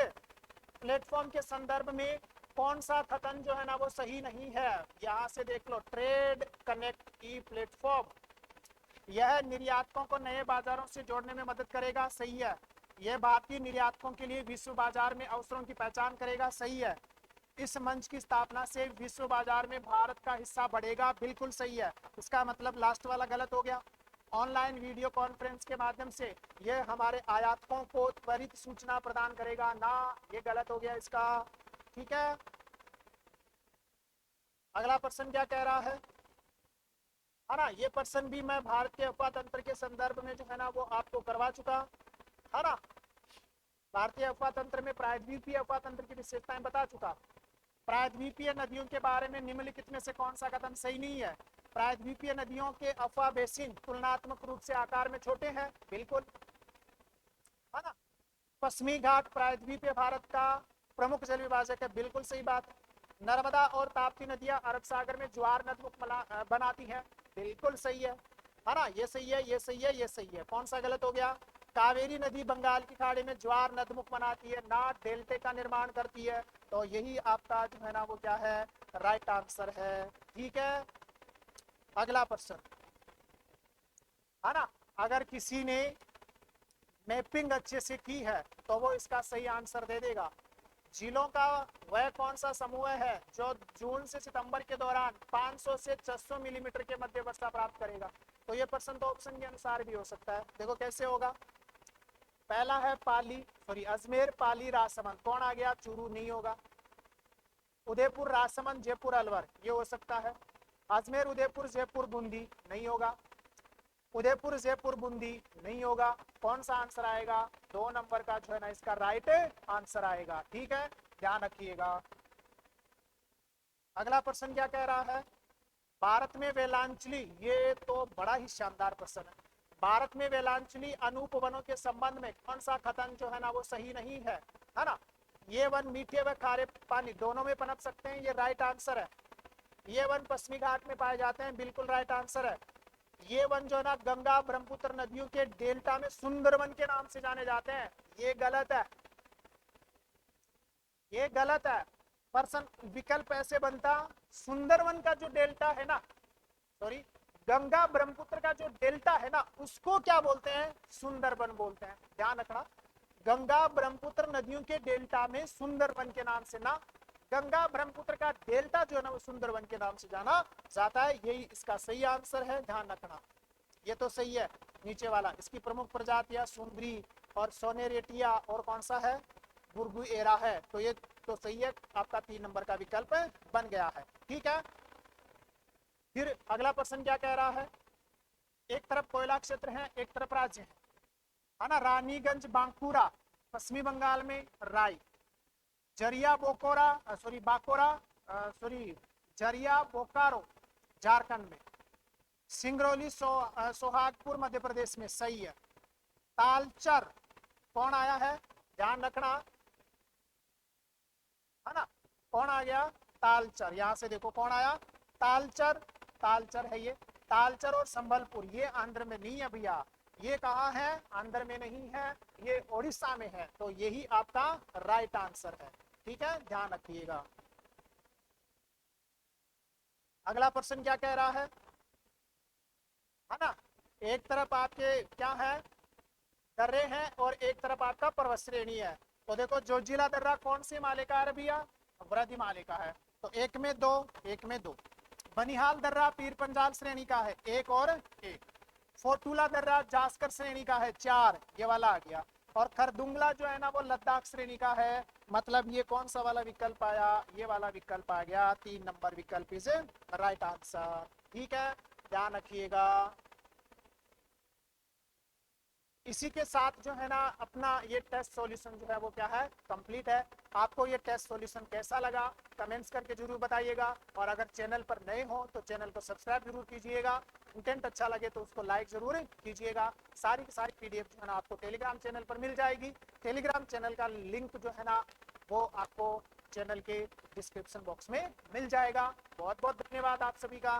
प्लेटफॉर्म के संदर्भ में कौन सा कथन जो है ना वो सही नहीं है? यहां से देख लो, ट्रेड कनेक्ट ई प्लेटफॉर्म, यह निर्यातकों को नए बाजारों से जोड़ने में मदद करेगा। सही है। यह भारतीय निर्यातकों के लिए विश्व बाजार में अवसरों की पहचान करेगा। सही है। इस मंच की स्थापना से विश्व बाजार में भारत का हिस्सा बढ़ेगा। बिल्कुल सही है। इसका मतलब लास्ट वाला गलत हो गया। ऑनलाइन वीडियो कॉन्फ्रेंस के माध्यम से यह हमारे आयातकों को त्वरित सूचना प्रदान करेगा ना, ये गलत हो गया इसका। ठीक है, अगला प्रश्न क्या कह रहा है ना। ये प्रश्न भी मैं भारत के अफवाह तंत्र के संदर्भ में जो है ना वो आपको करवा चुका, है ना। भारतीय अफवाह तंत्र में प्रायद्वीपीय अफवाह तंत्र की विशेषताएं बता चुका। प्रायद्वीपीय नदियों के बारे में निम्नलिखित में से कौन सा कथन सही नहीं है? प्रायद्वीपीय नदियों के अफवाह बेसिन तुलनात्मक रूप से आकार में छोटे हैं। बिल्कुल, है ना। पश्चिमी घाट प्रायद्वीपीय भारत का प्रमुख जल विभाजक है। बिल्कुल सही बात। नर्मदा और ताप्ती नदियां अरब सागर में ज्वार नदमुख बनाती हैं। बिल्कुल सही है ना। ये सही है, ये सही है, ये सही है। कौन सा गलत हो गया? कावेरी नदी बंगाल की खाड़ी में ज्वार नदमुख बनाती है ना, डेल्टे का निर्माण करती है। तो यही आपका जो है ना वो क्या है? राइट आंसर है। ठीक है, अगला प्रश्न, है ना। अगर किसी ने मैपिंग अच्छे से की है तो वो इसका सही आंसर दे देगा। झीलों का वह कौन सा समूह है जो जून से सितंबर के दौरान 500 से 600 मिलीमीटर के मध्य वर्षा प्राप्त करेगा? तो ये प्रश्न तो ऑप्शन के अनुसार भी हो सकता है। देखो कैसे होगा। पहला है अजमेर, पाली, राजसमंद। कौन आ गया? चूरू नहीं होगा। उदयपुर, राजसमंद, जयपुर, अलवर, ये हो सकता है। अजमेर, उदयपुर, जयपुर, बूंदी नहीं होगा। उदयपुर, जयपुर, बूंदी नहीं होगा। कौन सा आंसर आएगा? 2 नंबर का जो है ना इसका राइट आंसर आएगा। ठीक है, ध्यान रखिएगा। अगला प्रश्न क्या कह रहा है? भारत में वेलांचली, ये तो बड़ा ही शानदार प्रश्न है। भारत में वेलांचली अनुपवनों के संबंध में कौन सा कथन जो है ना वो सही नहीं है ना। ये वन मीठे व खारे पानी दोनों में पनप सकते हैं, ये राइट आंसर है। ये वन पश्चिमी घाट में पाए जाते हैं, बिल्कुल राइट आंसर है। ये वन जो है ना गंगा ब्रह्मपुत्र नदियों के डेल्टा में सुंदरवन के नाम से जाने जाते हैं, ये गलत है, ये गलत है। पर्सन विकल्प ऐसे बनता, सुंदरवन का जो डेल्टा है ना, सॉरी, गंगा ब्रह्मपुत्र का जो डेल्टा है ना उसको क्या बोलते हैं, सुंदरवन बोलते हैं, ध्यान रखना। गंगा ब्रह्मपुत्र नदियों के डेल्टा में सुंदरवन के नाम से ना, गंगा ब्रह्मपुत्र का डेल्टा जो है ना वो सुंदरवन के नाम से जाना जाता है, यही इसका सही आंसर है, ध्यान रखना। ये तो सही है नीचे वाला। इसकी प्रमुख प्रजातियां सुंदरी और सोनेरेटिया और कौन सा है, बुर्गुएरा है, तो ये तो सही है, आपका 3 नंबर का विकल्प बन गया है। ठीक है, फिर अगला प्रश्न क्या कह रहा है, एक तरफ कोयला क्षेत्र है, एक तरफ राज्य है ना, रानीगंज बांकुरा पश्चिमी बंगाल में, राय, जरिया बोकोरा सॉरी बाकोरा सॉरी जरिया बोकारो झारखंड में, सिंगरौली सोहागपुर मध्य प्रदेश में, सही है। तालचर कौन आया है, ध्यान रखना है ना, कौन आ गया, तालचर, यहां से देखो कौन आया, तालचर, तालचर है ये। तालचर और संबलपुर ये आंध्र में नहीं है भैया, ये कहाँ है, आंध्र में नहीं है, ये ओडिशा में है, तो यही आपका राइट आंसर है। ठीक है, ध्यान रखिएगा। अगला प्रश्न क्या कह रहा है ना, एक तरफ आपके क्या है, दर्रे हैं और एक तरफ आपका पर्वत श्रेणी है, तो देखो जोजिला दर्रा कौन सी मालिका है भैया, वृद्धि मालिका है, तो एक में दो, एक में दो। बनिहाल दर्रा पीर पंजाल श्रेणी का है, एक और एक। फोटूला दर्रा जास्कर श्रेणी का है, 4, ये वाला आ गया। और खरदुंगला जो है ना वो लद्दाख श्रेणी का है, मतलब ये कौन सा वाला विकल्प आया, ये वाला विकल्प आ गया, 3 नंबर विकल्प इज राइट आंसर। ठीक है, ध्यान रखिएगा। इसी के साथ जो है ना अपना ये टेस्ट सॉल्यूशन जो है वो क्या है, कंप्लीट है। आपको ये टेस्ट सॉल्यूशन कैसा लगा कमेंट्स करके जरूर बताइएगा, और अगर चैनल पर नए हो तो चैनल को सब्सक्राइब जरूर कीजिएगा, कंटेंट अच्छा लगे तो उसको लाइक जरूर कीजिएगा। सारी की सारी पीडीएफ जो है ना आपको टेलीग्राम चैनल पर मिल जाएगी, टेलीग्राम चैनल का लिंक जो है ना वो आपको चैनल के डिस्क्रिप्शन बॉक्स में मिल जाएगा। बहुत बहुत धन्यवाद आप सभी का।